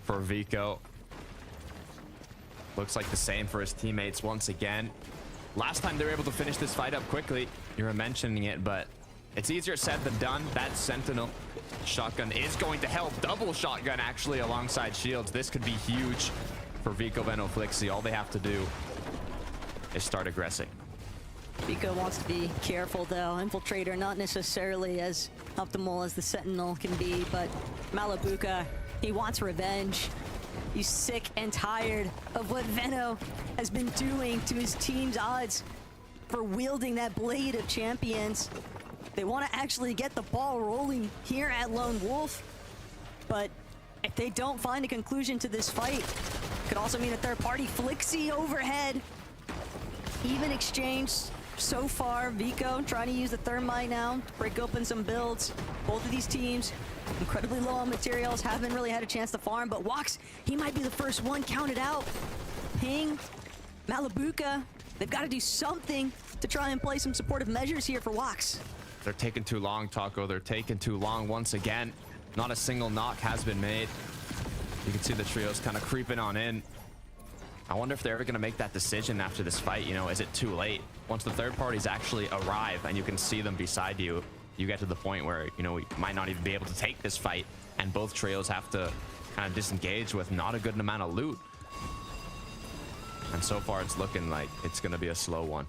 for Vico. Looks like the same for his teammates once again. Last time they were able to finish this fight up quickly. You were mentioning it, but it's easier said than done. That Sentinel shotgun is going to help. Double shotgun, actually, alongside shields. This could be huge for Vico, Veno, Flixi. All they have to do is start aggressing. Vico wants to be careful, though. Infiltrator not necessarily as optimal as the Sentinel can be, but Malabuka, he wants revenge. He's sick and tired of what Veno has been doing to his team's odds for wielding that blade of champions. They want to actually get the ball rolling here at Lone Wolf, but if they don't find a conclusion to this fight, could also mean a third party. Flixi overhead. Even exchange so far. Vico trying to use the thermite now to break open some builds. Both of these teams incredibly low on materials, haven't really had a chance to farm, but Wox, he might be the first one counted out. Ping, Malabuka, they've got to do something to try and play some supportive measures here for Wox. They're taking too long, Taco. They're taking too long once again. Not a single knock has been made. You can see the trio's kind of creeping on in. I wonder if they're ever going to make that decision after this fight. You know, is it too late? Once the third parties actually arrive and you can see them beside you, you get to the point where, you know, we might not even be able to take this fight, and both trios have to kind of disengage with not a good amount of loot. And so far, it's looking like it's going to be a slow one.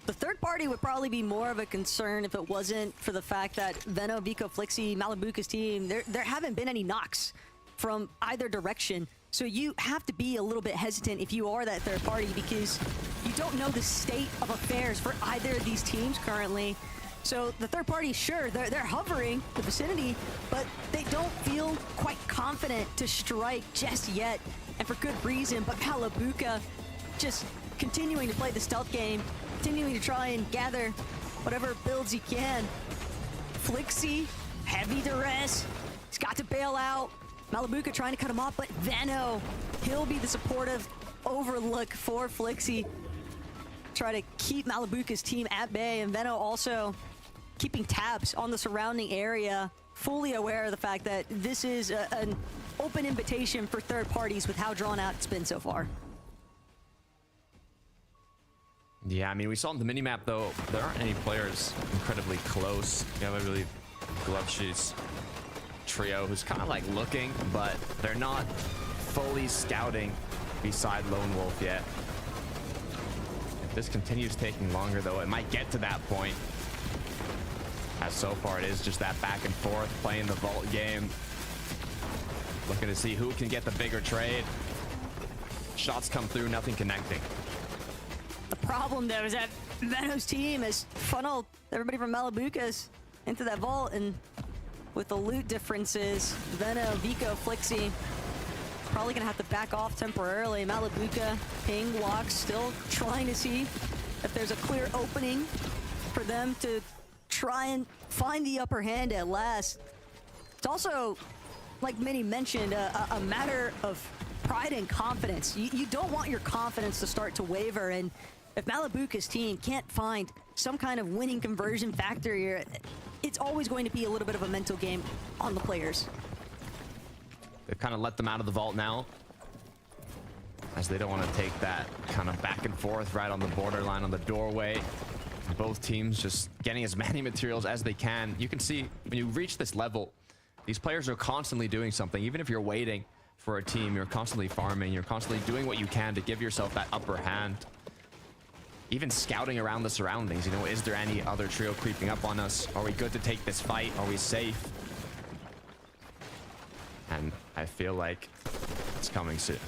The third party would probably be more of a concern if it wasn't for the fact that Veno, Vico, Flixi, Malabuka's team, there haven't been any knocks from either direction. So you have to be a little bit hesitant if you are that third party, because you don't know the state of affairs for either of these teams currently. So the third party, sure, they're hovering the vicinity, but they don't feel quite confident to strike just yet, and for good reason. But Malabuka just continuing to play the stealth game, continuing to try and gather whatever builds he can. Flixi, heavy duress, he's got to bail out. Malabuka trying to cut him off, but Veno, he'll be the supportive overlook for Flixi. Try to keep Malabuka's team at bay, and Veno also keeping tabs on the surrounding area, fully aware of the fact that this is an open invitation for third parties with how drawn out it's been so far. Yeah, I mean, we saw on the minimap, though, there aren't any players incredibly close. You have a really glove shoes trio who's kind of like looking, but they're not fully scouting beside Lone Wolf yet. If this continues taking longer, though, it might get to that point. As so far, it is just that back and forth, playing the vault game. Looking to see who can get the bigger trade. Shots come through, nothing connecting. The problem, though, is that Veno's team has funneled everybody from Malabuka's into that vault, and with the loot differences, Veno, Vico, Flixi probably gonna have to back off temporarily. Malabuka, Ping, Wox still trying to see if there's a clear opening for them to try and find the upper hand at last. It's also, like Minnie mentioned, a matter of pride and confidence. You don't want your confidence to start to waver, and if Malabuka's team can't find some kind of winning conversion factor here, it's always going to be a little bit of a mental game on the players. They've kind of let them out of the vault now, as they don't want to take that kind of back and forth right on the borderline on the doorway. Both teams just getting as many materials as they can. You can see when you reach this level, these players are constantly doing something. Even if you're waiting for a team, you're constantly farming, you're constantly doing what you can to give yourself that upper hand. Even scouting around the surroundings, you know, is there any other trio creeping up on us? Are we good to take this fight? Are we safe? And I feel like it's coming soon.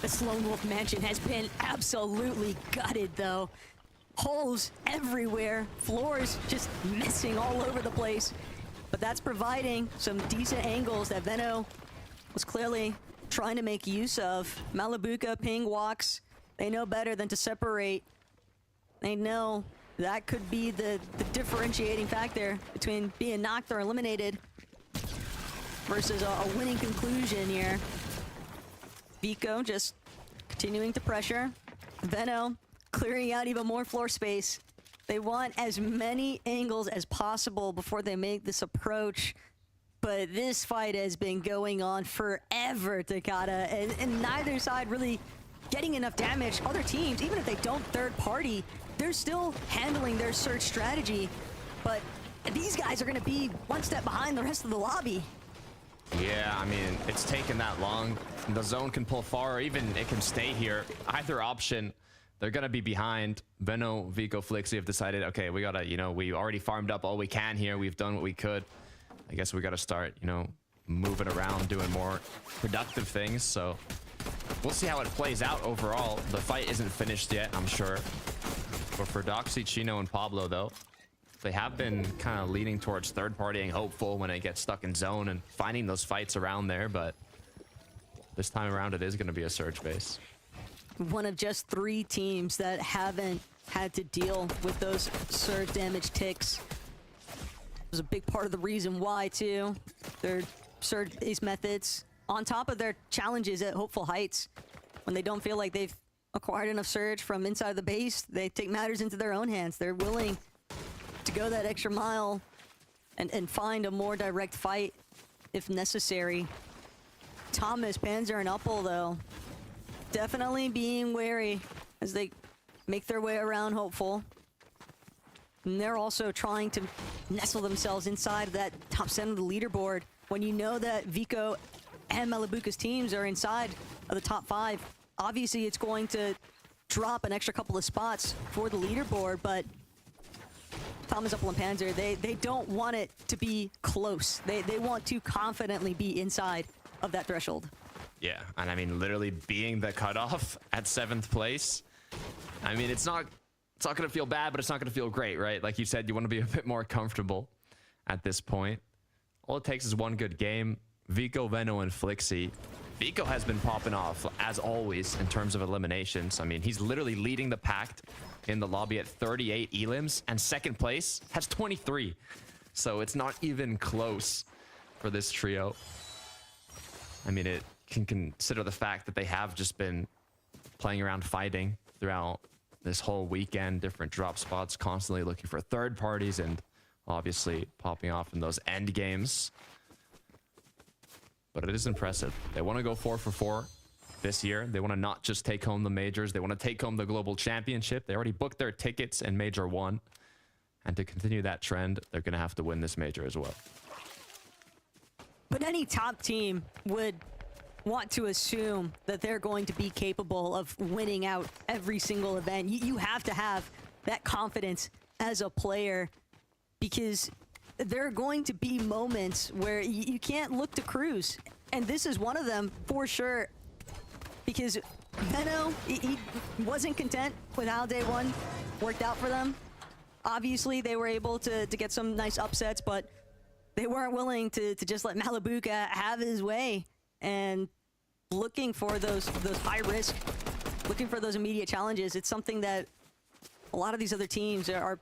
The Lone Wolf Mansion has been absolutely gutted, though. Holes everywhere, floors just missing all over the place. but that's providing some decent angles that Veno was clearly trying to make use of. Malabuka, Ping, Walks, they know better than to separate. They know that could be the differentiating factor between being knocked or eliminated versus a winning conclusion here. Vico just continuing to pressure. Veno clearing out even more floor space. They want as many angles as possible before they make this approach. But this fight has been going on forever, Takata, and neither side really getting enough damage. Other teams, even if they don't third party, they're still handling their search strategy. But these guys are going to be one step behind the rest of the lobby. Yeah, I mean, it's taken that long. The zone can pull far, or even it can stay here. Either option, they're going to be behind. Veno, Vico, Flixi have decided, okay, we got to, you know, we already farmed up all we can here. We've done what we could. I guess we got to start, you know, moving around, doing more productive things. So we'll see how it plays out overall. The fight isn't finished yet, I'm sure. But for Doxy, Chino, and Pablo, though, they have been kind of leaning towards third-partying, hopeful when it gets stuck in zone and finding those fights around there. But this time around, it is going to be a Surge base. One of just 3 teams that haven't had to deal with those Surge damage ticks. Was a big part of the reason why, too. Their Surge-based methods, on top of their challenges at Hopeful Heights. When they don't feel like they've acquired enough Surge from inside the base, they take matters into their own hands. They're willing to go that extra mile and find a more direct fight if necessary. Thomas, Panzer, and Uppel, though, definitely being wary as they make their way around Hopeful. And they're also trying to nestle themselves inside of that top 7 of the leaderboard. When you know that Vico and Malabuka's teams are inside of the top 5, obviously it's going to drop an extra couple of spots for the leaderboard, but Thomas, Uppel, and Panzer, they don't want it to be close. They want to confidently be inside of that threshold. Yeah, and I mean, literally being the cutoff at 7th place, I mean, it's not going to feel bad, but it's not going to feel great, right? Like you said, you want to be a bit more comfortable at this point. All it takes is one good game. Vico, Veno, and Flixi. Vico has been popping off, as always, in terms of eliminations. I mean, he's literally leading the pack in the lobby at 38 elims, and 2nd place has 23. So it's not even close for this trio. I mean, it can consider the fact that they have just been playing around fighting throughout this whole weekend, different drop spots, constantly looking for third parties, and obviously popping off in those end games. But it is impressive. They want to go 4 for 4 this year. They want to not just take home the majors. They want to take home the global championship. They already booked their tickets in Major 1. And to continue that trend, they're going to have to win this major as well. But any top team would want to assume that they're going to be capable of winning out every single event. You have to have that confidence as a player, because there are going to be moments where you can't look to cruise. And this is one of them for sure, because Veno, he wasn't content with how day 1 worked out for them. Obviously, they were able to get some nice upsets, but they weren't willing to just let Malabuka have his way. And looking for those high risk, looking for those immediate challenges, it's something that a lot of these other teams are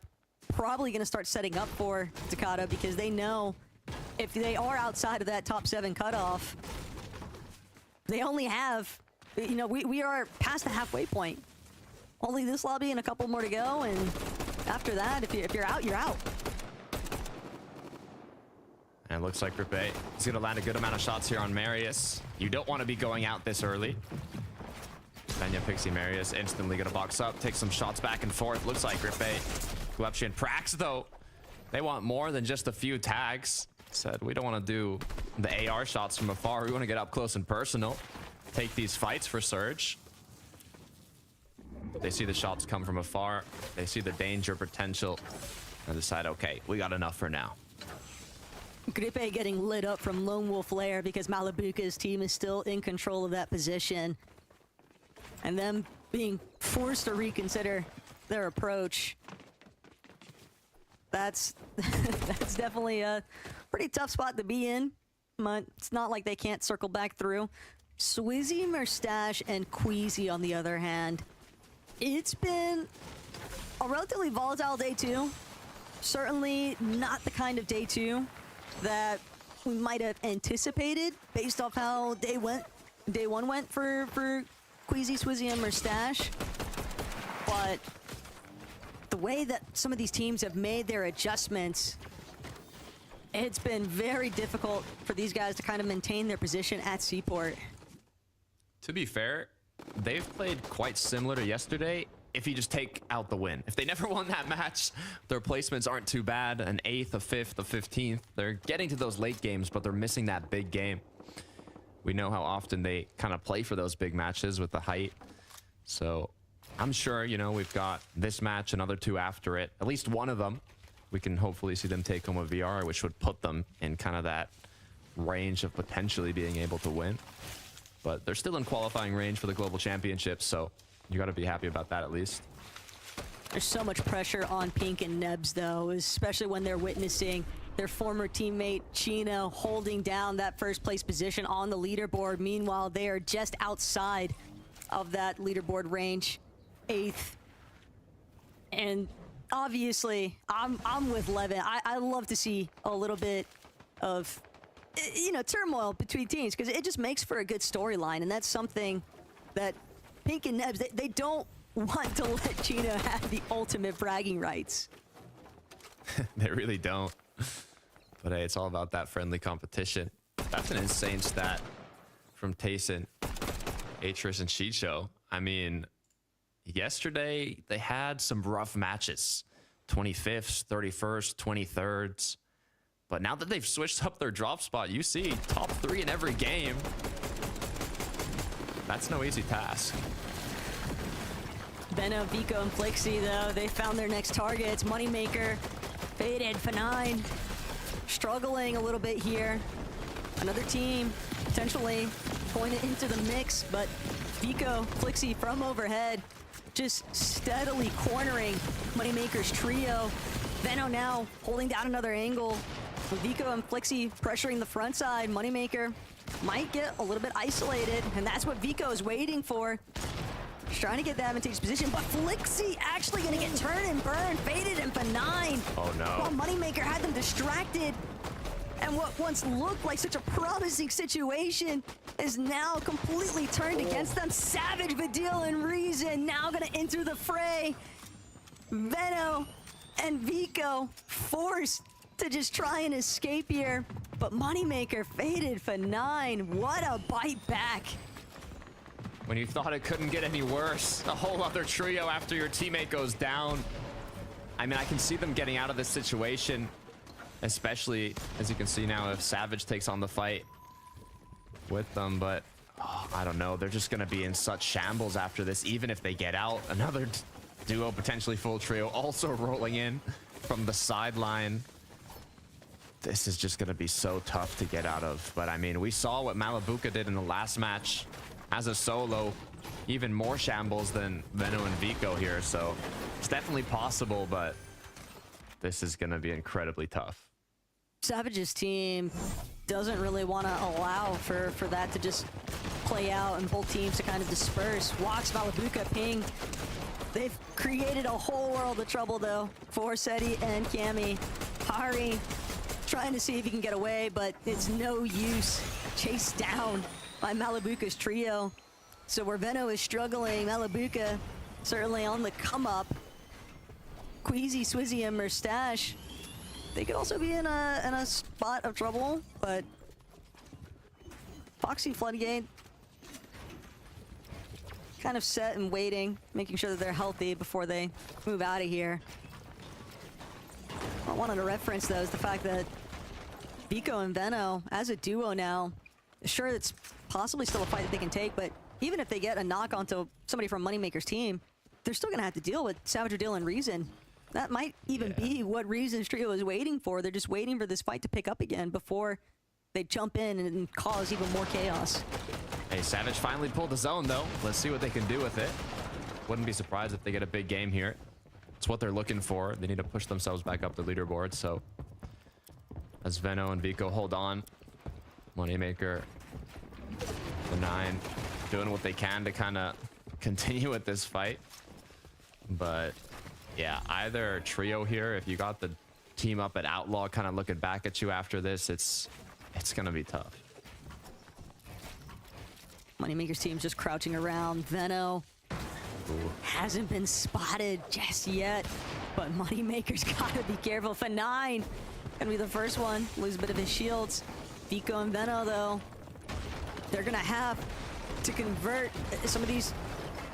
probably going to start setting up for Takata, because they know if they are outside of that top 7 cutoff, they only have, you know, we are past the halfway point. Only this lobby and a couple more to go, and after that, if you're out, you're out. And it looks like Grippe is going to land a good amount of shots here on Marius. You don't want to be going out this early. Benya, Pixie, Marius instantly going to box up, take some shots back and forth. Looks like Grippe, Glepshi, and Prax, though, they want more than just a few tags. Said, we don't want to do the AR shots from afar. We want to get up close and personal. Take these fights for Surge. They see the shots come from afar. They see the danger potential and decide, okay, we got enough for now. Grippe getting lit up from Lone Wolf Lair because Malabuka's team is still in control of that position. And them being forced to reconsider their approach. That's definitely pretty tough spot to be in, but it's not like they can't circle back through. Swizzy, Merstache, and Queasy, on the other hand, it's been a relatively volatile day 2. Certainly not the kind of day 2 that we might have anticipated based off how day 1 went for Queasy, Swizzy, and Merstache. But the way that some of these teams have made their adjustments, it's been very difficult for these guys to kind of maintain their position at Seaport. To be fair, they've played quite similar to yesterday if you just take out the win. If they never won that match, their placements aren't too bad. An 8th, a 5th, a 15th. They're getting to those late games, but they're missing that big game. We know how often they kind of play for those big matches with the height. So I'm sure, you know, we've got this match, another 2 after it. At least one of them, we can hopefully see them take home a VR, which would put them in kind of that range of potentially being able to win. But they're still in qualifying range for the Global Championships, so you got to be happy about that at least. There's so much pressure on Pink and Nebs, though, especially when they're witnessing their former teammate Chino holding down that first place position on the leaderboard. Meanwhile, they are just outside of that leaderboard range, 8th. And obviously, I'm with Levin. I love to see a little bit of, you know, turmoil between teams, because it just makes for a good storyline, and that's something that Pink and Nebs, they don't want to let Chino have the ultimate bragging rights. They really don't. But hey, it's all about that friendly competition. That's an insane stat from Tayson, Atris, and Chicho. I mean, yesterday they had some rough matches. 25th, 31st, 23rd. But now that they've switched up their drop spot, you see top 3 in every game. That's no easy task. Benno, Vico, and Flixie, though, they found their next targets. Moneymaker, faded, F9, struggling a little bit here. Another team potentially pointed into the mix, but Vico, Flixie from overhead, just steadily cornering Moneymaker's trio. Benno now holding down another angle. With Vico and Flixie pressuring the front side, Moneymaker might get a little bit isolated, and that's what Vico is waiting for. He's trying to get the advantageous position, but Flixie actually gonna get turned and burned, faded and benign. Oh no. While Moneymaker had them distracted, and what once looked like such a promising situation is now completely turned against them. Savage, Vidil, and Reason now gonna enter the fray. Benno and Vico forced to just try and escape here, but Moneymaker faded for 9. What a bite back. When you thought it couldn't get any worse, a whole other trio after your teammate goes down. I mean, I can see them getting out of this situation, especially as you can see now if Savage takes on the fight with them, but I don't know. They're just going to be in such shambles after this, even if they get out. Another duo, potentially full trio, also rolling in from the sideline. This is just going to be so tough to get out of. But I mean, we saw what Malabuka did in the last match as a solo. Even more shambles than Venno and Vico here. So it's definitely possible, but this is going to be incredibly tough. Savage's team doesn't really want to allow for that to just play out and both teams to kind of disperse. Walks, Malabuka, Ping. They've created a whole world of trouble, though, for Seti and Cammy. Hari trying to see if he can get away, but it's no use. Chased down by Malabuka's trio. So where Venno is struggling, Malabuka certainly on the come up. Queasy, Swizzy, and Merstache, they could also be in a spot of trouble, but Foxy Floodgate kind of set and waiting, making sure that they're healthy before they move out of here. What I wanted to reference, though, is the fact that Vico and Venno, as a duo now, sure, it's possibly still a fight that they can take, but even if they get a knock onto somebody from Moneymaker's team, they're still going to have to deal with Savage, Vidil, and Reason. That might even be what Reason's trio is waiting for. They're just waiting for this fight to pick up again before they jump in and cause even more chaos. Hey, Savage finally pulled the zone, though. Let's see what they can do with it. Wouldn't be surprised if they get a big game here. It's what they're looking for. They need to push themselves back up the leaderboard, so as Veno and Vico hold on. Moneymaker, the 9, doing what they can to kind of continue with this fight. But yeah, either trio here, if you got the team up at Outlaw kind of looking back at you after this, it's gonna be tough. Moneymaker's team's just crouching around. Veno hasn't been spotted just yet, but Moneymaker's gotta be careful. F9 gonna be the first one, lose a bit of his shields. Vico and Veno, though, they're gonna have to convert some of these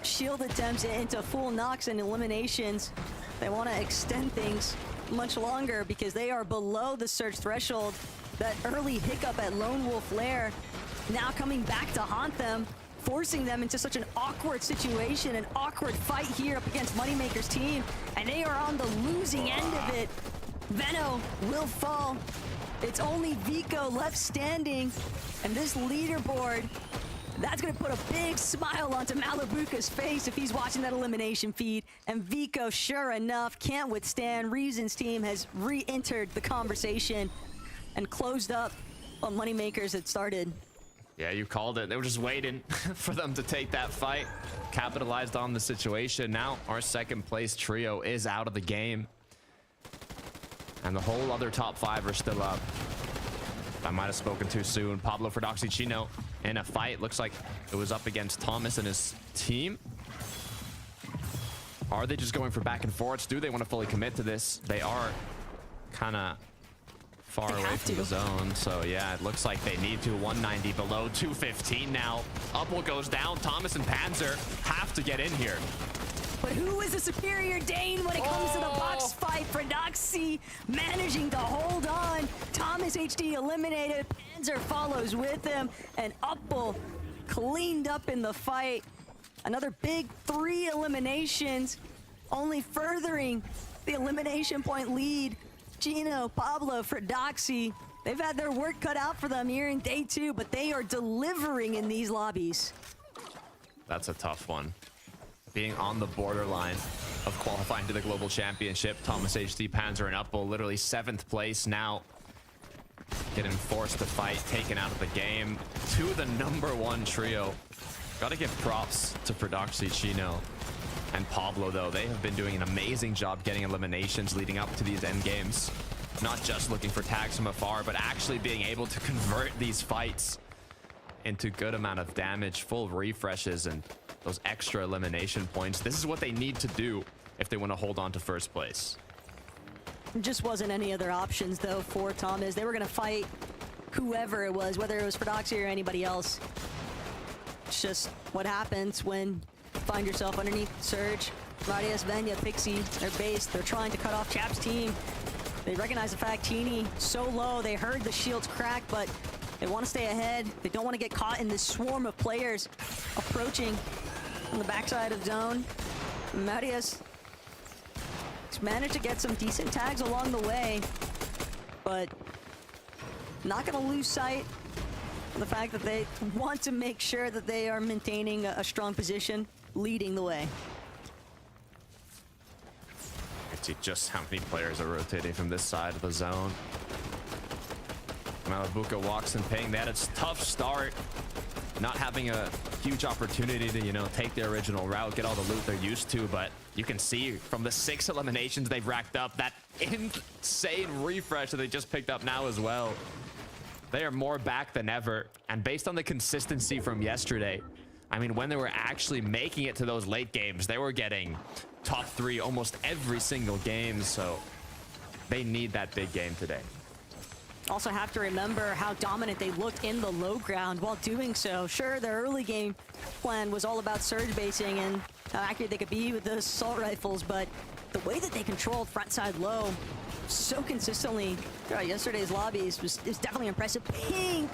shield attempts into full knocks and eliminations. They want to extend things much longer because they are below the surge threshold. That early hiccup at Lone Wolf Lair now coming back to haunt them, forcing them into such an awkward situation, an awkward fight here up against Moneymaker's team, and they are on the losing end of it. Veno will fall. It's only Vico left standing, and this leaderboard, that's gonna put a big smile onto Malabuka's face if he's watching that elimination feed. And Vico, sure enough, can't withstand. Reason's team has re-entered the conversation and closed up on Moneymakers that started. Yeah, you called it. They were just waiting for them to take that fight. Capitalized on the situation. Now our second place trio is out of the game. And the whole other top 5 are still up. I might have spoken too soon. Pablo Ferdoxy Chino in a fight. Looks like it was up against Thomas and his team. Are they just going for back and forths? Do they want to fully commit to this? They are kind of far away from the zone. So yeah, it looks like they need to. 190 below, 215 now. Upwell goes down. Thomas and Panzer have to get in here. But who is the superior Dane when it comes to the box fight? Ferdoxy managing to hold on. Thomas HD eliminated. Panzer follows with him. And Upwell cleaned up in the fight. Another big 3 eliminations, only furthering the elimination point lead. Gino, Pablo, Ferdoxy, they've had their work cut out for them here in day 2, but they are delivering in these lobbies. That's a tough one. Being on the borderline of qualifying to the Global Championship. Thomas HD, Panzer, and Upwell literally 7th place now. Getting forced to fight, taken out of the game. To the #1 trio. Gotta give props to Ferdoxy, Chino, and Pablo, though. They have been doing an amazing job getting eliminations leading up to these end games. Not just looking for tags from afar, but actually being able to convert these fights into good amount of damage, full refreshes, and those extra elimination points. This is what they need to do if they want to hold on to first place. Just wasn't any other options, though, for Thomas. They were going to fight whoever it was, whether it was Ferdoxy or anybody else. It's just what happens when you find yourself underneath Surge. Radius, Venya, Pixie, they're based. They're trying to cut off Chap's team. They recognize the fact Teeny so low. They heard the shields crack, but they want to stay ahead. They don't want to get caught in this swarm of players approaching on the backside of zone. Marius managed to get some decent tags along the way, but not going to lose sight of the fact that they want to make sure that they are maintaining a strong position, leading the way. Let's see just how many players are rotating from this side of the zone. Malabuka walks in ping. They had a tough start, not having a huge opportunity to, you know, take their original route, get all the loot they're used to, but you can see from the 6 eliminations they've racked up, that insane refresh that they just picked up now as well. They are more back than ever, and based on the consistency from yesterday, I mean, when they were actually making it to those late games, they were getting top 3 almost every single game, so they need that big game today. Also have to remember how dominant they looked in the low ground while doing so. Sure, their early game plan was all about surge basing and how accurate they could be with the assault rifles, but the way that they controlled frontside low so consistently throughout yesterday's lobbies is definitely impressive. Pink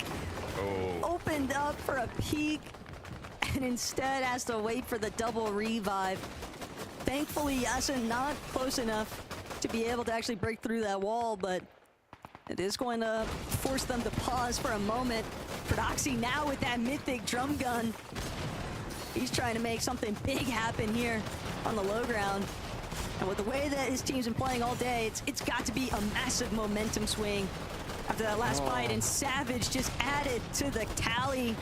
opened up for a peek and instead has to wait for the double revive. Thankfully, Yasin not close enough to be able to actually break through that wall, but it is going to force them to pause for a moment. Ferdoxy now with that mythic drum gun. He's trying to make something big happen here on the low ground. And with the way that his team's been playing all day, it's got to be a massive momentum swing after that last fight, and Savage just added to the tally.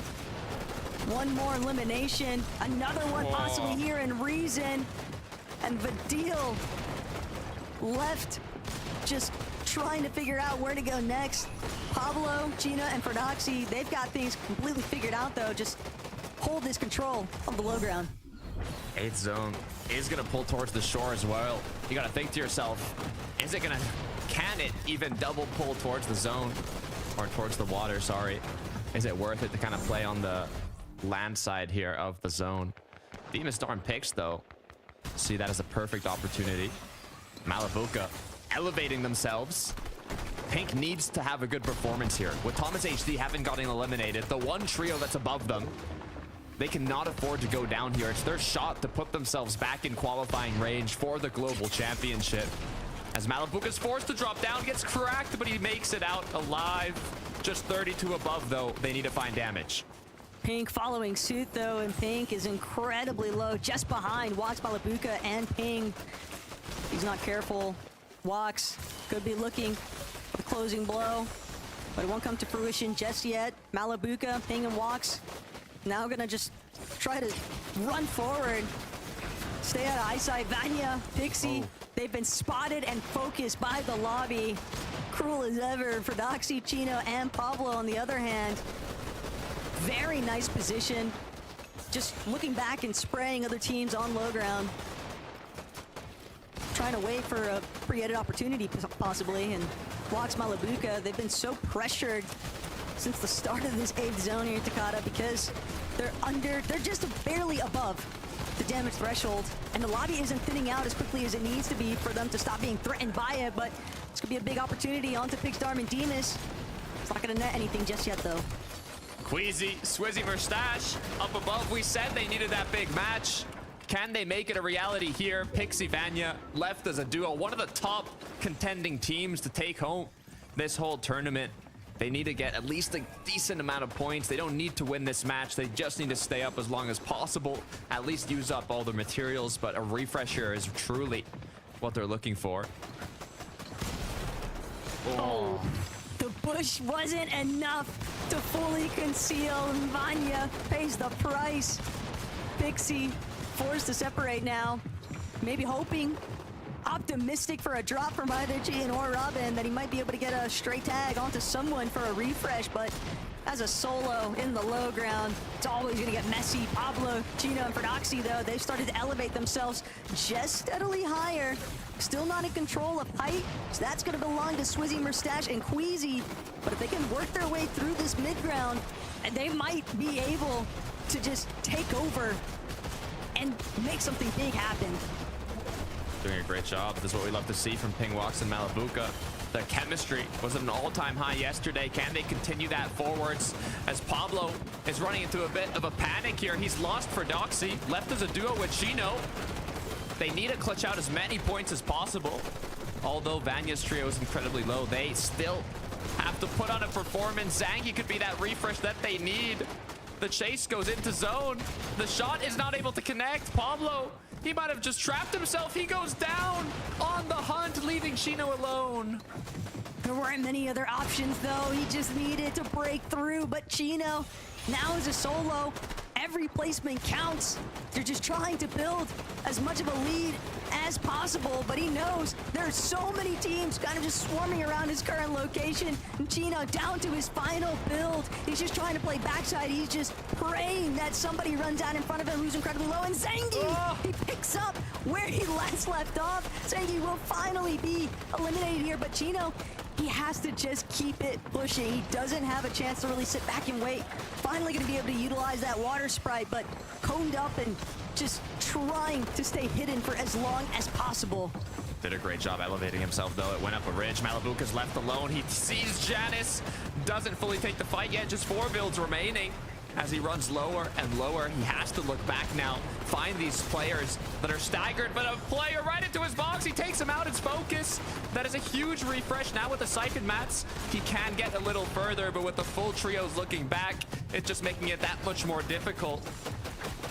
One more elimination, another one possibly here in Reason, and Vidal left just trying to figure out where to go next. Pablo, Gina, and Ferdoxy, they've got things completely figured out though. Just hold this control of the low ground. 8th zone is gonna pull towards the shore as well. You gotta think to yourself, can it even double pull towards the zone or towards the water, sorry. Is it worth it to kind of play on the land side here of the zone? Demon Storm picks though. See that as a perfect opportunity. Malabuka elevating themselves. Pink needs to have a good performance here. With Thomas HD having gotten eliminated, the one trio that's above them, they cannot afford to go down here. It's their shot to put themselves back in qualifying range for the global championship. As Malabuka's forced to drop down, gets cracked, but he makes it out alive. Just 32 above though, they need to find damage. Pink following suit though, and Pink is incredibly low, just behind Wax, Malabuka, and Ping. He's not careful. Wax could be looking for the closing blow, but it won't come to fruition just yet. Malabuka, Ping, and Wax now gonna just try to run forward, stay out of eyesight. Vanya, Pixie, they've been spotted and focused by the lobby. Cruel as ever for Doxy, Chino, and Pablo on the other hand. Very nice position. Just looking back and spraying other teams on low ground. Trying to wait for a pre-edit opportunity possibly. And Wax, Malabuka, they've been so pressured since the start of this 8th zone here in Takata because they're just barely above the damage threshold. And the lobby isn't thinning out as quickly as it needs to be for them to stop being threatened by it. But it's gonna be a big opportunity onto Pixdarm and Demas. It's not gonna net anything just yet though. Queasy, Swizzy Mustache up above. We said they needed that big match. Can they make it a reality here? Pixie, Vanya left as a duo. One of the top contending teams to take home this whole tournament. They need to get at least a decent amount of points. They don't need to win this match. They just need to stay up as long as possible. At least use up all their materials. But a refresher is truly what they're looking for. Oh. The bush wasn't enough to fully conceal. Vanya pays the price. Pixie forced to separate now. Maybe hoping, optimistic for a drop from either Gian or Robin that he might be able to get a straight tag onto someone for a refresh, but as a solo in the low ground, it's always gonna get messy. Pablo, Gino, and Ferdoxy though, they've started to elevate themselves just steadily higher. Still not in control of height, so that's gonna belong to Swizzy, Mustache, and Queasy. But if they can work their way through this mid-ground, they might be able to just take over and make something big happen. Doing a great job. This is what we love to see from Ping, Wax, and Malabuka. The chemistry was at an all-time high yesterday. Can they continue that forwards? As Pablo is running into a bit of a panic here. He's lost for Doxy, left as a duo with Chino. They need to clutch out as many points as possible. Although Vanya's trio is incredibly low, they still have to put on a performance. Zangi could be that refresh that they need. The chase goes into zone. The shot is not able to connect. Pablo, he might have just trapped himself. He goes down on the hunt, leaving Chino alone. There weren't many other options though. He just needed to break through, but Chino now is a solo. Every placement counts. They're just trying to build as much of a lead as possible, but he knows there's so many teams kind of just swarming around his current location. And Chino down to his final build. He's just trying to play backside. He's just praying that somebody runs out in front of him who's incredibly low. And Zangi, he picks up where he last left off. Zangi will finally be eliminated here, but Chino, he has to just keep it pushing. He doesn't have a chance to really sit back and wait. Finally gonna be able to utilize that water sprite, but coned up and just trying to stay hidden for as long as possible. Did a great job elevating himself though. It went up a ridge. Malabuka's left alone. He sees Janice. Doesn't fully take the fight yet. Just 4 builds remaining. As he runs lower and lower, he has to look back now, find these players that are staggered, but a player right into his box. He takes him out. His focus. That is a huge refresh. Now with the Siphon mats, he can get a little further, but with the full trios looking back, it's just making it that much more difficult.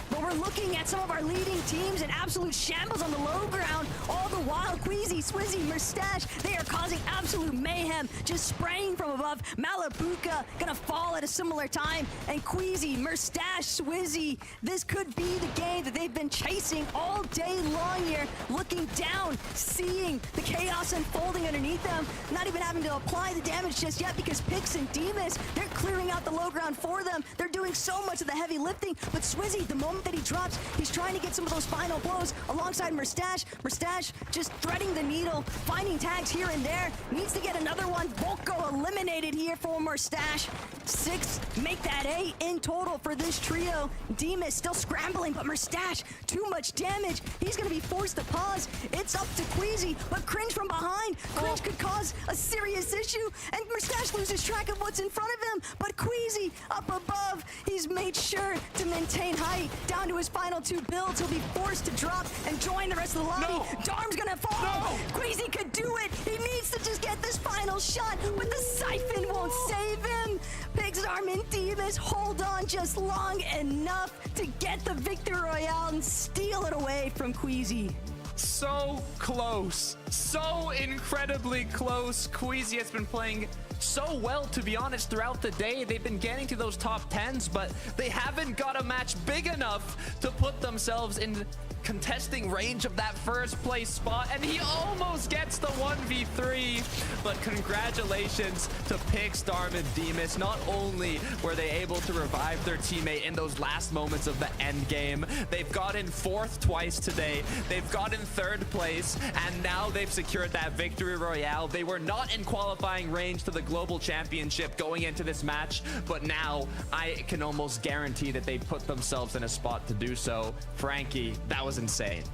But we're we're looking at some of our leading teams in absolute shambles on the low ground. All the while, Queasy, Swizzy, Mustache, they are causing absolute mayhem, just spraying from above. Malabuka gonna fall at a similar time, and Queasy, Mustache, Swizzy, this could be the game that they've been chasing all day long here, looking down, seeing the chaos unfolding underneath them, not even having to apply the damage just yet because Pix and Demas, they're clearing out the low ground for them. They're doing so much of the heavy lifting, but Swizzy, the moment that he drops, he's trying to get some of those final blows alongside Mustache. Mustache just threading the needle, finding tags here and there, needs to get another one. Volko eliminated here for Mustache. 6, make that 8 in total for this trio. Demas still scrambling, but Mustache, too much damage. He's gonna be forced to pause. It's up to Queasy, but Cringe from behind. Cringe could cause a serious issue, and Mustache loses track of what's in front of him. But Queasy up above, he's made sure to maintain height. Down to his final 2 builds, he'll be forced to drop and join the rest of the lobby. No. Darm's gonna fall. No. Queasy could do it. He needs to just get this final shot, but the siphon won't save him. Pixarm and Demas hold on just long enough to get the victory royale and steal it away from Queasy. So close, so incredibly close. Queasy has been playing so well, to be honest, throughout the day. They've been getting to those top 10s, but they haven't got a match big enough to put themselves in contesting range of that first place spot, and he almost gets the 1v3. But congratulations to Pix, Darm, and Demas. Not only were they able to revive their teammate in those last moments of the end game, they've gotten 4th twice today, they've gotten 3rd place, and now they've secured that victory royale. They were not in qualifying range to the global championship going into this match, but now I can almost guarantee that they put themselves in a spot to do so. Frankie, that was insane.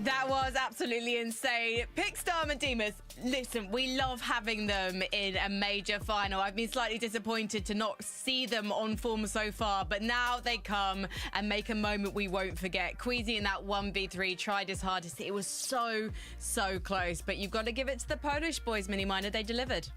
That was absolutely insane. Pixstar and Demas, listen, we love having them in a major final. I've been slightly disappointed to not see them on form so far, but now they come and make a moment we won't forget. Queasy in that 1v3 tried his hardest. It was so close, but you've got to give it to the Polish boys, Mini Miner. They delivered.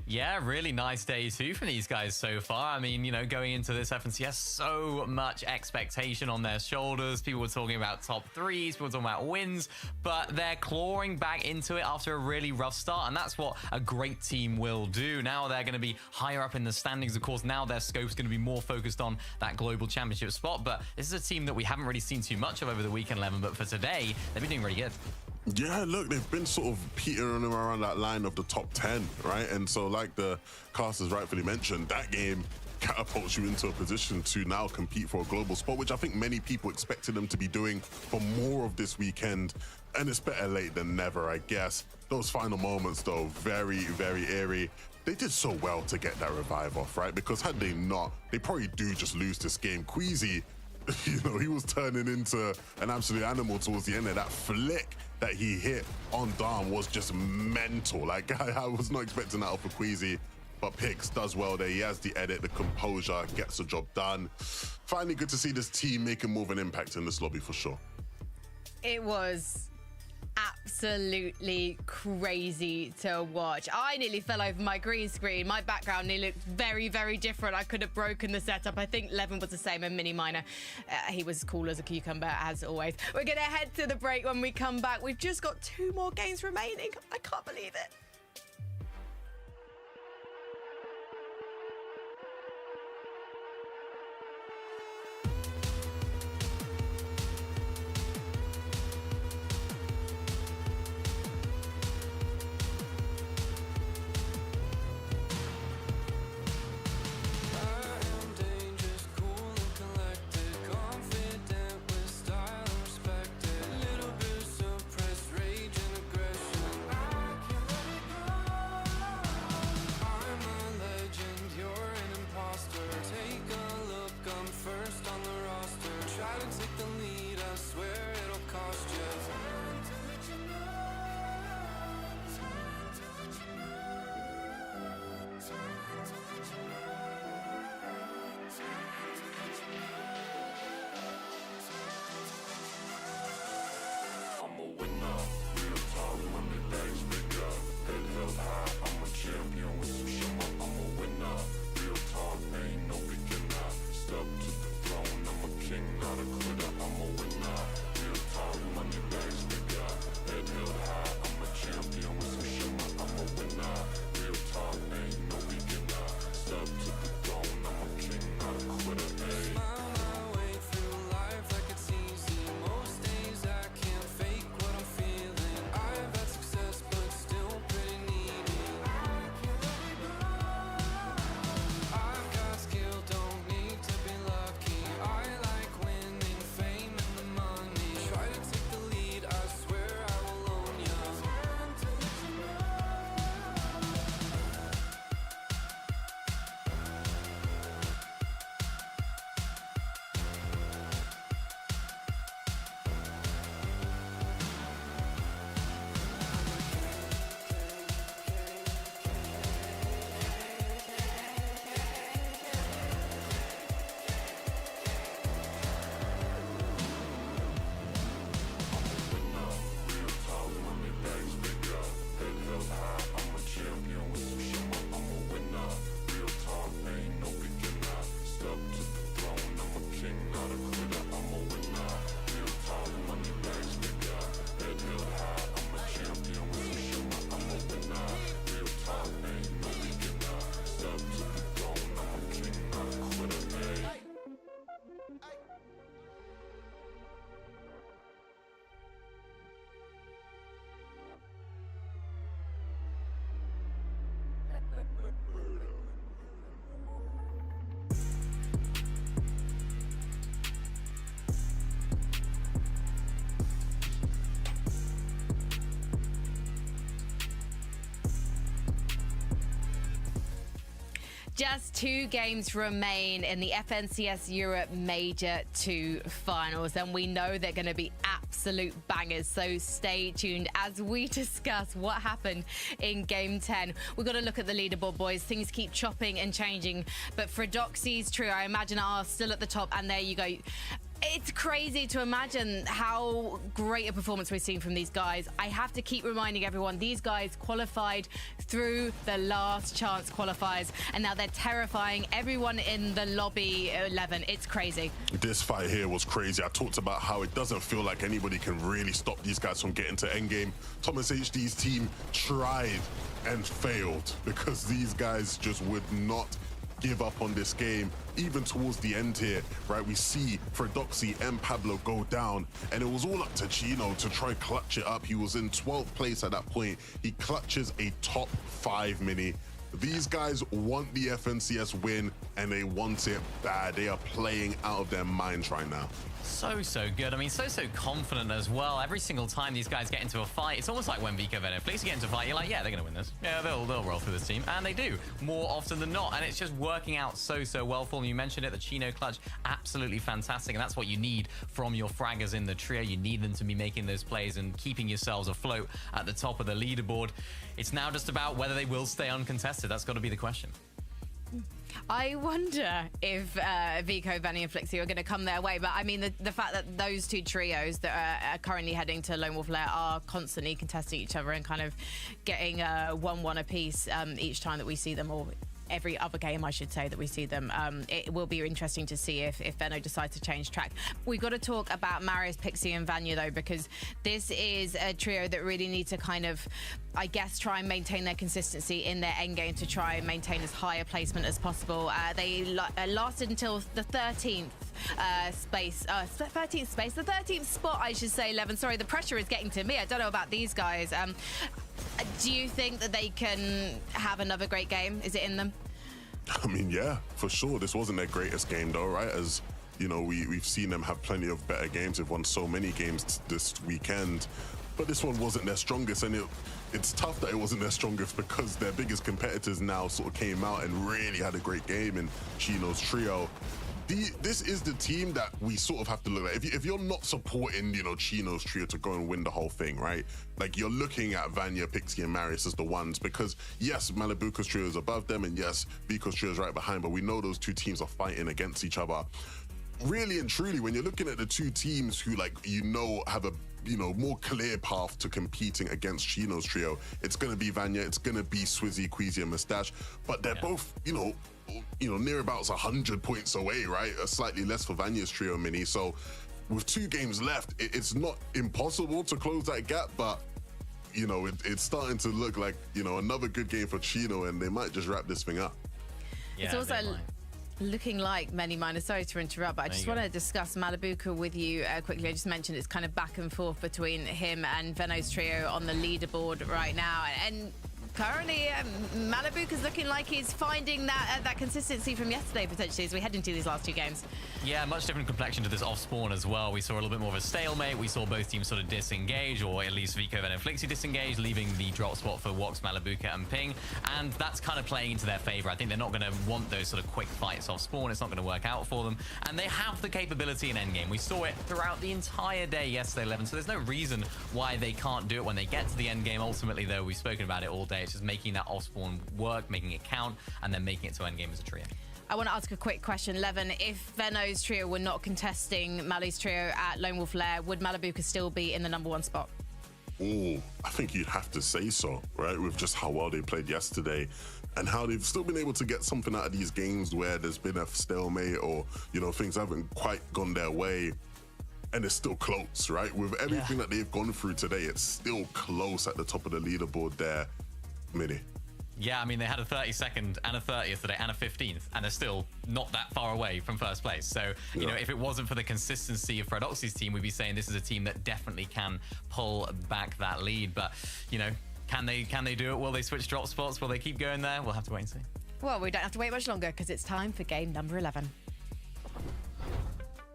Yeah, really nice day too from these guys so far. I mean, you know, going into this FNCS, so much expectation on their shoulders. People were talking about top 3s, people were talking about wins, but they're clawing back into it after a really rough start, and that's what a great team will do. Now they're going to be higher up in the standings. Of course, now their scope's going to be more focused on that global championship spot, but this is a team that we haven't really seen too much of over the weekend 11, but for today, they've been doing really good. Yeah, look, they've been sort of petering around that line of the top 10, right? And so like the casters rightfully mentioned, that game catapults you into a position to now compete for a global spot, which I think many people expected them to be doing for more of this weekend. And it's better late than never, I guess. Those final moments, though, very eerie. They did so well to get that revive off, right? Because had they not, they probably do just lose this game. Queasy, you know, he was turning into an absolute animal towards the end of that flick that he hit on Dom was just mental. Like, I was not expecting that off of Queasy, but Pix does well there. He has the edit, the composure, gets the job done. Finally, good to see this team making more of an impact in this lobby for sure. It was absolutely crazy to watch. I nearly fell over my green screen. My background nearly looked very different. I could have broken the setup. I think Levin was the same, and Mini Miner, he was cool as a cucumber as always. We're gonna head to the break. When we come back, we've just got 2 more games remaining. I can't believe it. Just 2 games remain in the FNCS Europe Major 2 finals, and we know they're going to be absolute bangers, so stay tuned as we discuss what happened in Game 10. We've got to look at the leaderboard, boys. Things keep chopping and changing, but Fredoxy's trio, I imagine, are still at the top, and there you go. It's crazy to imagine how great a performance we're seeing from these guys. I have to keep reminding everyone, these guys qualified through the last chance qualifiers, and now they're terrifying everyone in the lobby 11. It's crazy. This fight here was crazy. I talked about how it doesn't feel like anybody can really stop these guys from getting to endgame. Thomas HD's team tried and failed because these guys just would not give up on this game. Even towards the end here, right, we see Fredoxy and Pablo go down, and it was all up to Chino to try and clutch it up. He was in 12th place at that point. He clutches a top 5 mini. These guys want the FNCS win, and they want it bad. They are playing out of their minds right now. So good. I mean, so confident as well. Every single time these guys get into a fight, it's almost like when VIDEOJUEGOS get into a fight, you're like, yeah, they're going to win this. Yeah, they'll roll through this team. And they do, more often than not. And it's just working out so well for them. You mentioned it, the Chino clutch, absolutely fantastic. And that's what you need from your fraggers in the trio. You need them to be making those plays and keeping yourselves afloat at the top of the leaderboard. It's now just about whether they will stay uncontested. That's got to be the question. I wonder if Vico, Vanny, and Flixie are going to come their way. But I mean, the fact that those 2 trios that are currently heading to Lone Wolf Lair are constantly contesting each other and kind of getting 1-1 apiece each time that we see them, or every other game, I should say, that we see them. It will be interesting to see if Venno decides to change track. We've got to talk about Marius, Pixie, and Vanya, though, because this is a trio that really need to kind of, I guess, try and maintain their consistency in their end game to try and maintain as high a placement as possible. They lasted until the 13th the 13th spot, I should say, 11. Sorry, the pressure is getting to me. I don't know about these guys. Do you think that they can have another great game? Is it in them? I mean, yeah, for sure. This wasn't their greatest game, though, right? As you know, we've seen them have plenty of better games. They've won so many games this weekend, but this one wasn't their strongest, and it's tough that it wasn't their strongest because their biggest competitors now sort of came out and really had a great game in Chino's trio. This is the team that we sort of have to look at. If you're not supporting, you know, Chino's trio to go and win the whole thing, right? Like, you're looking at Vanya, Pixie, and Marius as the ones, because yes, Malibuca's trio is above them, and yes, Vico's trio is right behind, but we know those 2 teams are fighting against each other. Really and truly, when you're looking at the 2 teams who, like, you know, have a more clear path to competing against Chino's trio, it's going to be Vanya, it's going to be Swizzy, Queasy, and Mustache, but they're both, you know, near about 100 points away, right? Slightly less for Vanya's trio mini. So with 2 games left, it's not impossible to close that gap, but you know, it's starting to look like, you know, another good game for Chino, and they might just wrap this thing up. Yeah, it's also looking like many minors. Sorry to interrupt, but I just want to discuss Malibuca with you quickly. I just mentioned it's kind of back and forth between him and Venno's trio on the leaderboard right now, and currently, Malibuca's looking like he's finding that consistency from yesterday, potentially, as we head into these last 2 games. Yeah, much different complexion to this off-spawn as well. We saw a little bit more of a stalemate. We saw both teams sort of disengage, or at least Vico and Flixie disengage, leaving the drop spot for Wox, Malibuca, and Ping. And that's kind of playing into their favor. I think they're not going to want those sort of quick fights off-spawn. It's not going to work out for them. And they have the capability in endgame. We saw it throughout the entire day yesterday, 11. So there's no reason why they can't do it when they get to the endgame. Ultimately, though, we've spoken about it all day. It's just making that off-spawn work, making it count, and then making it to endgame as a trio. I want to ask a quick question, Levin. If Venno's trio were not contesting Mali's trio at Lone Wolf Lair, would Malibuca still be in the #1 spot? Oh, I think you'd have to say so, right? With just how well they played yesterday and how they've still been able to get something out of these games where there's been a stalemate, or, you know, things haven't quite gone their way. And it's still close, right? With everything that they've gone through today, it's still close at the top of the leaderboard there. Mini. Yeah, I mean, they had a 32nd and a 30th today and a 15th, and they're still not that far away from first place. So, you know, if it wasn't for the consistency of Fredoxy's team, we'd be saying this is a team that definitely can pull back that lead. But, you know, can they do it? Will they switch drop spots? Will they keep going there? We'll have to wait and see. Well, we don't have to wait much longer because it's time for game number 11.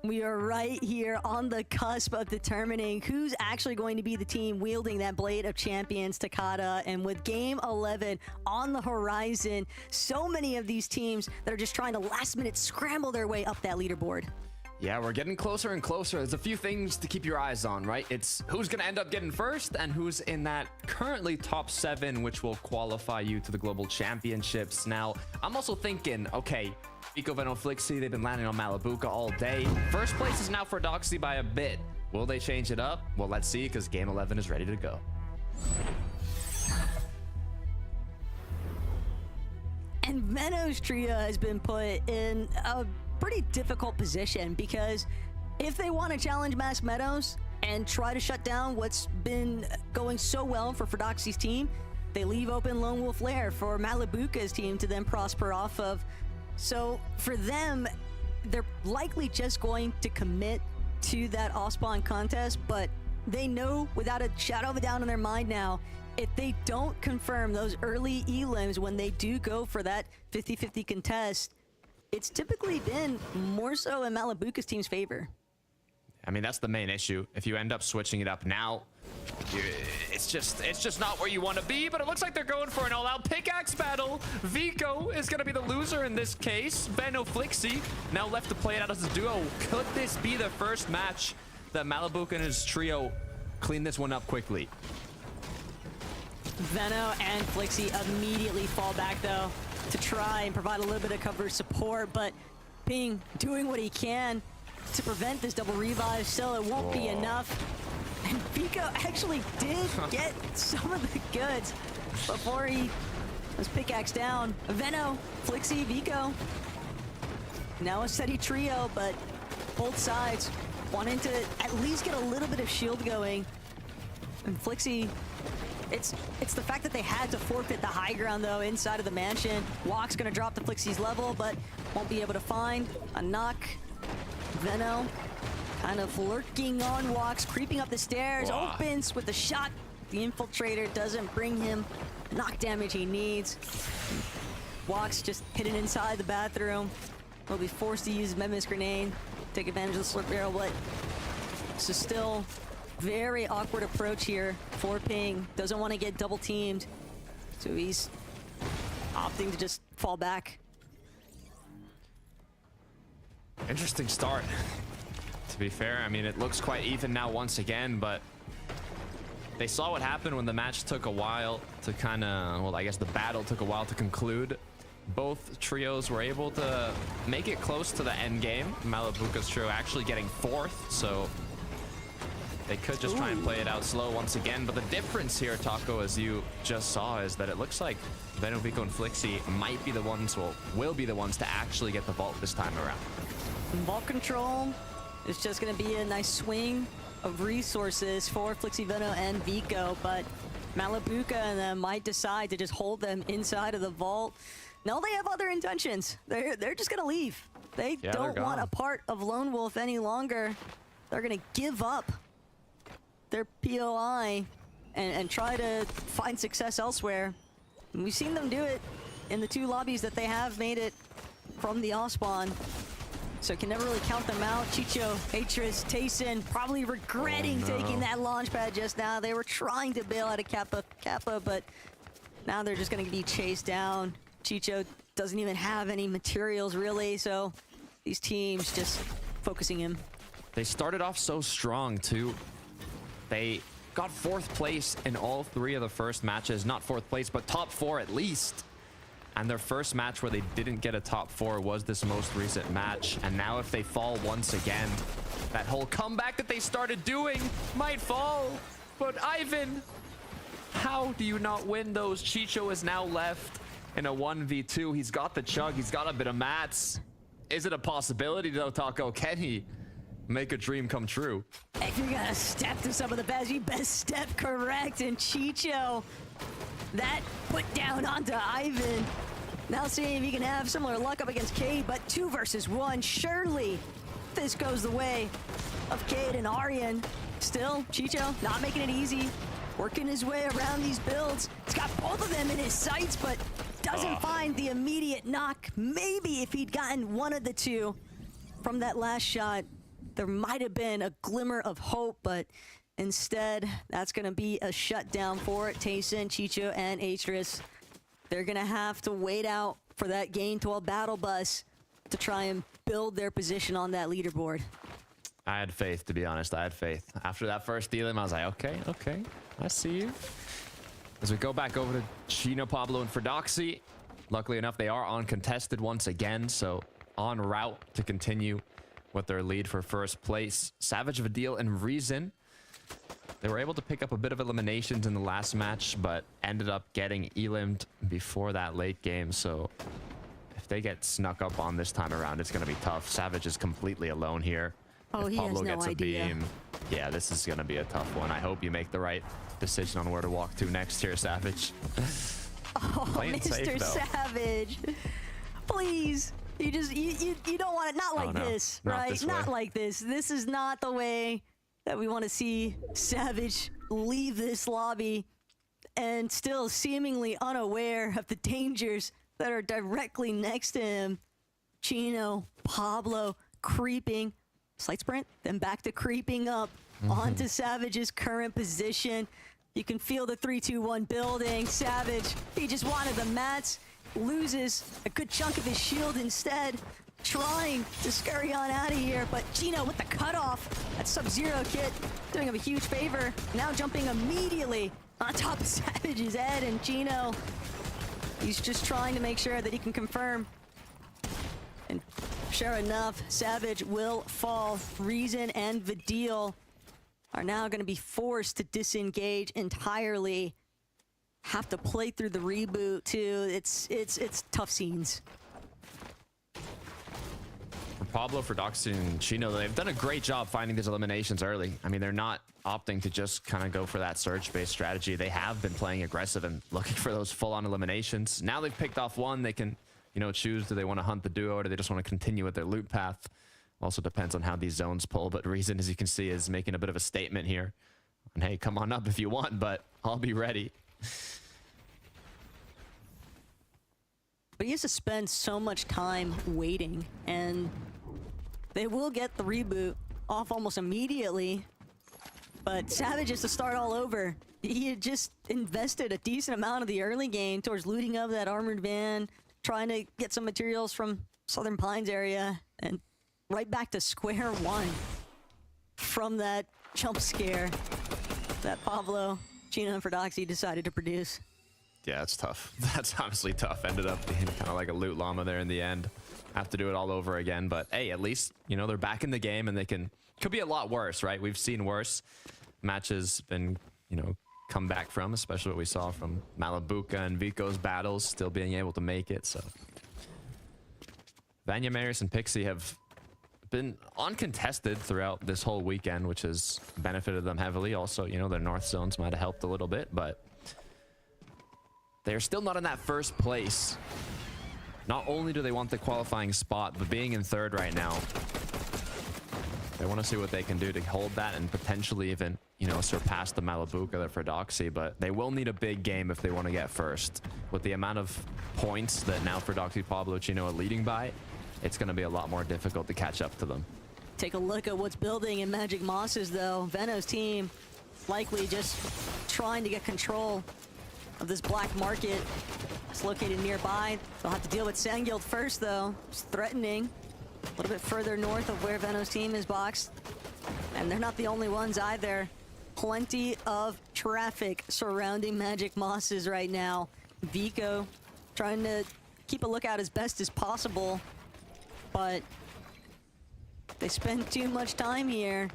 We are right here on the cusp of determining who's actually going to be the team wielding that Blade of Champions, Takada. And with Game 11 on the horizon, so many of these teams that are just trying to last minute scramble their way up that leaderboard. Yeah, we're getting closer and closer. There's a few things to keep your eyes on, right? It's who's going to end up getting first and who's in that currently top 7, which will qualify you to the Global Championships. Now, I'm also thinking, okay, Vico, Veno, Flixi, they've been landing on Malabuka all day. First place is now for Doxy by a bit. Will they change it up? Well, let's see, because Game 11 is ready to go. And Veno's trio has been put in a pretty difficult position, because if they want to challenge Max Meadows and try to shut down what's been going so well for Doxy's team, they leave open Lone Wolf Lair for Malabuka's team to then prosper off of. So for them, they're likely just going to commit to that off-spawn contest, but they know without a shadow of a doubt in their mind now, if they don't confirm those early elims when they do go for that 50-50 contest, it's typically been more so in Malabuka's team's favor. I mean, that's the main issue. If you end up switching it up now, it's just not where you want to be, but it looks like they're going for an all-out pickaxe battle. Vico is going to be the loser in this case. Veno Flixi now left to play it out as a duo. Could this be the first match that Malabuka and his trio clean this one up quickly? Veno and Flixi immediately fall back, though, to try and provide a little bit of cover support, but Ping doing what he can to prevent this double revive. Still, it won't be enough. And Vico actually did get some of the goods before he was pickaxed down. Veno, Flixi, Vico. Now a steady trio, but both sides wanting to at least get a little bit of shield going. And Flixi, it's the fact that they had to forfeit the high ground, though, inside of the mansion. Walk's gonna drop to Flixi's level, but won't be able to find a knock. Veno kind of lurking on Walks, creeping up the stairs, opens with the shot. The infiltrator doesn't bring him knock damage he needs. Walks just hidden inside the bathroom. Will be forced to use Memis grenade, take advantage of the slurp barrel, but this is still very awkward approach here for Ping. Doesn't want to get double teamed, so he's opting to just fall back. Interesting start. To be fair, I mean, it looks quite even now once again, but they saw what happened when the match took a while to kind of, well, I guess the battle took a while to conclude. Both trios were able to make it close to the end game. Malabuka's trio actually getting 4th, so they could just try and play it out slow once again. But the difference here, Taco, as you just saw, is that it looks like Veno, Vico, and Flixi might be the ones, well, will be the ones to actually get the vault this time around. Vault control is just going to be a nice swing of resources for Flixi, Veno, and Vico, but Malabuka and them might decide to just hold them inside of the vault. No, they have other intentions. They're just going to leave. They don't want a part of Lone Wolf any longer. They're going to give up their POI and try to find success elsewhere. And we've seen them do it in the 2 lobbies that they have made it from the off-spawn. So can never really count them out. Chicho, Atris, Tayson probably regretting taking that launch pad just now. They were trying to bail out of Kappa, but now they're just going to be chased down. Chicho doesn't even have any materials really, so these teams just focusing him. They started off so strong too. They got 4th place in all 3 of the first matches. Not 4th place, but top 4 at least. And their first match where they didn't get a top 4 was this most recent match. And now if they fall once again, that whole comeback that they started doing might fall. But Ivan, how do you not win those? Chicho is now left in a 1v2. He's got the chug. He's got a bit of mats. Is it a possibility though, Taco? Can he make a dream come true? If you're gonna step to some of the best, you best step correct. And Chicho, that put down onto Ivan. Now seeing if he can have similar luck up against Cade, but 2 versus 1. Surely this goes the way of Cade and Aryan. Still, Chicho not making it easy, working his way around these builds. He's got both of them in his sights, but doesn't find the immediate knock. Maybe if he'd gotten one of the 2 from that last shot, there might have been a glimmer of hope, but instead, that's going to be a shutdown for Tayson, Chicho, and Atris. They're going to have to wait out for that Gain 12 battle bus to try and build their position on that leaderboard. I had faith, to be honest. I had faith. After that first elim, I was like, okay, I see you. As we go back over to Chino, Pablo, and Fredoxy, luckily enough, they are uncontested once again, so en route to continue with their lead for first place. Savage, Vidil, and Reason, they were able to pick up a bit of eliminations in the last match, but ended up getting elimed before that late game, so if they get snuck up on this time around, it's going to be tough. Savage is completely alone here. Oh, if he Pablo has no gets a idea. beam, yeah, this is going to be a tough one. I hope you make the right decision on where to walk to next here, Savage. Oh, Playing Mr. safe, though. Savage, please. You don't want it, not like Oh, no. this, Not right? this Not way. like this. This is not the way that we want to see Savage leave this lobby and still seemingly unaware of the dangers that are directly next to him. Chino, Pablo, creeping, slight sprint, then back to creeping up onto Savage's current position. You can feel the 3-2-1 building. Savage, he just wanted the mats, loses a good chunk of his shield instead, trying to scurry on out of here, but Chino with the cutoff, that Sub-Zero kit doing him a huge favor, now jumping immediately on top of Savage's head, and Chino, he's just trying to make sure that he can confirm. And sure enough, Savage will fall. Reason and Vidil are now going to be forced to disengage entirely. Have to play through the reboot too. It's tough scenes. For Pablo, Fredoxy, and Chino, they've done a great job finding these eliminations early. I mean, they're not opting to just kind of go for that surge-based strategy. They have been playing aggressive and looking for those full-on eliminations. Now they've picked off one, they can, you know, choose, do they want to hunt the duo or do they just want to continue with their loot path? Also depends on how these zones pull, but Reason, as you can see, is making a bit of a statement here. And hey, come on up if you want, but I'll be ready. But he has to spend so much time waiting, and they will get the reboot off almost immediately. But Savage has to start all over. He had just invested a decent amount of the early game towards looting up that armored van, trying to get some materials from Southern Pines area, and right back to square one from that jump scare that Pablo, Chino, and Fredoxy decided to produce. Yeah, it's tough. That's honestly tough. Ended up being kind of like a loot llama there in the end. Have to do it all over again. But hey, at least, you know, they're back in the game and they can... Could be a lot worse, right? We've seen worse matches been, you know, come back from, especially what we saw from Malabuka and Vico's battles, still being able to make it, so... Vanya, Marius, and Pixie have been uncontested throughout this whole weekend, which has benefited them heavily. Also, you know, their north zones might have helped a little bit, but... They're still not in that first place. Not only do they want the qualifying spot, but being in third right now, they want to see what they can do to hold that and potentially even, you know, surpass the Malabuka, the Fredoxy, but they will need a big game if they want to get first. With the amount of points that now Fredoxy, Pablo, Chino are leading by, it's going to be a lot more difficult to catch up to them. Take a look at what's building in Magic Mosses, though. Veno's team likely just trying to get control of this black market. It's located nearby. They'll have to deal with Sandguild first, though. It's threatening. A little bit further north of where Veno's team is boxed. And they're not the only ones either. Plenty of traffic surrounding Magic Mosses right now. Vico trying to keep a lookout as best as possible. But they spend too much time here.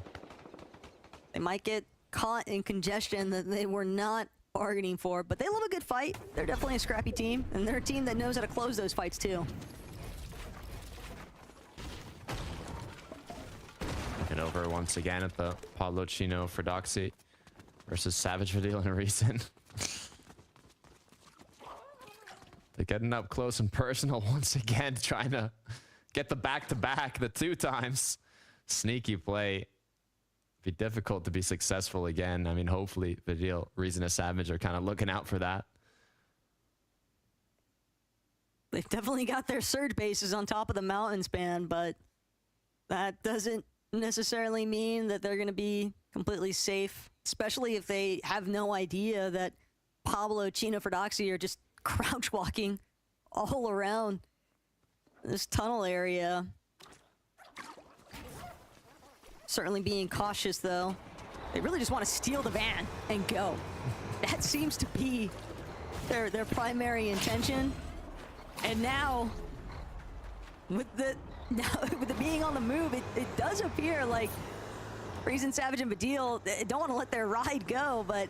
They might get caught in congestion that they were not bargaining for, but they love a good fight. They're definitely a scrappy team, and they're a team that knows how to close those fights too. And over once again at the Pablo, Chino, Fredoxy versus Savage, Vidil, and Reason. They're getting up close and personal once again, trying to get the back-to-back, the 2 times. Sneaky play. Be difficult to be successful again. I mean, hopefully Vidil, Reason, and Savage are kind of looking out for that. They've definitely got their surge bases on top of the mountain span, but that doesn't necessarily mean that they're going to be completely safe, especially if they have no idea that Pablo, Chino, Fordoxy are just crouch walking all around this tunnel area. Certainly being cautious, though. They really just want to steal the van and go. That seems to be their primary intention. And now, with it being on the move, it does appear like Reason, Savage, and Badil, they don't want to let their ride go, but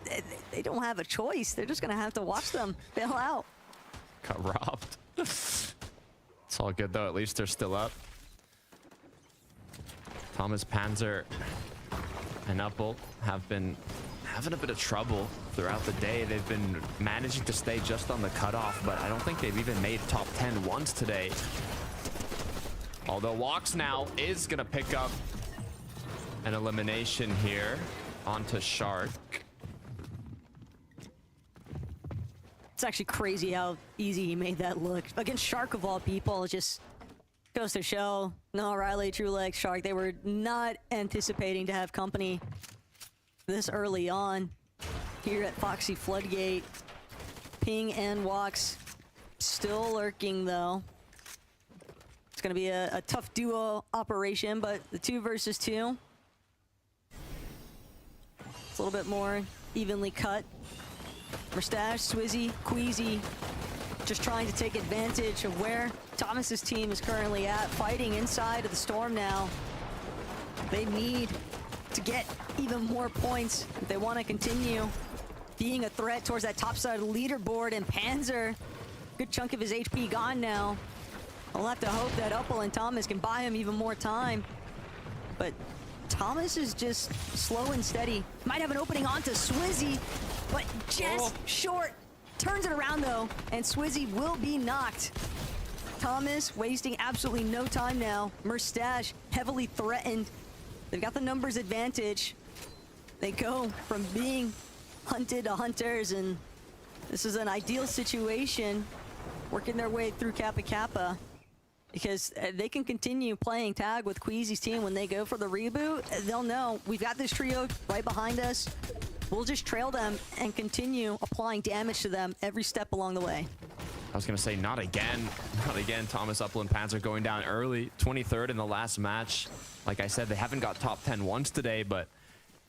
they don't have a choice. They're just going to have to watch them bail out. Got robbed. It's all good, though. At least they're still up. Thomas, Panzer, and Uppel have been having a bit of trouble throughout the day. They've been managing to stay just on the cutoff, but I don't think they've even made top 10 once today. Although Walks now is going to pick up an elimination here onto Shark. It's actually crazy how easy he made that look. Against Shark of all people, it just goes to show, no, Riley, Trulex, Shark, they were not anticipating to have company this early on here at Foxy Floodgate. Ping and Walks still lurking, though. It's going to be a tough duo operation, but the 2 versus 2. It's a little bit more evenly cut. Mustache, Swizzy, Queasy just trying to take advantage of where Thomas's team is currently at, fighting inside of the storm now. They need to get even more points if they want to continue being a threat towards that top side of the leaderboard. And Panzer, good chunk of his HP gone now. I'll have to hope that Uppel and Thomas can buy him even more time. But Thomas is just slow and steady. Might have an opening onto Swizzy, but just short. Turns it around, though, and Swizzy will be knocked. Thomas wasting absolutely no time now. Mustache heavily threatened. They've got the numbers advantage. They go from being hunted to hunters, and this is an ideal situation, working their way through Kappa Kappa, because they can continue playing tag with Queasy's team. When they go for the reboot, they'll know we've got this trio right behind us. We'll just trail them and continue applying damage to them every step along the way. I was going to say, not again. Not again. Thomas, Uppel, and Panzer going down early. 23rd in the last match. Like I said, they haven't got top 10 once today, but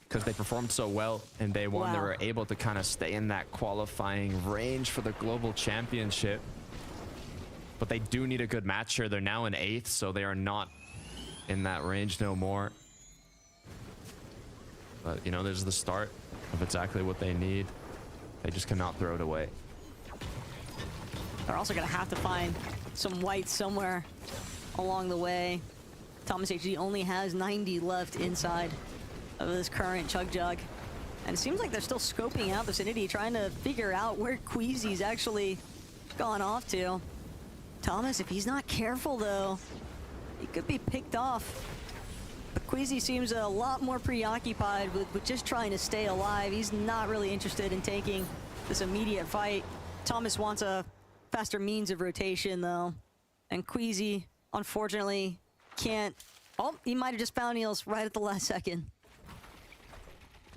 because they performed so well in day one, they were able to kind of stay in that qualifying range for the global championship. But they do need a good match here. They're now in 8th, so they are not in that range no more. But, you know, there's the start of exactly what they need. They just cannot throw it away. They're also going to have to find some whites somewhere along the way. Thomas HG only has 90 left inside of this current Chug Jug. And it seems like they're still scoping out the vicinity, trying to figure out where Queasy's actually gone off to. Thomas, if he's not careful, though, he could be picked off. But Queasy seems a lot more preoccupied with just trying to stay alive. He's not really interested in taking this immediate fight. Thomas wants a faster means of rotation, though. And Queasy, unfortunately, can't. Oh, he might have just found Eels right at the last second.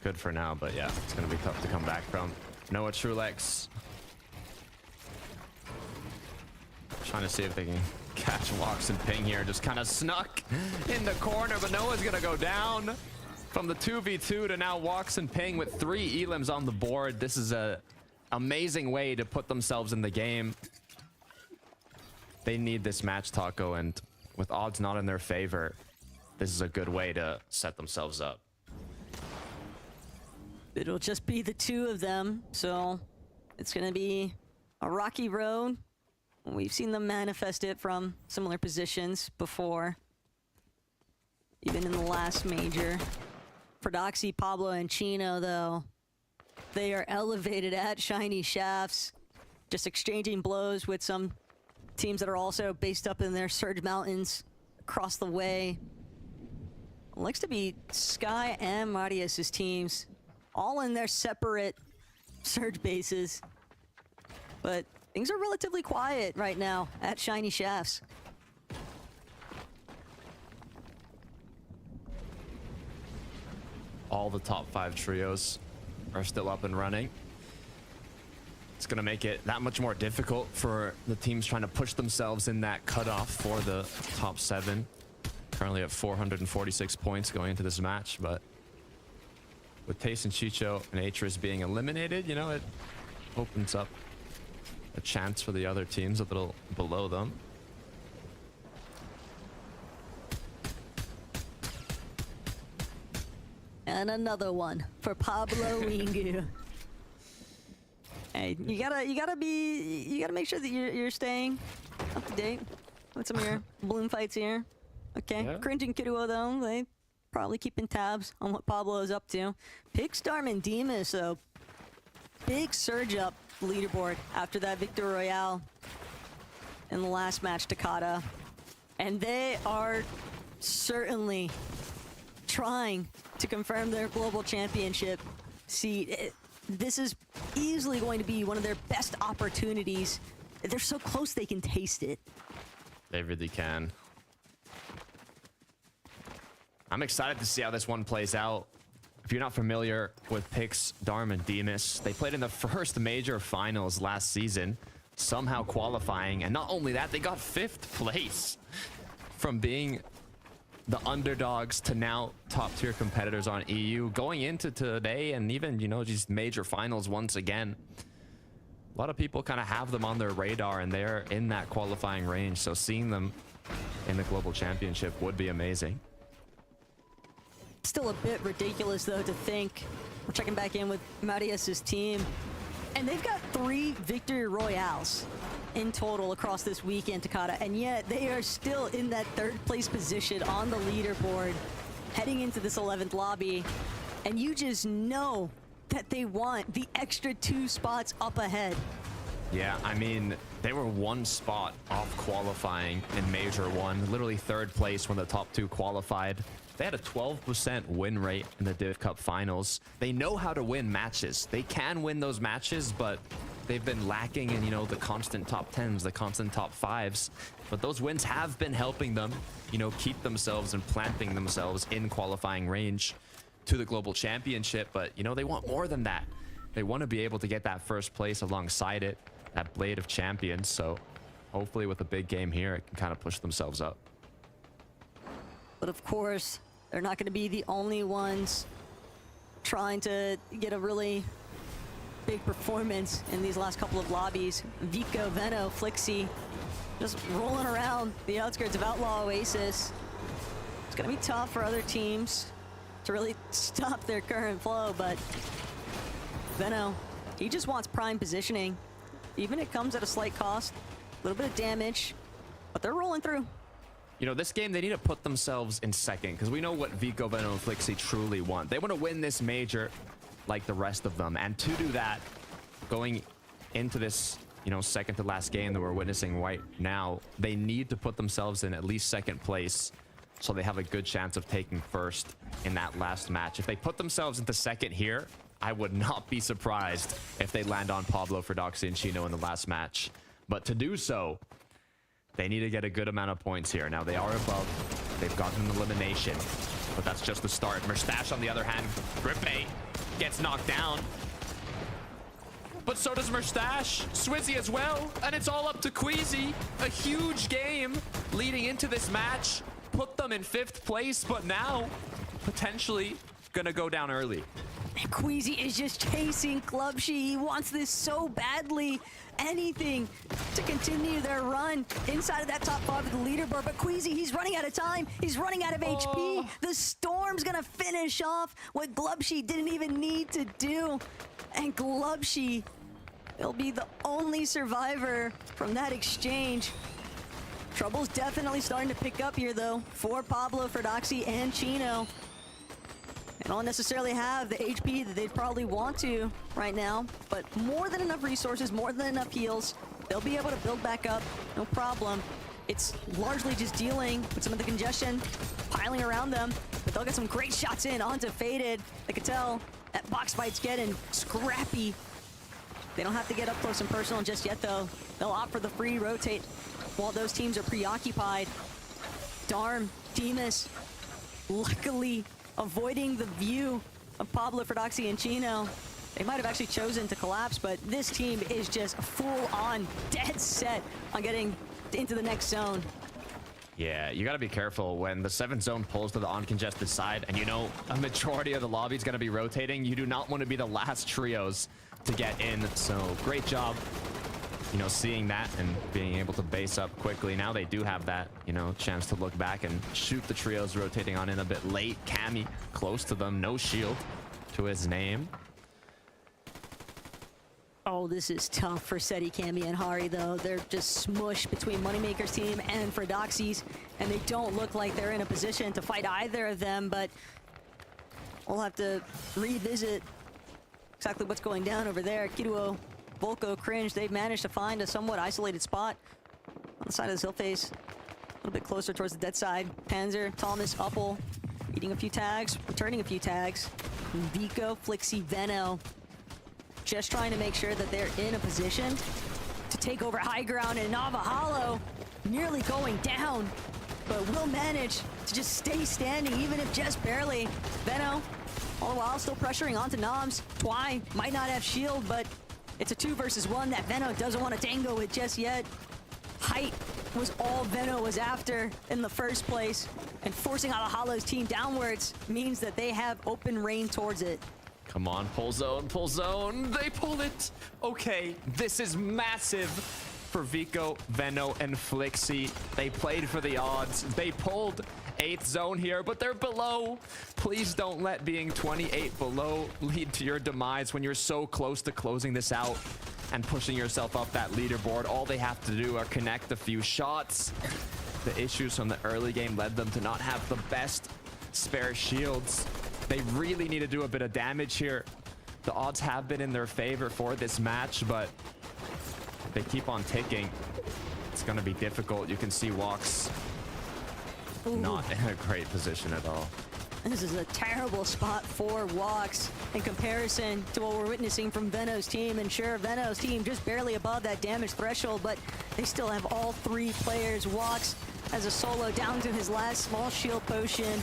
Good for now, but yeah, it's going to be tough to come back from. Noah Trulex trying to see if they can catch Walks and Ping here. Just kind of snuck in the corner, but Noah's going to go down from the 2v2 to now Walks and Ping with 3 elims on the board. This is a amazing way to put themselves in the game. They need this match, Taco, and with odds not in their favor, this is a good way to set themselves up. It'll just be the 2 of them, so it's going to be a rocky road. We've seen them manifest it from similar positions before, even in the last major. For Doxy, Pablo, and Chino, though, they are elevated at Shiny Shafts, just exchanging blows with some teams that are also based up in their Surge Mountains across the way. It looks to be Sky and Marius's teams, all in their separate Surge bases. But things are relatively quiet right now at Shiny Shafts. all the top 5 trios are still up and running. It's going to make it that much more difficult for the teams trying to push themselves in that cutoff for the top 7. Currently at 446 points going into this match, but with Tace Chicho and Atris being eliminated, you know, it opens up a chance for the other teams a little below them. And another one for Pablo Wingu. Hey, you gotta make sure that you're staying up to date with some of your balloon fights here. Okay, Yeah. Cringe and Kiruo though, they probably keeping tabs on what Pablo is up to. Pigstorm and Demas, so big surge up leaderboard after that Victory Royale in the last match, Takata. And they are certainly trying to confirm their global championship seat. This is easily going to be one of their best opportunities. They're so close they can taste it. They really can. I'm excited to see how this one plays out. If you're not familiar with Pix, Darm, and Demas, they played in the first major finals last season, somehow qualifying. And not only that, they got 5th place from being the underdogs to now top tier competitors on EU, going into today and even, you know, these major finals once again. A lot of people kind of have them on their radar and they're in that qualifying range. So seeing them in the global championship would be amazing. Still a bit ridiculous though to think. We're checking back in with Marius's team, and they've got 3 victory royales in total across this weekend, Takata, and yet they are still in that 3rd place position on the leaderboard heading into this 11th lobby. And you just know that they want the extra 2 spots up ahead. Yeah, I mean, they were 1 spot off qualifying in Major 1, literally 3rd place when the top 2 qualified. They had a 12% win rate in the Div Cup finals. They know how to win matches. They can win those matches, but they've been lacking in, you know, the constant top 10s, the constant top 5s. But those wins have been helping them, you know, keep themselves and planting themselves in qualifying range to the global championship. But, you know, they want more than that. They want to be able to get that 1st place alongside it, that Blade of Champions. So hopefully with a big game here, it can kind of push themselves up. But of course, they're not going to be the only ones trying to get a really big performance in these last couple of lobbies. Vico, Veno, Flixie, just rolling around the outskirts of Outlaw Oasis. It's going to be tough for other teams to really stop their current flow, but Veno, he just wants prime positioning. Even it comes at a slight cost, a little bit of damage, but they're rolling through. You know, this game, they need to put themselves in 2nd because we know what Vico, Veno, and Flixie truly want. They want to win this major like the rest of them. And to do that, going into this, you know, 2nd to last game that we're witnessing right now, they need to put themselves in at least 2nd place so they have a good chance of taking 1st in that last match. If they put themselves into 2nd here, I would not be surprised if they land on Pablo, Ferdoxy, and Chino in the last match. But to do so, they need to get a good amount of points here. Now, they are above. They've gotten an elimination, but that's just the start. Merstache, on the other hand, Grippe gets knocked down. But so does Merstache, Swizzy as well, and it's all up to Queasy. A huge game leading into this match. Put them in 5th place, but now potentially gonna go down early. Queasy is just chasing Clubshy. He wants this so badly. Anything to continue their run inside of that top 5 of the leaderboard. But Queasy, he's running out of time. He's running out of HP. The Storm's gonna finish off what Glubshy didn't even need to do. And Glubshy will be the only survivor from that exchange. Trouble's definitely starting to pick up here, though, for Pablo, Ferdoxy, and Chino. They don't necessarily have the HP that they'd probably want to right now, but more than enough resources, more than enough heals. They'll be able to build back up, no problem. It's largely just dealing with some of the congestion piling around them, but they'll get some great shots in onto Faded. They can tell that box fight's getting scrappy. They don't have to get up close and personal just yet, though. They'll opt for the free rotate while those teams are preoccupied. Darm, Demas, luckily avoiding the view of Pablo, Ferdoxy, and Chino. They might have actually chosen to collapse, but this team is just full on, dead set on getting into the next zone. Yeah, you got to be careful when the 7th zone pulls to the uncongested side, and you know a majority of the lobby is going to be rotating. You do not want to be the last trios to get in. So great job, you know, seeing that and being able to base up quickly. Now they do have that, you know, chance to look back and shoot the trios rotating on in a bit late. Cammy close to them, no shield to his name. Oh, this is tough for Seti, Cammy, and Hari, though. They're just smushed between Moneymaker's team and Ferdoxy's, and they don't look like they're in a position to fight either of them, but we'll have to revisit exactly what's going down over there. Kiruo, Volko, Cringe, they've managed to find a somewhat isolated spot on the side of this hill face, a little bit closer towards the dead side. Panzer, Thomas, Uppel, eating a few tags, returning a few tags. Vico, Flixie, Veno, just trying to make sure that they're in a position to take over high ground, and Navahalo nearly going down, but will manage to just stay standing, even if just barely. Veno, all the while, still pressuring onto Noms. Twy might not have shield, but it's a 2 versus 1 that Veno doesn't want to tango with just yet. Height was all Veno was after in the first place, and forcing Navahalo's team downwards means that they have open reign towards it. Come on, pull zone, they pull it. Okay, this is massive for Vico, Veno, and Flixie. They played for the odds. They pulled 8th zone here, but they're below. Please don't let being 28 below lead to your demise when you're so close to closing this out and pushing yourself up that leaderboard. All they have to do are connect a few shots. The issues from the early game led them to not have the best spare shields. They really need to do a bit of damage here. The odds have been in their favor for this match, but if they keep on ticking, it's going to be difficult. You can see Walks not in a great position at all. This is a terrible spot for Walks in comparison to what we're witnessing from Veno's team. And sure, Veno's team just barely above that damage threshold, but they still have all 3 players. Walks has a solo down to his last small shield potion.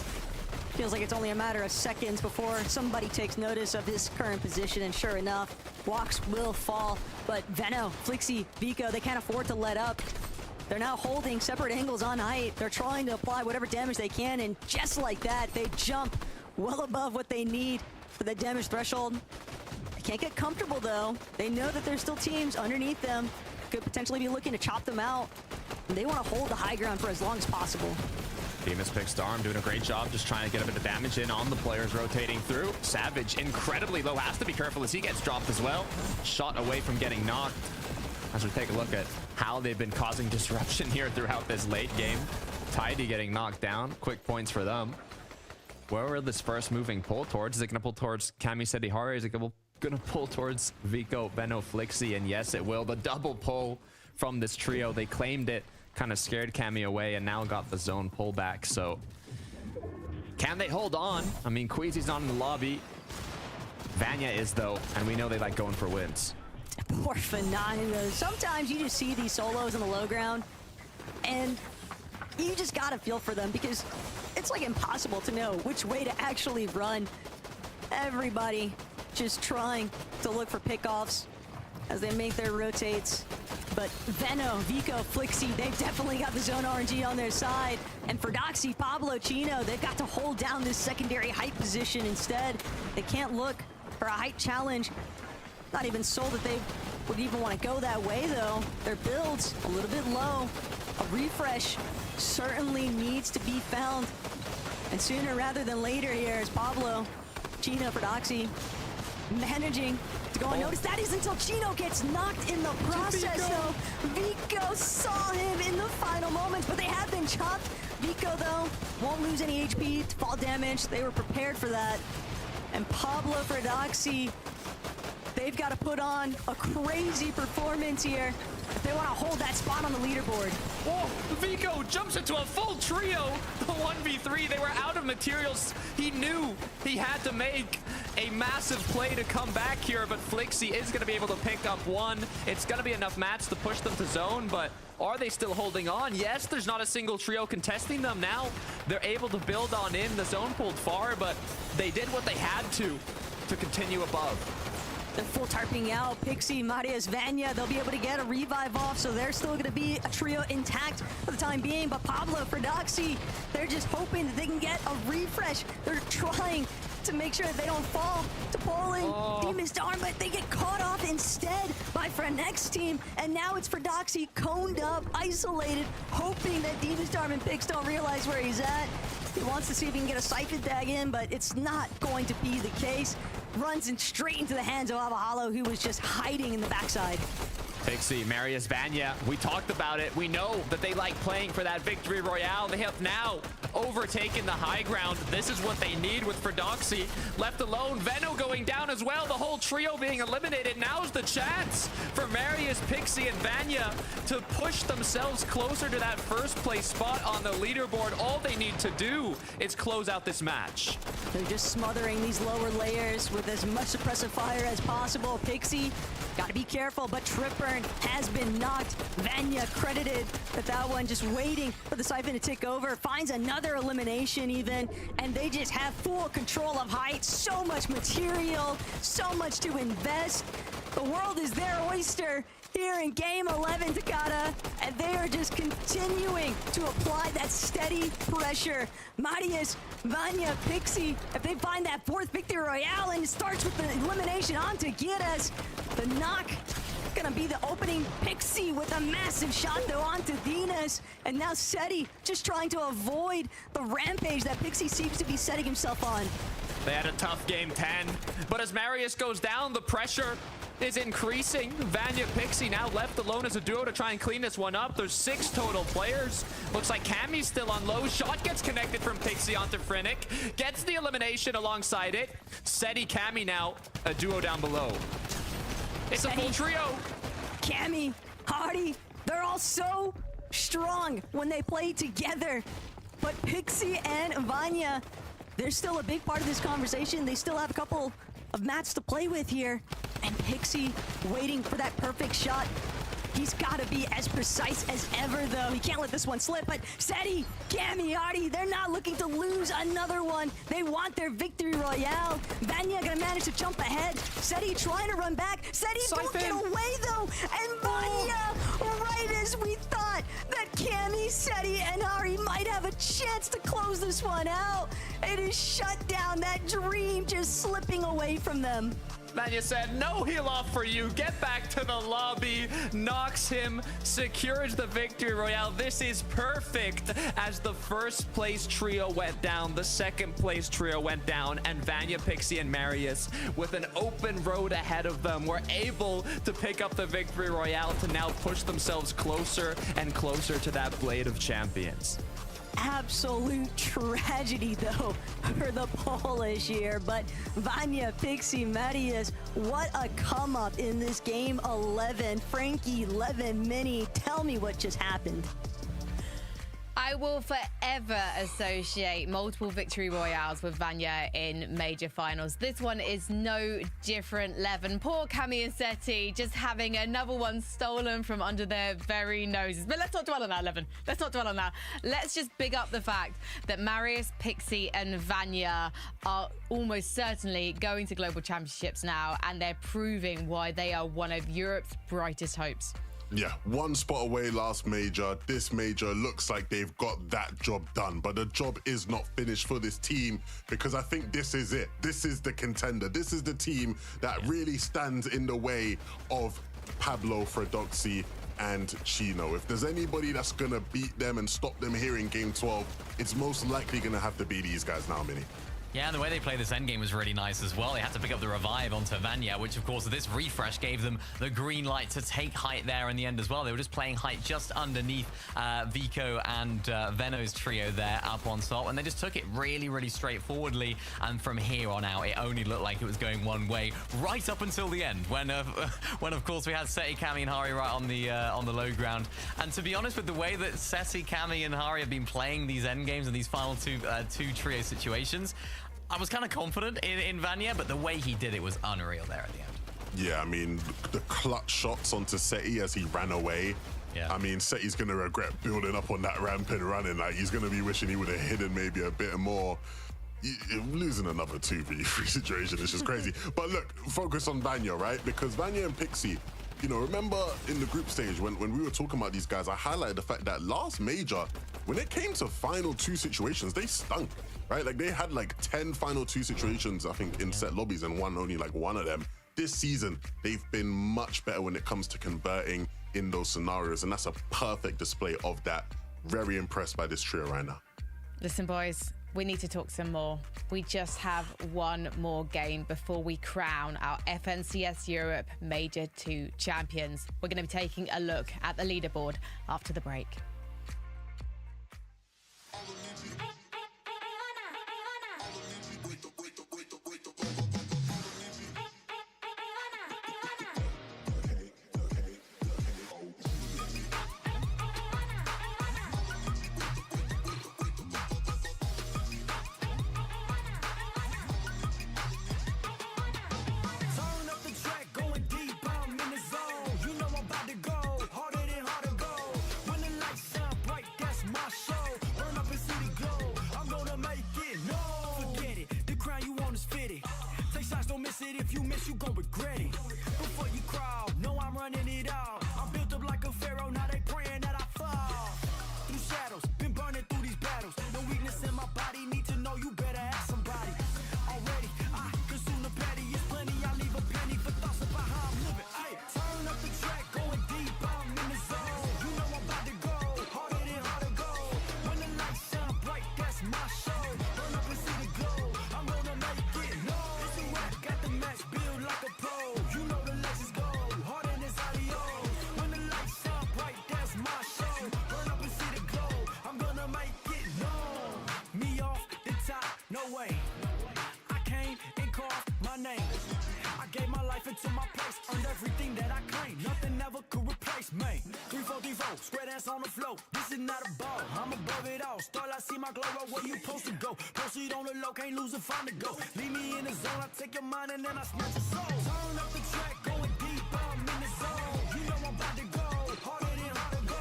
Feels like it's only a matter of seconds before somebody takes notice of his current position, and sure enough, Walks will fall. But Veno, Flixie, Vico, they can't afford to let up. They're now holding separate angles on height. They're trying to apply whatever damage they can, and just like that, they jump well above what they need for the damage threshold. They can't get comfortable, though. They know that there's still teams underneath them, could potentially be looking to chop them out. And they want to hold the high ground for as long as possible. Demus picks Storm, doing a great job just trying to get a bit of damage in on the players rotating through. Savage, incredibly low, has to be careful as he gets dropped as well. Shot away from getting knocked. As we take a look at how they've been causing disruption here throughout this late game. Tidy getting knocked down. Quick points for them. Where will this first moving pull towards? Is it going to pull towards Cammy, Seti, Hari? Is it going to pull towards Vico, Veno, Flixie? And yes, it will. The double pull from this trio. They claimed it. Kind of scared Cammy away and now got the zone pullback. So can they hold on? I mean, Queasy's not in the lobby. Vanya is, though, and we know they like going for wins. Poor Fernando. Sometimes you just see these solos in the low ground and you just gotta feel for them because it's like impossible to know which way to actually run. Everybody just trying to look for pickoffs as they make their rotates. But Veno, Vico, Flixie, they've definitely got the zone RNG on their side. And for Doxy, Pablo, Chino, they've got to hold down this secondary height position instead. They can't look for a height challenge. Not even sold that they would even want to go that way, though. Their build's a little bit low. A refresh certainly needs to be found. And sooner rather than later here is Pablo, Chino, for Doxy, managing to go unnoticed. That is until Chino gets knocked in the process, though. Vico saw him in the final moments, but they have been chopped. Vico, though, won't lose any HP to fall damage. They were prepared for that. And Pablo Ferdoxy, they've got to put on a crazy performance here if they want to hold that spot on the leaderboard. Whoa, Vico jumps into a full trio. The 1v3, they were out of materials he knew he had to make. a massive play to come back here, but Flixie is going to be able to pick up one. It's going to be enough mats to push them to zone, but are they still holding on? Yes, there's not a single trio contesting them now. They're able to build on in. The zone pulled far, but they did what they had to continue above. They're full tarping out. Pixie, Marius, Vanya, they'll be able to get a revive off, so they're still going to be a trio intact for the time being. But Pablo, for Doxy, they're just hoping that they can get a refresh. They're trying to make sure that they don't fall to Poland. Demon's Darm, but they get caught off instead by Frenek's team. And now it's for Doxy, coned up, isolated, hoping that Demon's Darm and Pix don't realize where he's at. He wants to see if he can get a Siphon Dag in, but it's not going to be the case. Runs in straight into the hands of Avahalo, who was just hiding in the backside. Pixie, Marius, Vanya, we talked about it. We know that they like playing for that victory royale. They have now overtaken the high ground. This is what they need with Fredoxy. Left alone, Veno going down as well. The whole trio being eliminated. Now's the chance for Marius, Pixie, and Vanya to push themselves closer to that first place spot on the leaderboard. All they need to do is close out this match. They're just smothering these lower layers with as much suppressive fire as possible. Pixie, gotta be careful, but Tripburn has been knocked. Vanya credited with that one, just waiting for the Siphon to tick over. Finds another elimination even, and they just have full control of height. So much material, so much to invest. The world is their oyster here in Game 11, Takada, and they are just continuing to apply that steady pressure. Marius, Vanya, Pixie, if they find that fourth victory royale, and it starts with the elimination onto Giras, the knock gonna be the opening. Pixie with a massive shot though onto Dinas, and now Seti just trying to avoid the rampage that Pixie seems to be setting himself on. They had a tough game 10, but as Marius goes down, the pressure is increasing. Vanya, Pixie now left alone as a duo to try and clean this one up. There's 6 total players. Looks like Cammy's still on low. Shot gets connected from Pixie onto Frenek. Gets the elimination alongside it. Seti, Cammy now, a duo down below. It's Seti, a full trio. Cammy, Hardy, they're all so strong when they play together. But Pixie and Vanya, they're still a big part of this conversation. They still have a couple of mats to play with here. And Pixie waiting for that perfect shot. He's got to be as precise as ever, though. He can't let this one slip. But Seti, Cammy, Hardy, they're not looking to lose another one. They want their victory royale. Vanya gonna manage to jump ahead. Seti trying to run back. Seti won't get away, though. And Vanya, right as we thought that Cammy, Seti, and Hardy might have a chance to close this one out, it is shut down. That dream just slipping away from them. Vanya said, no heal off for you. Get back to the lobby. Knocks him. Secures the victory royale. This is perfect as the first place trio went down. The second place trio went down. And Vanya, Pixie, and Marius, with an open road ahead of them, were able to pick up the victory royale to now push themselves closer and closer to that Blade of Champions. Absolute tragedy, though, for the Polish here. But Vanya, Pixie, Marius, what a come up in this game 11. Frankie, Levin, Mini, tell me what just happened. I will forever associate multiple victory royales with Vanya in major finals. This one is no different, Levin. Poor Cammy and Seti just having another one stolen from under their very noses. But let's not dwell on that, Levin. Let's not dwell on that. Let's just big up the fact that Marius, Pixie, and Vanya are almost certainly going to global championships now, and they're proving why they are one of Europe's brightest hopes. Yeah, one spot away last major. This major looks like they've got that job done, but the job is not finished for this team, because I think this is it. This is the contender. This is the team that really stands in the way of Pablo, Fredoxy, and Chino. If there's anybody that's gonna beat them and stop them here in game 12, it's most likely gonna have to be these guys now, Mini. Yeah, and the way they played this endgame was really nice as well. They had to pick up the revive onto Vanya, which, of course, this refresh gave them the green light to take height there in the end as well. They were just playing height just underneath Vico and Veno's trio there up on top, and they just took it really, really straightforwardly. And from here on out, it only looked like it was going one way right up until the end, when of course, we had Seti, Cammy, and Hari right on the low ground. And to be honest, with the way that Seti, Cammy, and Hari have been playing these endgames and these final two trio situations, I was kind of confident in Vanya, but the way he did it was unreal there at the end. Yeah, I mean, the clutch shots onto Seti as he ran away. Yeah. I mean, Seti's going to regret building up on that ramp and running. Like, he's going to be wishing he would have hidden maybe a bit more. Losing another 2v3 situation is just crazy. But look, focus on Vanya, right? Because Vanya and Pixie, you know, remember in the group stage when we were talking about these guys, I highlighted the fact that last major, when it came to final 2 situations, they stunk, right? Like, they had like 10 final 2 situations, I think, in set lobbies and won only like 1 of them. This season, they've been much better when it comes to converting in those scenarios, and that's a perfect display of that. Very impressed by this trio right now. Listen, boys, we need to talk some more. We just have one more game before we crown our FNCS Europe Major 2 champions. We're going to be taking a look at the leaderboard after the break. If you miss, you gon' regret it. Before you crawl, know I'm running it all. I'm built up like a pharaoh, now they praying that I fall. Through shadows, been burning through these battles. No weakness in my body, need to know you better ask somebody. Already, I consume the patty, it's plenty. I leave a penny for thoughts about how I'm living. Ay, turn up the track, going deep, I'm in the zone. You know I'm about to go, harder than hard to go. When the lights shine bright, that's my show. Burn up and see the glow, I'm gonna make it. No, it's a rap, got the match build like a pro. You know the legends go, harder than adios. When the lights shine bright, that's my show. Burn up and see the glow, I'm gonna make it. No, me off the top, no way. I came and carved my name. I gave my life into my place, earned everything that I claimed. Nothing ever could replace me. 3-4-3-4, square dance on the floor. This is not a ball, I'm above it all. Start, I see my glow up where you supposed to go. Posted on the low, can't lose and find the go. Leave me in the zone, I take your mind and then I snatch your soul. Turn up the track, going deep, I'm in the zone. You know I'm about to go, harder than hard to go.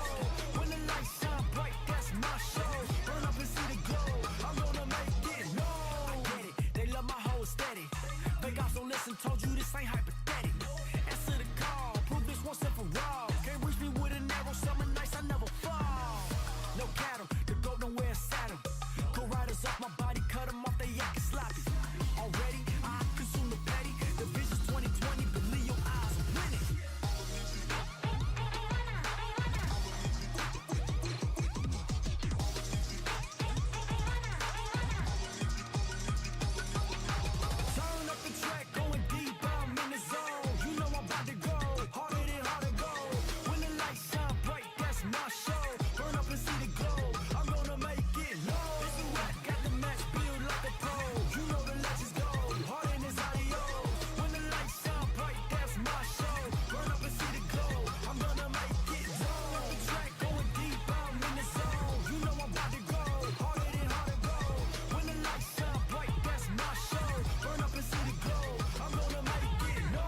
When the lights shine bright, that's my show. Burn up and see the glow, I'm gonna make it. No, I get it, they love my whole steady. Fake ops don't listen, told you this ain't hypothetical. Answer the call, prove this once and for all. Can't reach me with an arrow, summer nights I never fall. No cattle, the goat don't wear a saddle. Go riders off my body, cut them off, they acting sloppy. Already, I consume the petty. The vision's 2020, believe your eyes are winning. Turn up the track, going deep, I'm in the zone. You know I'm about to go, harder than hard to go. When the lights shine bright, that's my show. Burn up and see the glow, I'm gonna make it. No, it's a rap, got the match build like a pro. You know the legends go, harder than adios. When the lights shine bright, that's my show. Burn up and see the glow, I'm gonna make it. Turn up the track, going deep, I'm in the zone. You know I'm about to go, harder than hard to go. When the lights shine bright, that's my show. Burn up and see the glow, I'm gonna make it. No.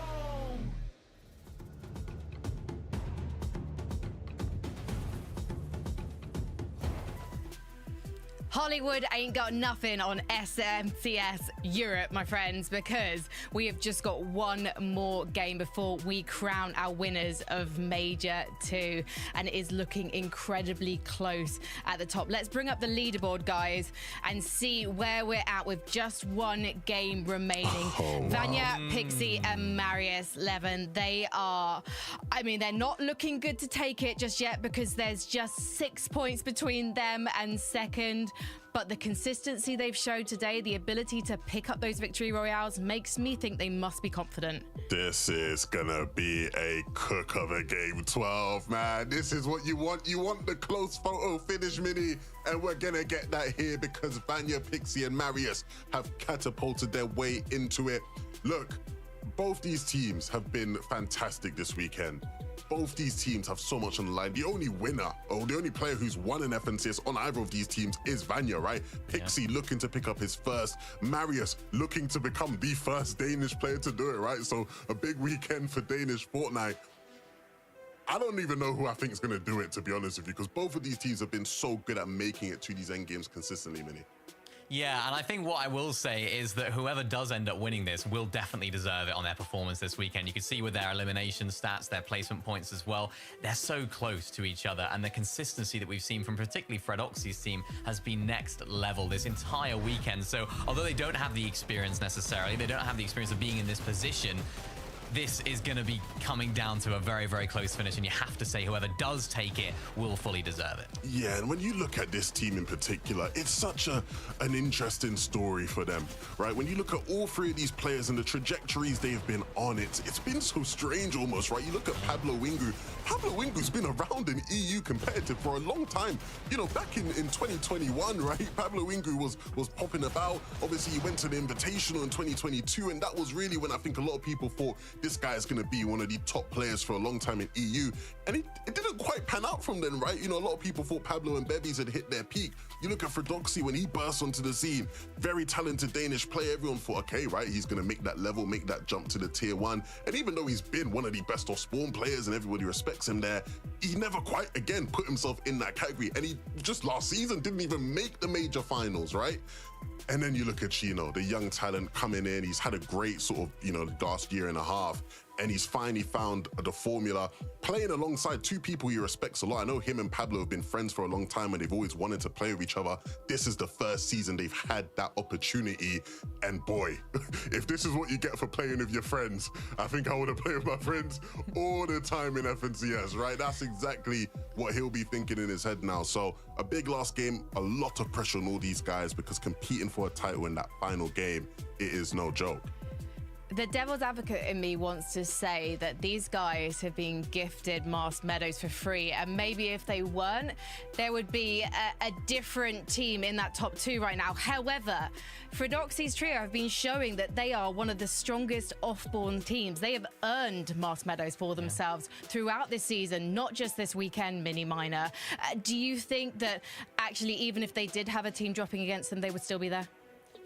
Hollywood ain't got nothing on SMCS Europe, my friends, because we have just got one more game before we crown our winners of Major 2, and it is looking incredibly close at the top. Let's bring up the leaderboard, guys, and see where we're at with just one game remaining. Oh, wow. Vanya, Pixie, and Marius Levin, they are, I mean, they're not looking good to take it just yet because there's just 6 points between them and second. But the consistency they've showed today, the ability to pick up those victory royales, makes me think they must be confident. This is gonna be a cook of a game 12, man. This is what you want. You want the close photo finish, Mini, and we're gonna get that here because Vanya, Pixie, and Marius have catapulted their way into it. Look, both these teams have been fantastic this weekend. Both these teams have so much on the line. The only winner, or the only player who's won an FNCS on either of these teams is Vanya, right? Pixie looking to pick up his first. Marius looking to become the first Danish player to do it, right? So a big weekend for Danish Fortnite. I don't even know who I think is going to do it, to be honest with you, because both of these teams have been so good at making it to these end games consistently, Minnie. Yeah, and I think what I will say is that whoever does end up winning this will definitely deserve it on their performance this weekend. You can see with their elimination stats, their placement points as well, they're so close to each other, and the consistency that we've seen from particularly Fred Oxy's team has been next level this entire weekend. So although they don't have the experience necessarily, they don't have the experience of being in this position, this is going to be coming down to a very, very close finish, and you have to say whoever does take it will fully deserve it. Yeah, and when you look at this team in particular, it's such an interesting story for them, right? When you look at all three of these players and the trajectories they've been on, it's been so strange almost, right? You look at Pablo Wingu. Pablo Wingu's been around in EU competitive for a long time. You know, back in 2021, right? Pablo Wingu was popping about. Obviously, he went to the Invitational in 2022, and that was really when I think a lot of people thought this guy is going to be one of the top players for a long time in EU. And it didn't quite pan out from then, right? You know, a lot of people thought Pablo and Bebies had hit their peak. You look at Fredoxy when he burst onto the scene, very talented Danish player. Everyone thought, okay, right, he's going to make that level, make that jump to the tier 1. And even though he's been one of the best off spawn players and everybody respects him there, he never quite, again, put himself in that category. And he just last season didn't even make the major finals, right? And then you look at Chino, the young talent coming in. He's had a great sort of, you know, last year and a half. And he's finally found the formula, playing alongside two people he respects a lot. I know him and Pablo have been friends for a long time and they've always wanted to play with each other. This is the first season they've had that opportunity. And boy, if this is what you get for playing with your friends, I think I want to play with my friends all the time in FNCS, right? That's exactly what he'll be thinking in his head now. So a big last game, a lot of pressure on all these guys because competing for a title in that final game, it is no joke. The devil's advocate in me wants to say that these guys have been gifted Masked Meadows for free, and maybe if they weren't, there would be a different team in that top 2 right now. However, Fredoxy's trio have been showing that they are one of the strongest off-born teams. They have earned Masked Meadows for themselves throughout this season, not just this weekend, Mini Minor. Do you think that actually, even if they did have a team dropping against them, they would still be there?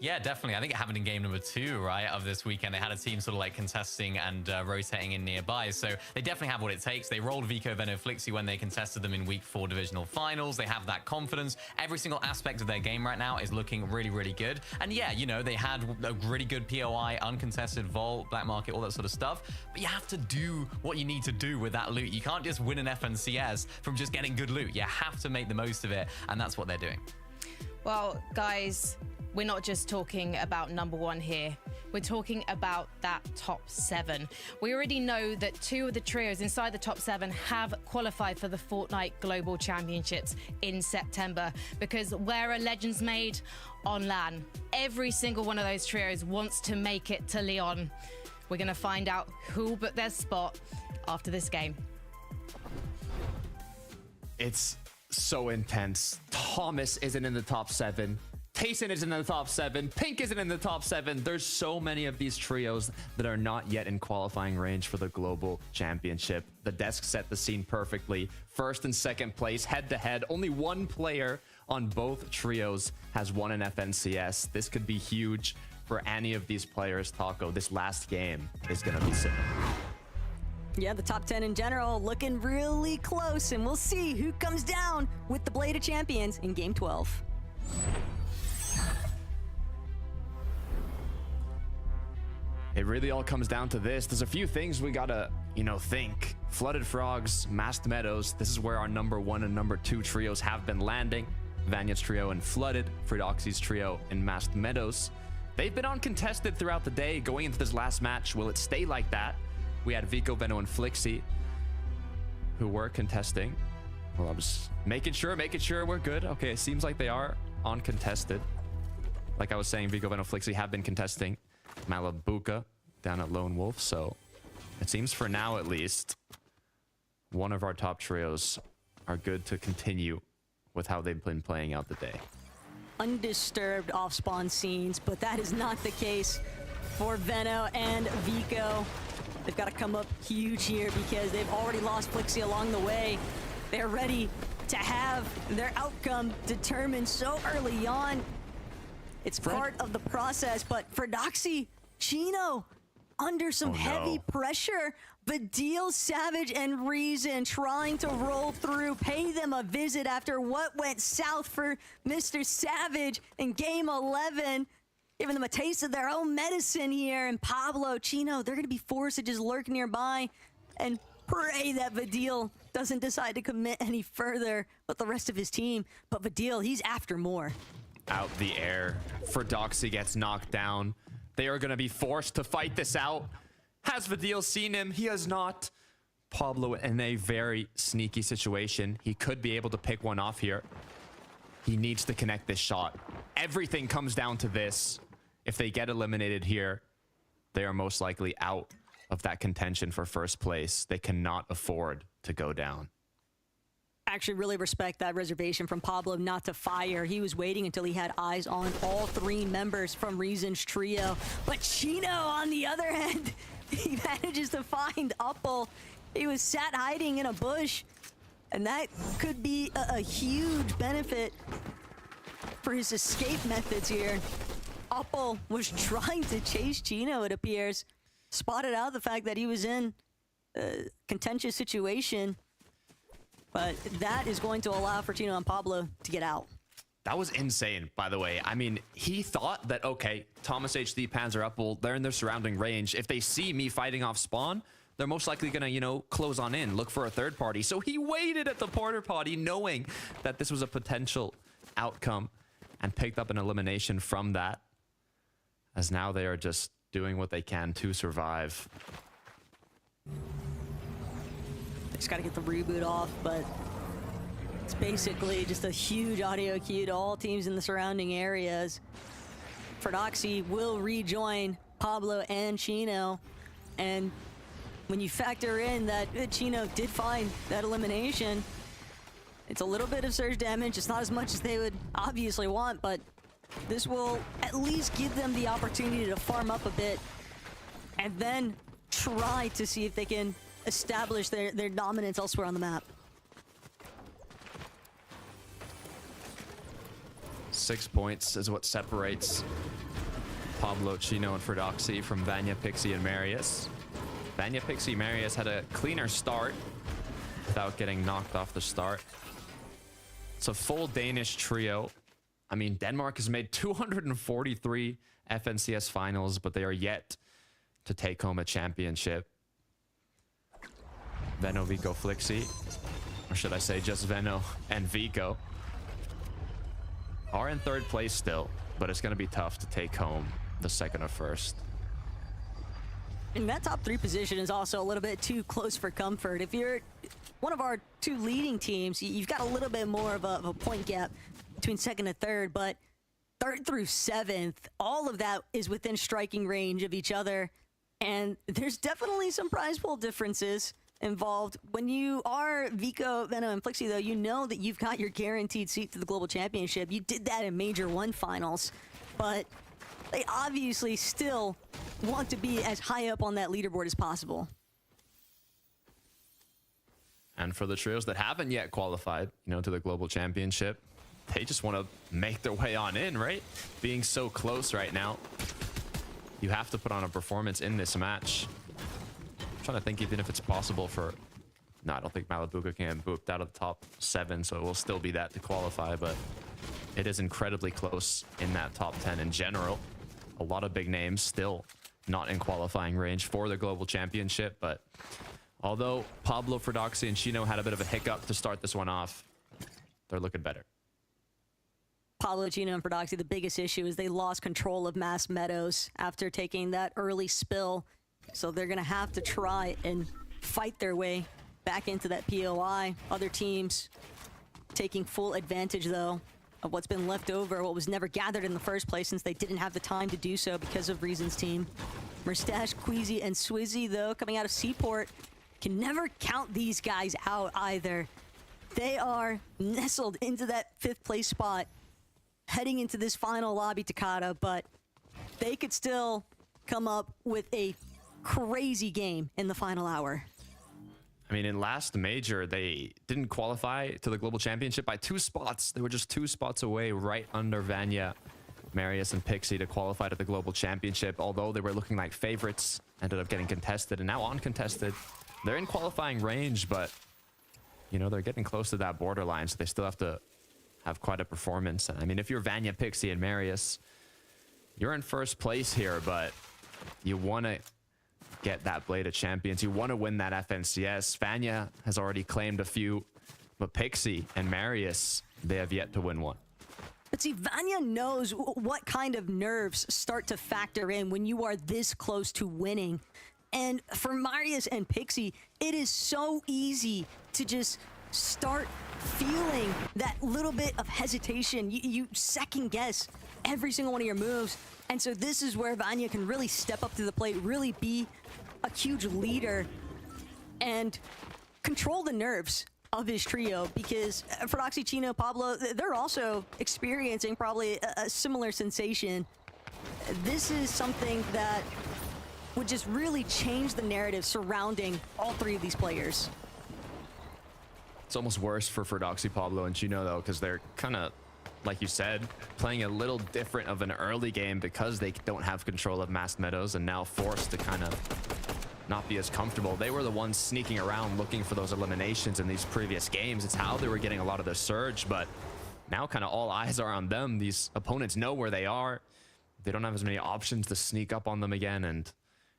Yeah, definitely. I think it happened in game number 2, right, of this weekend. They had a team sort of like contesting and rotating in nearby. So they definitely have what it takes. They rolled Vico Veno Flixi when they contested them in week 4 divisional finals. They have that confidence. Every single aspect of their game right now is looking really, really good. And yeah, you know, they had a really good POI, uncontested vault, black market, all that sort of stuff. But you have to do what you need to do with that loot. You can't just win an FNCS from just getting good loot. You have to make the most of it. And that's what they're doing. Well, guys, we're not just talking about number 1 here. We're talking about that top 7. We already know that 2 of the trios inside the top 7 have qualified for the Fortnite Global Championships in September, because where are legends made? On LAN. Every single one of those trios wants to make it to Lyon. We're going to find out who'll book their spot after this game. It's so intense. Thomas isn't in the top 7. Tayson isn't in the top 7. Pink isn't in the top 7. There's so many of these trios that are not yet in qualifying range for the Global Championship. The desk set the scene perfectly. First and second place, head-to-head. Only one player on both trios has won an FNCS. This could be huge for any of these players, Taco. This last game is going to be sick. Yeah, the top 10 in general looking really close, and we'll see who comes down with the Blade of Champions in Game 12. It really all comes down to this. There's a few things we gotta, think. Flooded Frogs, Masked Meadows. This is where our number 1 and number 2 trios have been landing. Vanya's trio in Flooded, Fredoxy's trio in Masked Meadows. They've been uncontested throughout the day. Going into this last match, will it stay like that? We had Vico, Veno, and Flixi, who were contesting. Well, I'm just making sure we're good. Okay, it seems like they are uncontested. Like I was saying, Vico, Veno, Flixi have been contesting. Malabuka down at Lone Wolf, so it seems for now at least one of our top trios are good to continue with how they've been playing out the day. Undisturbed off-spawn scenes, but that is not the case for Veno and Vico. They've got to come up huge here because they've already lost Flixie along the way. They're ready to have their outcome determined so early on. It's part of the process, but for Doxy, Chino under some heavy pressure. Vidil, Savage, and Reason trying to roll through, pay them a visit after what went south for Mr. Savage in Game 11. Giving them a taste of their own medicine here. And Pablo, Chino, they're going to be forced to just lurk nearby and pray that Vidil doesn't decide to commit any further with the rest of his team. But Vidil, he's after more. Out the air. Doxy gets knocked down. They are going to be forced to fight this out. Has Vidil seen him? He has not. Pablo in a very sneaky situation. He could be able to pick one off here. He needs to connect this shot. Everything comes down to this. If they get eliminated here, they are most likely out of that contention for first place. They cannot afford to go down. Actually really respect that reservation from Pablo not to fire. He was waiting until he had eyes on all three members from Reason's trio. But Chino, on the other hand, he manages to find Uppel. He was sat hiding in a bush, and that could be a huge benefit for his escape methods here. Uppel was trying to chase Chino, it appears. Spotted out the fact that he was in a contentious situation. But that is going to allow for Chino and Pablo to get out. That was insane, by the way. I mean, he thought that, okay, Thomas HD, Panzer Uppel, they're in their surrounding range. If they see me fighting off spawn, they're most likely going to, you know, close on in, look for a third party. So he waited at the porter potty knowing that this was a potential outcome and picked up an elimination from that. As now they are just doing what they can to survive. Just got to get the reboot off, but it's basically just a huge audio cue to all teams in the surrounding areas. Doxy will rejoin Pablo and Chino, and when you factor in that Chino did find that elimination, it's a little bit of surge damage. It's not as much as they would obviously want, but this will at least give them the opportunity to farm up a bit and then try to see if they can establish their dominance elsewhere on the map. 6 points is what separates Pablo, Chino, and Doxy from Vanya, Pixie, and Marius. Vanya, Pixie, Marius had a cleaner start without getting knocked off the start. It's a full Danish trio. I mean, Denmark has made 243 FNCS finals, but they are yet to take home a championship. Veno, Vico, Flixie, or should I say just Veno and Vico, are in third place still, but it's going to be tough to take home the second or first. And that top three position is also a little bit too close for comfort. If you're one of our two leading teams, you've got a little bit more of a point gap between second and third, but third through seventh, all of that is within striking range of each other. And there's definitely some prize pool differences involved. When you are Vico, Veno, and Flixie, though, you know that you've got your guaranteed seat to the Global Championship. You did that in Major 1 finals, but they obviously still want to be as high up on that leaderboard as possible. And for the trios that haven't yet qualified, you know, to the Global Championship, they just want to make their way on in, right? Being so close right now, you have to put on a performance in this match. I'm trying to think even if it's possible for... No, I don't think Malabuka can get booped out of the top 7, so it will still be that to qualify, but it is incredibly close in that top 10 in general. A lot of big names still not in qualifying range for the Global Championship, but although Pablo, Doxy, and Chino had a bit of a hiccup to start this one off, they're looking better. Pablo, Chino, and Doxy, the biggest issue is they lost control of Mass Meadows after taking that early spill. So they're going to have to try and fight their way back into that POI. Other teams taking full advantage, though, of what's been left over, what was never gathered in the first place, since they didn't have the time to do so because of Reason's team. Mustache, Queasy, and Swizzy, though, coming out of Seaport, can never count these guys out either. They are nestled into that 5th place spot, heading into this final lobby, Takata, but they could still come up with a crazy game in the final hour. I mean, in last major, they didn't qualify to the Global Championship by 2 spots. They were just 2 spots away, right under Vanya, Marius, and Pixie to qualify to the Global Championship. Although they were looking like favorites, ended up getting contested, and now uncontested. They're in qualifying range, but, you know, they're getting close to that borderline, so they still have to have quite a performance. I mean, if you're Vanya, Pixie, and Marius, you're in first place here, but you want to get that Blade of Champions. You want to win that FNCS. Vanya has already claimed a few, but Pixie and Marius, they have yet to win one. But see, Vanya knows what kind of nerves start to factor in when you are this close to winning. And for Marius and Pixie, it is so easy to just start feeling that little bit of hesitation. You second guess every single one of your moves. And so this is where Vanya can really step up to the plate, really be a huge leader and control the nerves of his trio, because Frodoxy, Chino, Pablo, they're also experiencing probably a similar sensation. This is something that would just really change the narrative surrounding all 3 of these players. It's almost worse for Frodoxy, Pablo, and Chino, though, because they're kind of, like you said, playing a little different of an early game because they don't have control of Masked Meadows and now forced to kind of not be as comfortable. They were the ones sneaking around looking for those eliminations in these previous games. It's how they were getting a lot of the surge, but now kind of all eyes are on them. These opponents know where they are. They don't have as many options to sneak up on them again, and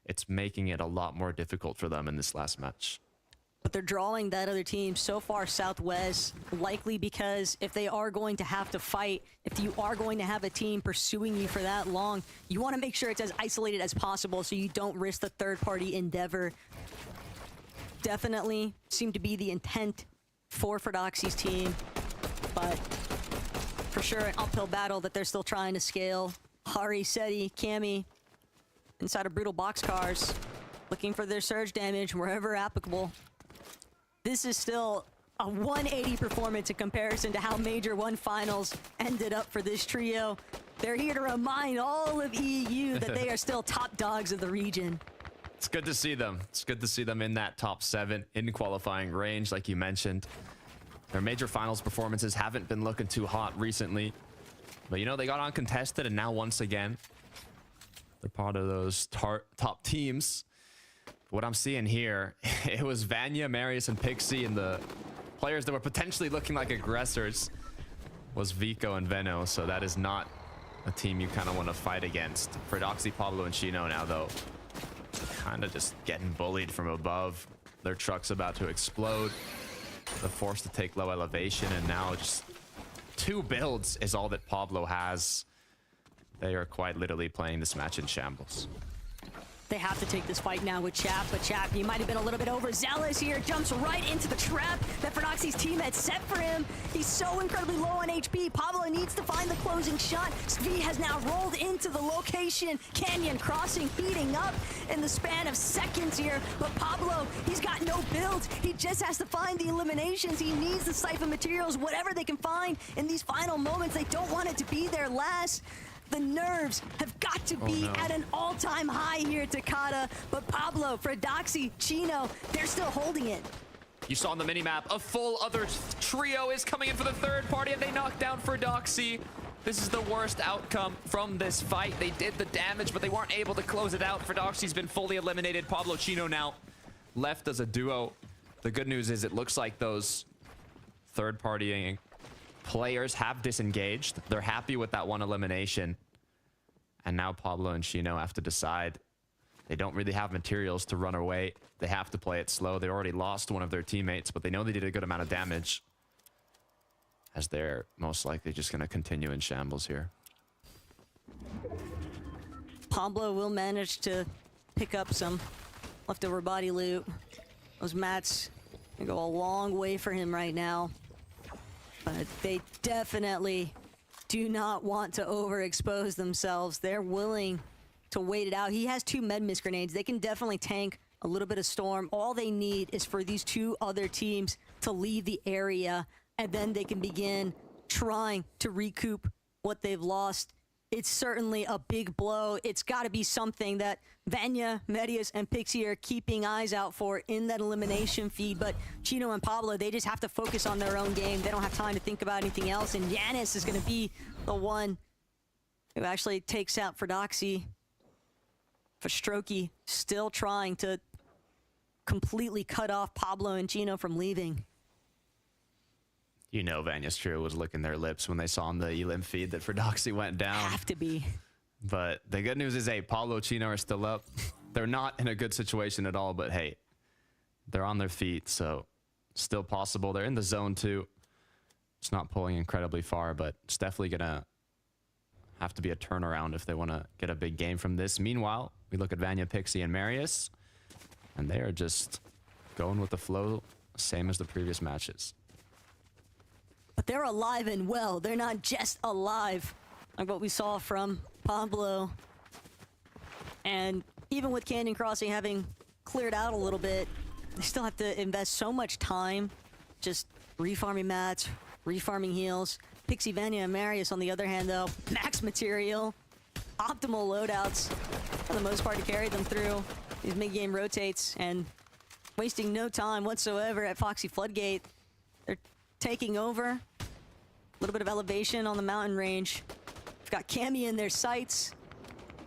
it's making it a lot more difficult for them in this last match. But they're drawing that other team so far southwest, likely because if they are going to have to fight, if you are going to have a team pursuing you for that long, you want to make sure it's as isolated as possible so you don't risk the third-party endeavor. Definitely seemed to be the intent for Frodoxy's team, but for sure an uphill battle that they're still trying to scale. Hari, Seti, Cammy, inside of Brutal Boxcars, looking for their surge damage wherever applicable. This is still a 180 performance in comparison to how Major 1 finals ended up for this trio. They're here to remind all of EU that they are still top dogs of the region. It's good to see them. It's good to see them in that top 7 in qualifying range, like you mentioned. Their major finals performances haven't been looking too hot recently. But, you know, they got uncontested, and now once again, they're part of those top teams. What I'm seeing here, it was Vanya, Marius, and Pixie, and the players that were potentially looking like aggressors was Vico and Veno, so that is not a team you kind of want to fight against. Frodoxy, Pablo, and Chino now, though, kind of just getting bullied from above. Their truck's about to explode. They're forced to take low elevation, and now just 2 builds is all that Pablo has. They are quite literally playing this match in shambles. They have to take this fight now with Chap, but Chap, he might have been a little bit overzealous here. Jumps right into the trap that Frodoxy's team had set for him. He's so incredibly low on HP. Pablo needs to find the closing shot. Svi has now rolled into the location. Canyon crossing, heating up in the span of seconds here. But Pablo, he's got no build. He just has to find the eliminations. He needs the siphon materials, whatever they can find in these final moments. They don't want it to be their last. The nerves have got to be at an all-time high here at Takata. But Pablo, Frodoxy, Chino, they're still holding it. You saw on the minimap, a full other trio is coming in for the third party, and they knock down Frodoxy. This is the worst outcome from this fight. They did the damage, but they weren't able to close it out. Frodoxy's been fully eliminated. Pablo, Chino now left as a duo. The good news is it looks like those third-partying players have disengaged. They're happy with that 1 elimination. And now Pablo and Chino have to decide. They don't really have materials to run away. They have to play it slow. They already lost one of their teammates, but they know they did a good amount of damage, as they're most likely just going to continue in shambles here. Pablo will manage to pick up some leftover body loot. Those mats can go a long way for him right now. But they definitely do not want to overexpose themselves. They're willing to wait it out. He has 2 med miss grenades. They can definitely tank a little bit of storm. All they need is for these 2 other teams to leave the area, and then they can begin trying to recoup what they've lost. it's certainly a big blow. It's got to be something that Vanya, Medius, and Pixie are keeping eyes out for in that elimination feed. But Chino and Pablo, they just have to focus on their own game. They don't have time to think about anything else. And Yanis is going to be the one who actually takes out Fredoxy. Fastroki still trying to completely cut off Pablo and Chino from leaving. You know Vanya's trio was licking their lips when they saw on the elim feed that Fredoxy went down. Have to be. But the good news is, hey, Pablo, Chino are still up. They're not in a good situation at all, but hey, they're on their feet, so still possible. They're in the zone too. It's not pulling incredibly far, but it's definitely gonna have to be a turnaround if they want to get a big game from this. Meanwhile, we look at Vanya, Pixie, and Marius, and they are just going with the flow, same as the previous matches. But they're alive and well. They're not just alive, like what we saw from Pablo. And even with Canyon Crossing having cleared out a little bit, they still have to invest so much time just refarming mats, refarming heals. Pixie, Vanya, and Marius, on the other hand, though, max material, optimal loadouts, for the most part, to carry them through these mid-game rotates, and wasting no time whatsoever at Foxy Floodgate. They're taking over. A little bit of elevation on the mountain range. They've got Cammy in their sights,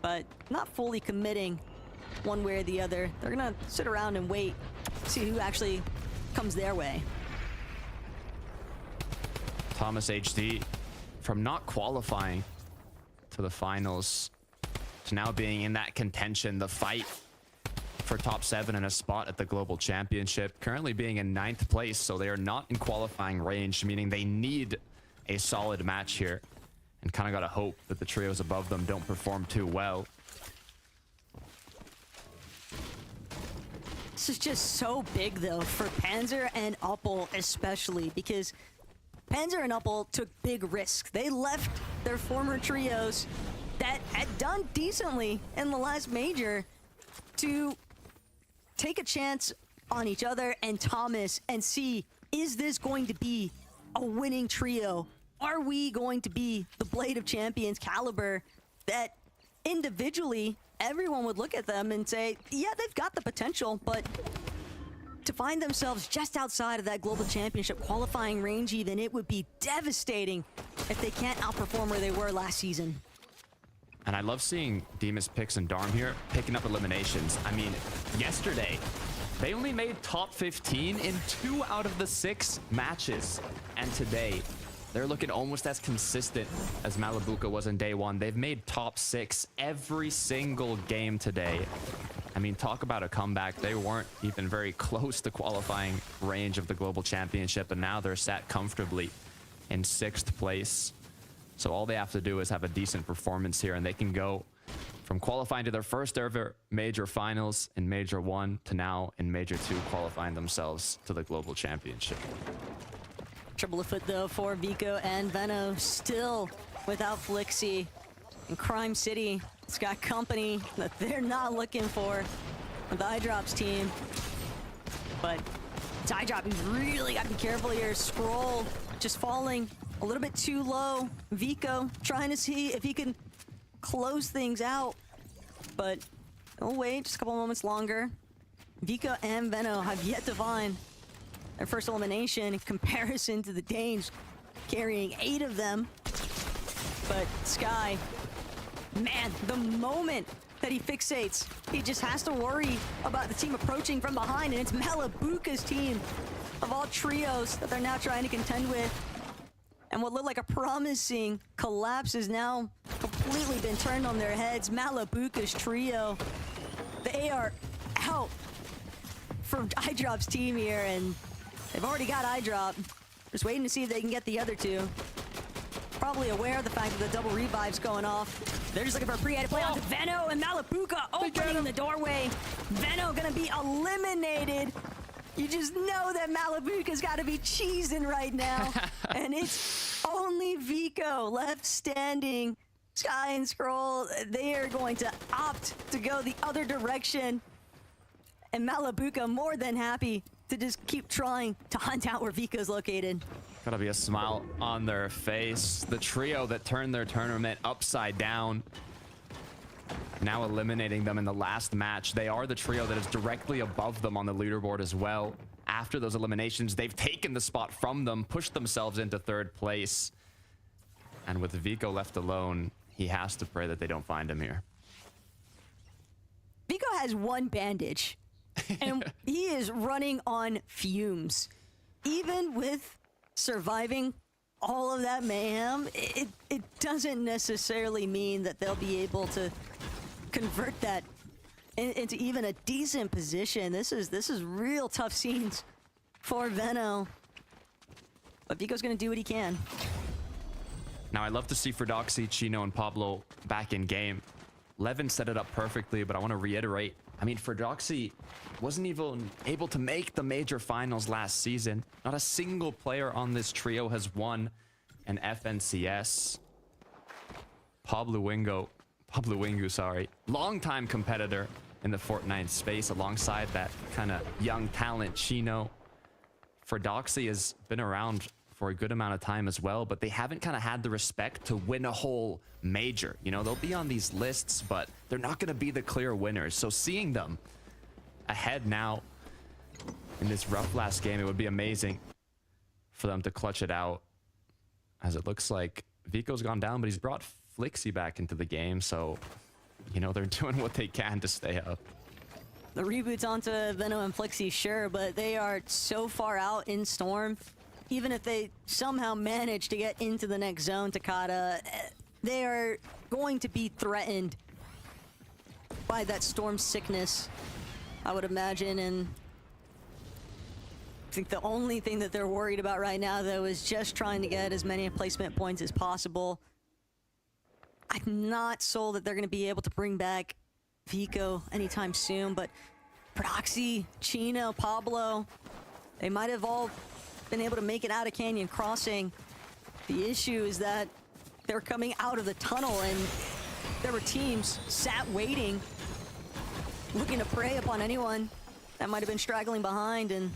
but not fully committing one way or the other. They're gonna sit around and wait, see who actually comes their way. Thomas HD, from not qualifying to the finals to now being in that contention, the fight for top 7 and a spot at the Global Championship, currently being in 9th place, so they are not in qualifying range, meaning they need a solid match here, and kind of got to hope that the trios above them don't perform too well. This is just so big, though, for Panzer and Uppel especially, because Panzer and Uppel took big risks. They left their former trios that had done decently in the last major to take a chance on each other and Thomas and see, is this going to be a winning trio? Are we going to be the Blade of Champions caliber that individually everyone would look at them and say, yeah, they've got the potential, but to find themselves just outside of that Global Championship qualifying range even, it would be devastating if they can't outperform where they were last season. And I love seeing Demas, Pix, and Darm here picking up eliminations. I mean, yesterday, they only made top 15 in 2 out of the 6 matches. And today, they're looking almost as consistent as Malabuka was in day 1. They've made top 6 every single game today. I mean, talk about a comeback. They weren't even very close to qualifying range of the Global Championship, and now they're sat comfortably in 6th place. So all they have to do is have a decent performance here, and they can go from qualifying to their first ever major finals in Major 1 to now in Major 2 qualifying themselves to the Global Championship. Triple a foot, though, for Vico and Veno, still without Flixie. And Crime City, it's got company that they're not looking for with the iDrops team. But it's iDrop, he's really got to be careful here. Scroll just falling a little bit too low. Vico trying to see if he can close things out. But oh wait, just a couple moments longer. Vico and Veno have yet to find their first elimination in comparison to the Danes carrying 8 of them. But Sky, man, the moment that he fixates, he just has to worry about the team approaching from behind, and it's Malabuka's team of all trios that they're now trying to contend with. And what looked like a promising collapse has now completely been turned on their heads. Malabuka's trio, they are out for iDrop's team here, and they've already got iDrop. Just waiting to see if they can get the other 2. Probably aware of the fact that the double revive's going off. They're just looking for a pre-edit play onto Veno, and Malabuka opening the doorway. Veno gonna be eliminated. You just know that Malabuka's got to be cheesing right now. And it's only Vico left standing. Sky and Scroll, they are going to opt to go the other direction. And Malabuka more than happy to just keep trying to hunt out where Vico's located. Gotta be a smile on their face. The trio that turned their tournament upside down, now eliminating them in the last match. They are the trio that is directly above them on the leaderboard as well. After those eliminations, they've taken the spot from them, pushed themselves into 3rd place. And with Vico left alone, he has to pray that they don't find him here. Vico has 1 bandage, and he is running on fumes. Even with surviving all of that mayhem, it doesn't necessarily mean that they'll be able to convert that into even a decent position. This is real tough scenes for Veno. But Vico's going to do what he can. Now, I love to see Fredoxy, Chino, and Pablo back in game. Levin set it up perfectly, but I want to reiterate. I mean, Fredoxy wasn't even able to make the major finals last season. Not a single player on this trio has won an FNCS. Pablo Wingu, sorry, longtime competitor in the Fortnite space alongside that kind of young talent Chino. Fredoxy has been around for a good amount of time as well, but they haven't kind of had the respect to win a whole major. You know, they'll be on these lists, but they're not going to be the clear winners. So seeing them ahead now in this rough last game, it would be amazing for them to clutch it out, as it looks like Vico's gone down, but he's brought Flixie back into the game. So, you know, they're doing what they can to stay up. The reboots onto Veno and Flixie, sure, but they are so far out in Storm. Even if they somehow manage to get into the next zone, Takada, they are going to be threatened by that Storm sickness, I would imagine. And I think the only thing that they're worried about right now, though, is just trying to get as many placement points as possible. I'm not sold that they're going to be able to bring back Vico anytime soon, but Proxy, Chino, Pablo, they might have all been able to make it out of Canyon Crossing. The issue is that they're coming out of the tunnel, and there were teams sat waiting, looking to prey upon anyone that might have been straggling behind. And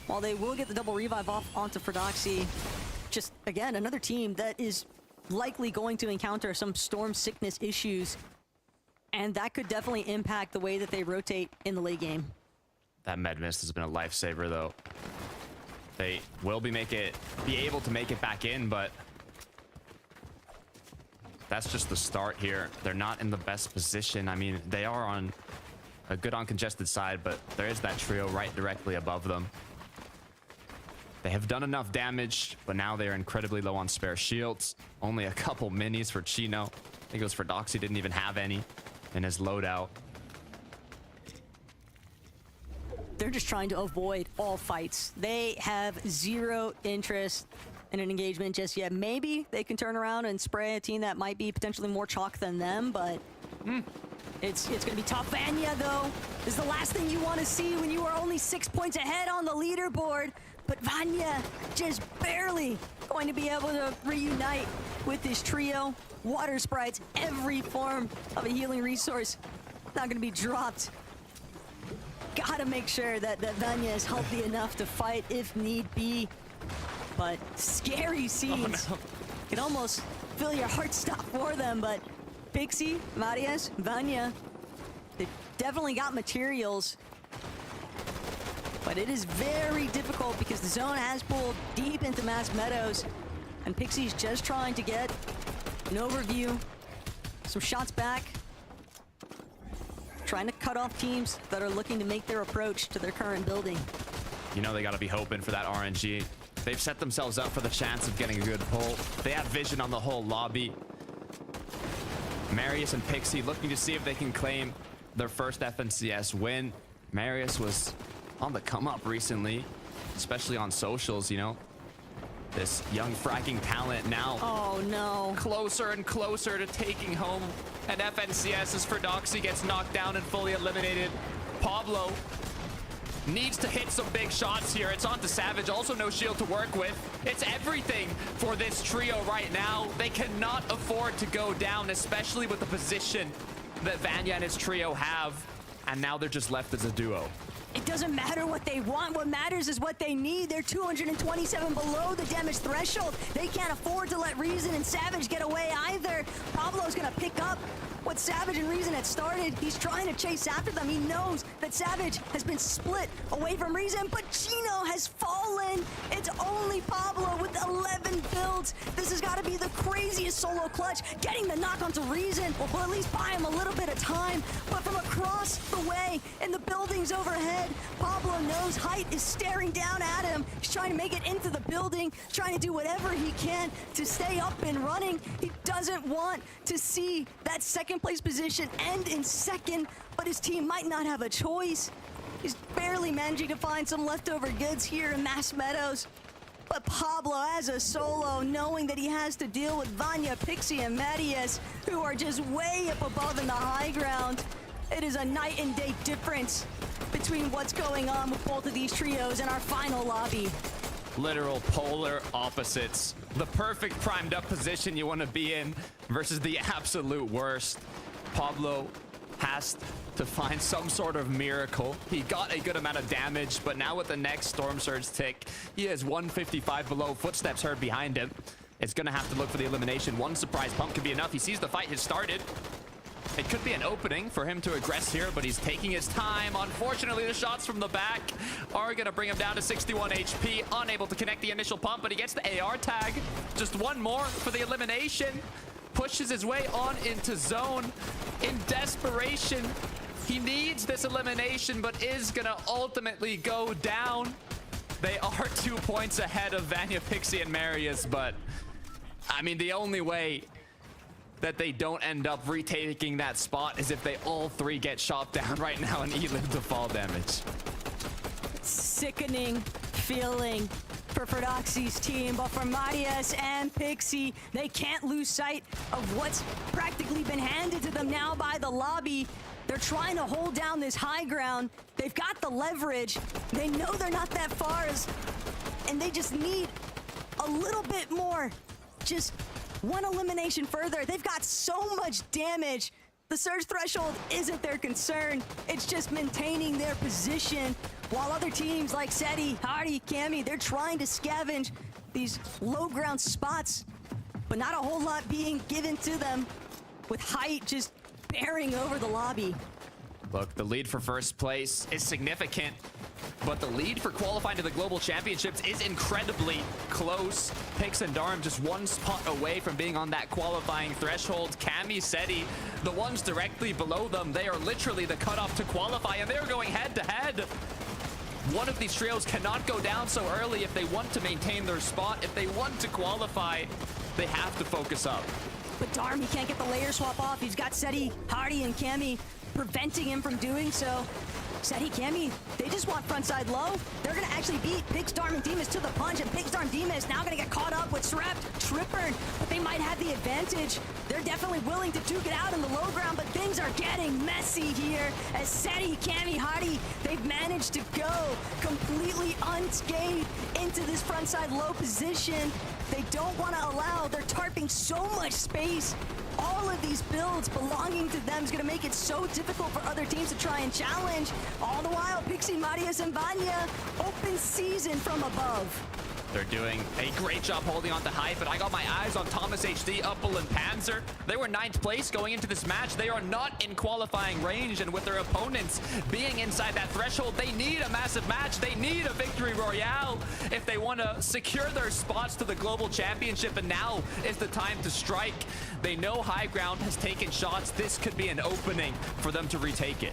while they will get the double revive off onto Fredoxy, just again another team that is likely going to encounter some Storm sickness issues, and that could definitely impact the way that they rotate in the late game. That med mist has been a lifesaver, though. They will be able to make it back in, but that's just the start here. They're not in the best position. I mean, they are on a good uncongested side, but there is that trio right directly above them. They have done enough damage, but now they are incredibly low on spare shields. Only a couple minis for Chino. I think it was for Doxy, didn't even have any in his loadout. They're just trying to avoid all fights. They have zero interest in an engagement just yet. Maybe they can turn around and spray a team that might be potentially more chalk than them, but it's going to be tough. Vanya, though, is the last thing you want to see when you are only 6 points ahead on the leaderboard. But Vanya just barely going to be able to reunite with this trio. Water sprites, every form of a healing resource, not going to be dropped. Gotta make sure that Vanya is healthy enough to fight if need be. But scary scenes. Oh, no. Can almost feel your heart stop for them. But Pixie, Marius, Vanya, they definitely got materials. But it is very difficult because the zone has pulled deep into Mass Meadows, and Pixie's just trying to get an overview, some shots back, trying to cut off teams that are looking to make their approach to their current building. You know they got to be hoping for that RNG. They've set themselves up for the chance of getting a good pull. They have vision on the whole lobby. Marius and Pixie looking to see if they can claim their first FNCS win. Marius was on the come up recently, especially on socials, you know. This young fracking talent now closer and closer to taking home an FNCS as Fredoxy gets knocked down and fully eliminated. Pablo needs to hit some big shots here. It's on to Savage, also no shield to work with. It's everything for this trio right now. They cannot afford to go down, especially with the position that Vanya and his trio have. and now they're just left as a duo. It doesn't matter what they want. What matters is what they need. They're 227 below the damage threshold. They can't afford to let Reason and Savage get away either. Pablo's gonna pick up what Savage and Reason had started. He's trying to chase after them. He knows that Savage has been split away from Reason, but Chino has fallen. It's only Pablo with 11 builds. This has got to be the craziest solo clutch. Getting the knock onto Reason will at least buy him a little bit of time, but from across the way in the buildings overhead, Pablo knows Height is staring down at him. He's trying to make it into the building, trying to do whatever he can to stay up and running. He doesn't want to see that second place position end in second, but his team might not have a choice. He's barely managing to find some leftover goods here in Mass Meadows. But Pablo as a solo, knowing that he has to deal with Vanya, Pixie, and Marius, who are just way up above in the high ground. It is a night and day difference between what's going on with both of these trios in our final lobby. Literal polar opposites. The perfect primed up position you want to be in versus the absolute worst. Pablo has to find some sort of miracle. He got a good amount of damage, but now with the next Storm Surge tick, he is 155 below. Footsteps heard behind him. It's going to have to look for the elimination. One surprise pump could be enough. He sees the fight has started. It could be an opening for him to aggress here, but he's taking his time. Unfortunately, the shots from the back are going to bring him down to 61 HP. Unable to connect the initial pump, but he gets the AR tag. Just one more for the elimination. Pushes his way on into zone in desperation. He needs this elimination, but is going to ultimately go down. They are 2 points ahead of Vanya, Pixie, and Marius, but I mean, the only way that they don't end up retaking that spot is if they all three get shot down right now and live to fall damage. Sickening feeling for Prodoxy's team, but for Marius and Pixie, they can't lose sight of what's practically been handed to them now by the lobby. They're trying to hold down this high ground. They've got the leverage. They know they're not that far, and they just need a little bit more. Just one elimination further. They've got so much damage. The surge threshold isn't their concern. It's just maintaining their position. While other teams like Seti, Hardy, Cammy, they're trying to scavenge these low ground spots, but not a whole lot being given to them, with Height just bearing over the lobby. Look, the lead for first place is significant, but the lead for qualifying to the Global Championships is incredibly close. Pix and Darm just one spot away from being on that qualifying threshold. Cammy, Seti, the ones directly below them, they are literally the cutoff to qualify, and they're going head to head. One of these trios cannot go down so early if they want to maintain their spot. If they want to qualify, they have to focus up. But Darm, he can't get the layer swap off. He's got Seti, Hardy, and Cammy preventing him from doing so. Seti, Cammy, they just want frontside low. They're gonna actually beat Pix, Darm, and Demas to the punch, and Pix, Darm, Demas now gonna get caught up with Srept, Tripper, but they might have the advantage. They're definitely willing to duke it out in the low ground, but things are getting messy here as Seti, Cammy, Hardy, they've managed to go completely unscathed into this frontside low position. They don't want to allow, they're tarping so much space. All of these builds belonging to them is going to make it so difficult for other teams to try and challenge. All the while, Pixie, Marius, and Vanya, open season from above. They're doing a great job holding on to Hype, but I got my eyes on Thomas HD, Uppel, and Panzer. They were 9th place going into this match. They are not in qualifying range, and with their opponents being inside that threshold, they need a massive match. They need a victory royale if they want to secure their spots to the Global Championship, and now is the time to strike. They know high ground has taken shots. This could be an opening for them to retake it.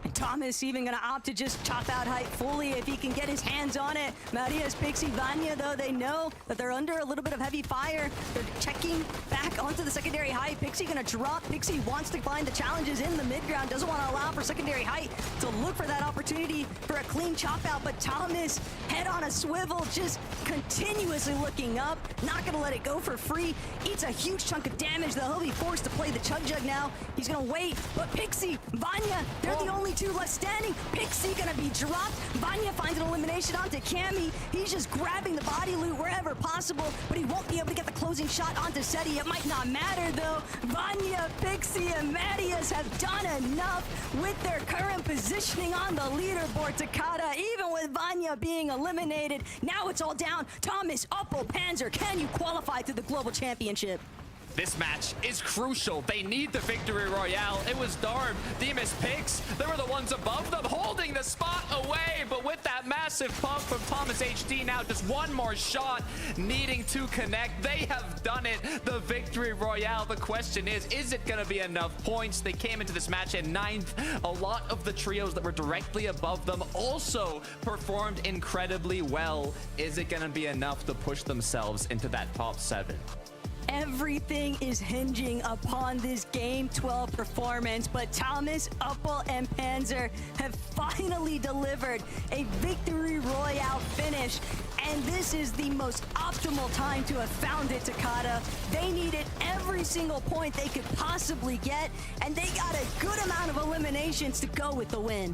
And Thomas even gonna opt to just chop out Height fully if he can get his hands on it. Marius, Pixie, Vanya, though, they know that they're under a little bit of heavy fire. They're checking back onto the secondary Height. Pixie gonna drop. Pixie wants to find the challenges in the mid-ground, doesn't want to allow for secondary Height to look for that opportunity for a clean chop out, but Thomas, head on a swivel, just continuously looking up, not gonna let it go for free. Eats a huge chunk of damage, though. He'll be forced to play the Chug Jug now. He's gonna wait, but Pixie, Vanya, they're the only two left standing. Pixie gonna be dropped. Vanya finds an elimination onto Cammy. He's just grabbing the body loot wherever possible, but he won't be able to get the closing shot onto Seti. It might not matter though. Vanya, Pixie, and Mattias have done enough with their current positioning on the leaderboard. Takada, even with Vanya being eliminated, now it's all down. Thomas, Oppo, Panzer, can you qualify to the Global Championship? This match is crucial. They need the victory royale. It was Darm, Demas, Pix. They were the ones above them holding the spot away. But with that massive pump from Thomas HD, now just one more shot needing to connect. They have done it. The victory royale. The question is it going to be enough points? They came into this match in 9th. A lot of the trios that were directly above them also performed incredibly well. Is it going to be enough to push themselves into that top 7? Everything is hinging upon this Game 12 performance, but Thomas, Uppel, and Panzer have finally delivered a victory royale finish, and this is the most optimal time to have found it, Takada. They needed every single point they could possibly get, and they got a good amount of eliminations to go with the win.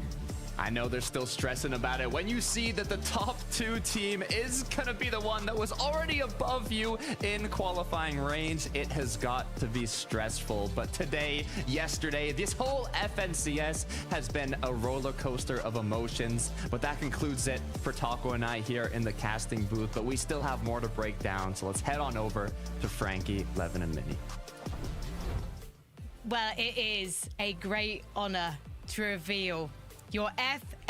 I know they're still stressing about it. When you see that the top 2 team is going to be the one that was already above you in qualifying range, it has got to be stressful. But today, yesterday, this whole FNCS has been a roller coaster of emotions. But that concludes it for Taco and I here in the casting booth. But we still have more to break down. So let's head on over to Frankie, Levin, and Minnie. Well, it is a great honor to reveal your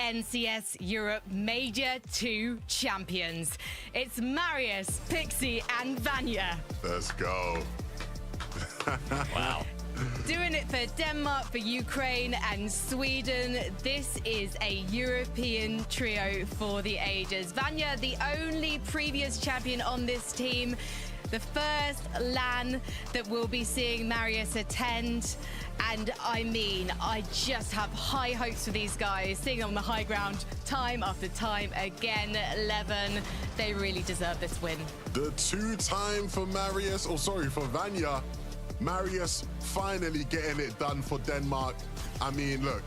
FNCS Europe Major 2 champions. It's Marius, Pixie, and Vanya. Let's go. Wow. Doing it for Denmark, for Ukraine, and Sweden. This is a European trio for the ages. Vanya, the only previous champion on this team. The first LAN that we'll be seeing Marius attend. And I mean, I just have high hopes for these guys, seeing them on the high ground time after time again. Levin, they really deserve this win. The 2-time for Marius, for Vanya. Marius finally getting it done for Denmark. I mean, look,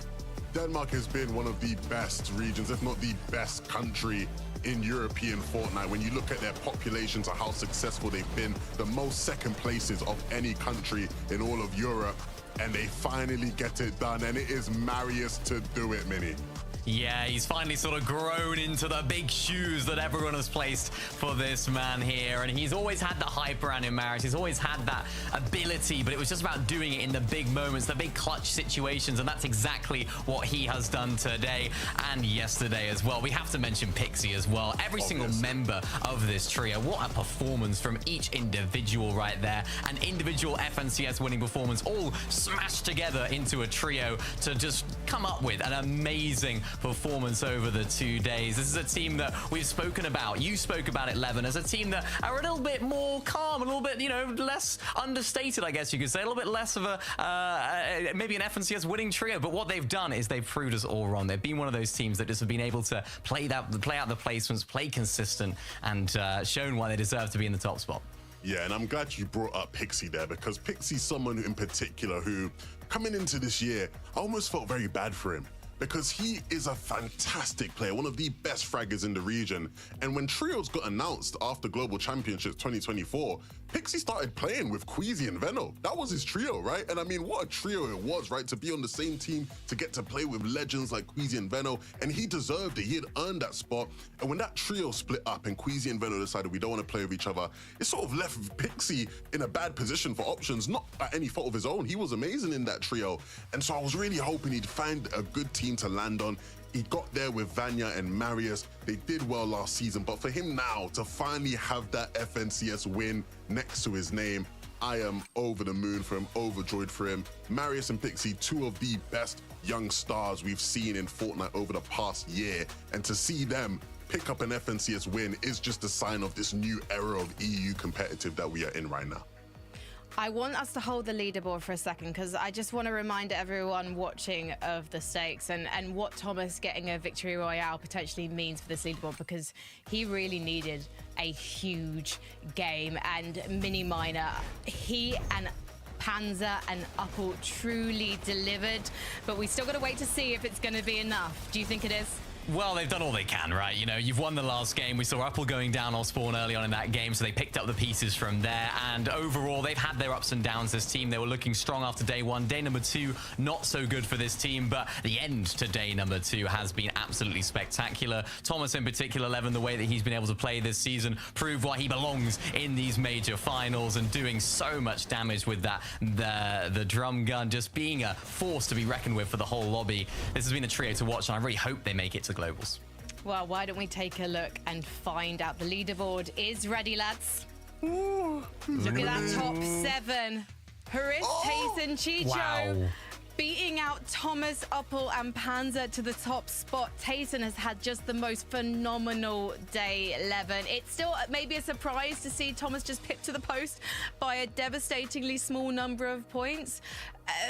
Denmark has been one of the best regions, if not the best country in European Fortnite. When you look at their population to how successful they've been, the most second places of any country in all of Europe, and they finally get it done, and it is Marius to do it, Minnie. Yeah, he's finally sort of grown into the big shoes that everyone has placed for this man here. And he's always had the hype around him, Marius. He's always had that ability, but it was just about doing it in the big moments, the big clutch situations. And that's exactly what he has done today and yesterday as well. We have to mention Pixie as well. Every single member of this trio, what a performance from each individual right there. An individual FNCS winning performance all smashed together into a trio to just come up with an amazing performance over the 2 days. This is a team that we've spoken about. You spoke about it, Levin, as a team that are a little bit more calm, a little bit, you know, less understated, I guess you could say, a little bit less of a maybe an FNCS winning trio. But what they've done is they've proved us all wrong. They've been one of those teams that just have been able to play out the placements, play consistent, and shown why they deserve to be in the top spot. Yeah, and I'm glad you brought up Pixie there, because Pixie's someone in particular who, coming into this year, I almost felt very bad for him, because he is a fantastic player, one of the best fraggers in the region. And when trios got announced after Global Championships 2024, Pixie started playing with Queasy and Veno. That was his trio, right? And I mean, what a trio it was, right? To be on the same team, to get to play with legends like Queasy and Veno, and he deserved it. He had earned that spot. And when that trio split up and Queasy and Veno decided we don't want to play with each other, it sort of left Pixie in a bad position for options, not by any fault of his own. He was amazing in that trio. And so I was really hoping he'd find a good team to land on. He got there with Vanya and Marius. They did well last season, but for him now to finally have that FNCS win next to his name, I am over the moon for him, overjoyed for him. Marius and Pixie, two of the best young stars we've seen in Fortnite over the past year. And to see them pick up an FNCS win is just a sign of this new era of EU competitive that we are in right now. I want us to hold the leaderboard for a second, because I just want to remind everyone watching of the stakes and what Thomas getting a victory royale potentially means for this leaderboard, because he really needed a huge game. And Mini Miner, he and Panzer and Uppel truly delivered, but we still got to wait to see if it's going to be enough. Do you think it is? Well, they've done all they can, right? You know, you've won the last game. We saw Uppel going down off spawn early on in that game, so they picked up the pieces from there. And overall, they've had their ups and downs, this team. They were looking strong after day one. Day number two, not so good for this team, but the end to day number two has been absolutely spectacular. Thomas in particular, Levin, the way that he's been able to play this season, proved why he belongs in these major finals and doing so much damage with that, the drum gun, just being a force to be reckoned with for the whole lobby. This has been a trio to watch, and I really hope they make it to globals. Well, why don't we take a look and find out? The leaderboard is ready, lads. Ooh, Look at that top 7. Haris, Tayson, Chicho. Wow. Beating out Thomas, Uppel and Panzer to the top spot. Tayson has had just the most phenomenal day, Levin. It's still maybe a surprise to see Thomas just pipped to the post by a devastatingly small number of points,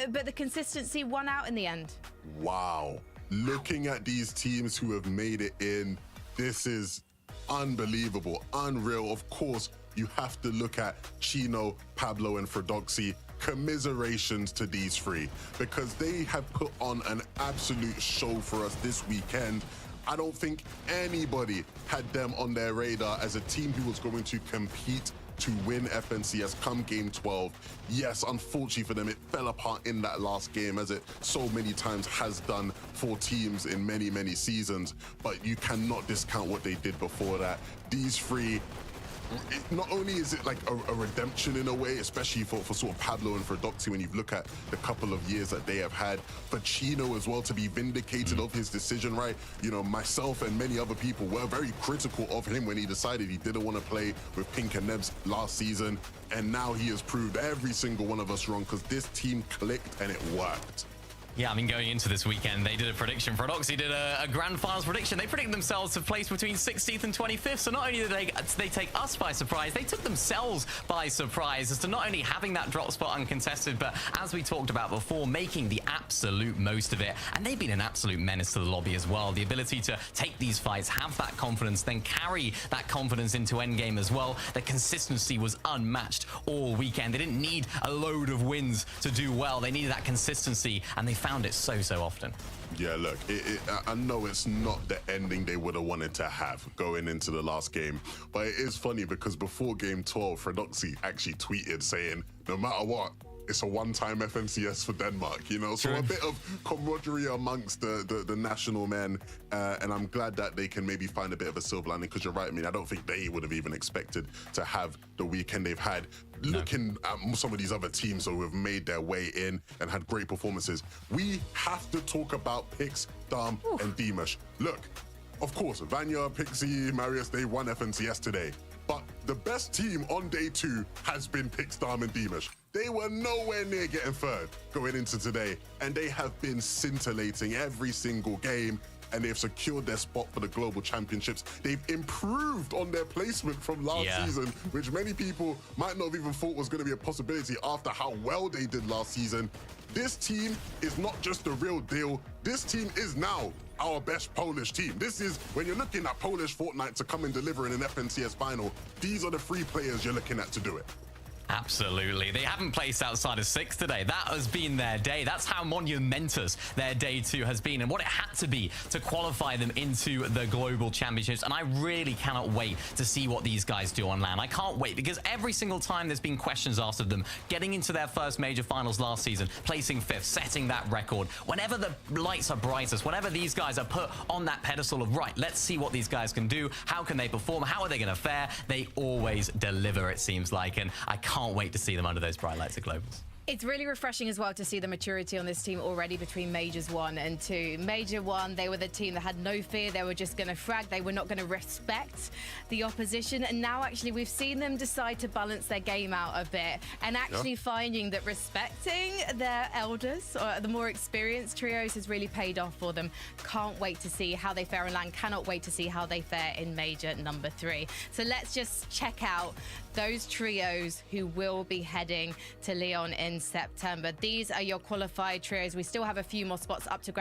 but the consistency won out in the end. wow. Looking at these teams who have made it in, this is unbelievable, unreal. Of course, you have to look at Chino, Pablo, and Fredoxy. Commiserations to these three, because they have put on an absolute show for us this weekend. I don't think anybody had them on their radar as a team who was going to compete to win FNCS come game 12. Yes, unfortunately for them, it fell apart in that last game, as it so many times has done for teams in many, many seasons. But you cannot discount what they did before that. These three, not only is it like a redemption in a way, especially for sort of Pablo and for Doxy, when you look at the couple of years that they have had, for Chino as well to be vindicated of his decision, right? You know, myself and many other people were very critical of him when he decided he didn't want to play with Pink and Nebs last season, and now he has proved every single one of us wrong, because this team clicked and it worked. Yeah, I mean, going into this weekend, they did a prediction. Fredoxy did a grand finals prediction. They predicted themselves to place between 16th and 25th. So not only did they take us by surprise, they took themselves by surprise as to not only having that drop spot uncontested, but as we talked about before, making the absolute most of it. And they've been an absolute menace to the lobby as well. The ability to take these fights, have that confidence, then carry that confidence into endgame as well. The consistency was unmatched all weekend. They didn't need a load of wins to do well. They needed that consistency, and they found it so often. Yeah, look, I know it's not the ending they would have wanted to have going into the last game, but it is funny because before game 12, Fredoxy actually tweeted saying, no matter what, it's a one-time FNCS for Denmark, you know? So a bit of camaraderie amongst the national men, and I'm glad that they can maybe find a bit of a silver lining, because you're right, I mean, I don't think they would have even expected to have the weekend they've had. Looking at some of these other teams who have made their way in and had great performances, we have to talk about Pix, Dam, and Dimash. Look, of course, Vanya, Pixie, Marius, they won FNCS today. But the best team on day 2 has been Pix, Dam, and Dimash. They were nowhere near getting third going into today, and they have been scintillating every single game, and they've secured their spot for the global championships. They've improved on their placement from last season, which many people might not have even thought was going to be a possibility after how well they did last season. This team is not just the real deal. This team is now our best Polish team. This is, when you're looking at Polish Fortnite to come and deliver in an FNCS final, these are the 3 players you're looking at to do it. Absolutely. They haven't placed outside of 6th today. That has been their day. That's how monumentous their day 2 has been, and what it had to be to qualify them into the global championships. And I really cannot wait to see what these guys do on LAN. I can't wait, because every single time there's been questions asked of them, getting into their first major finals last season, placing 5th, setting that record, whenever the lights are brightest, whenever these guys are put on that pedestal of, right, let's see what these guys can do, how can they perform, how are they going to fare, they always deliver, it seems like. And I can't wait to see them under those bright lights at globals. It's really refreshing as well to see the maturity on this team already between Majors 1 and 2. Major 1, they were the team that had no fear. They were just going to frag. They were not going to respect the opposition. And now actually we've seen them decide to balance their game out a bit and actually finding that respecting their elders or the more experienced trios has really paid off for them. Can't wait to see how they fare in LAN. Cannot wait to see how they fare in Major number 3. So let's just check out those trios who will be heading to Lyon in in September. These are your qualified trios. We still have a few more spots up for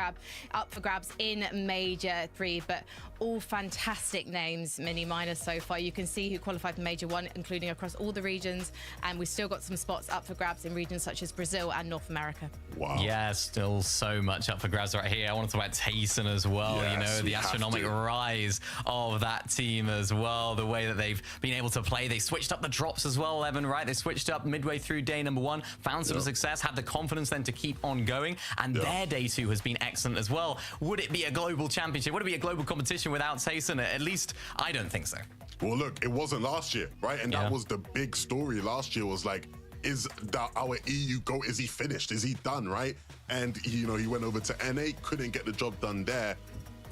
grabs in Major 3, but all fantastic names, mini minors so far. You can see who qualified for Major 1, including across all the regions, and we've still got some spots up for grabs in regions such as Brazil and North America. Wow. Yeah, still so much up for grabs right here. I want to talk about Tayson as well. Yes, you know, we the have astronomical to. rise of that team as well. The way that they've been able to play. They switched up the drops as well, Evan, right? They switched up midway through day number 1, found some success, had the confidence then to keep on going, and their day 2 has been excellent as well. Would it be a global championship? Would it be a global competition without Tayson? At least I don't think so. Well, look, it wasn't last year, right? And that was the big story last year, was like, is that our EU GOAT, is he finished? Is he done, right? And, you know, he went over to NA, couldn't get the job done there.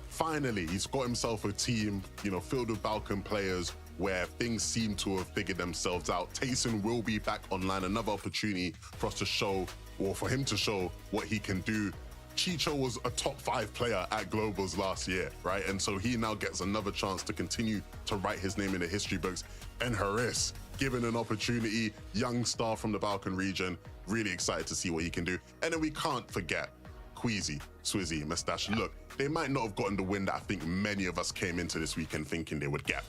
Finally, he's got himself a team, you know, filled with Balkan players where things seem to have figured themselves out. Tayson will be back online, another opportunity for us to show, or for him to show what he can do. Chicho was a top 5 player at Globals last year, right? And so he now gets another chance to continue to write his name in the history books. And Haris, given an opportunity, young star from the Balkan region, really excited to see what he can do. And then we can't forget Queasy, Swizzy, Mustache. Look, they might not have gotten the win that I think many of us came into this weekend thinking they would get,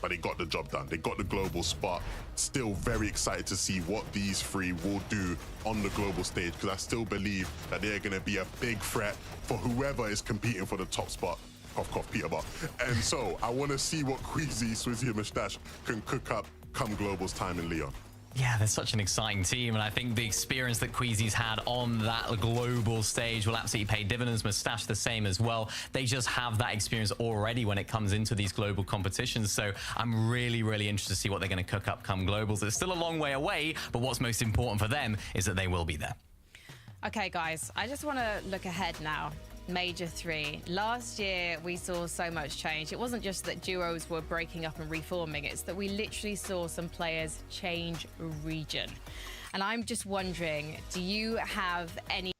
but they got the job done. They got the global spot. Still very excited to see what these 3 will do on the global stage, because I still believe that they're going to be a big threat for whoever is competing for the top spot. Cough, cough, Peter Bar. And so I want to see what Queasy, Swizzy, and Mustache can cook up come globals time in Leon. Yeah, they're such an exciting team, and I think the experience that Queasy's had on that global stage will absolutely pay dividends. Mustache the same as well. They just have that experience already when it comes into these global competitions, so I'm really, really interested to see what they're going to cook up come globals. It's still a long way away, but what's most important for them is that they will be there. Okay, guys, I just want to look ahead now. Major 3. Last year, we saw so much change. It wasn't just that duos were breaking up and reforming. It's that we literally saw some players change region. And I'm just wondering, do you have any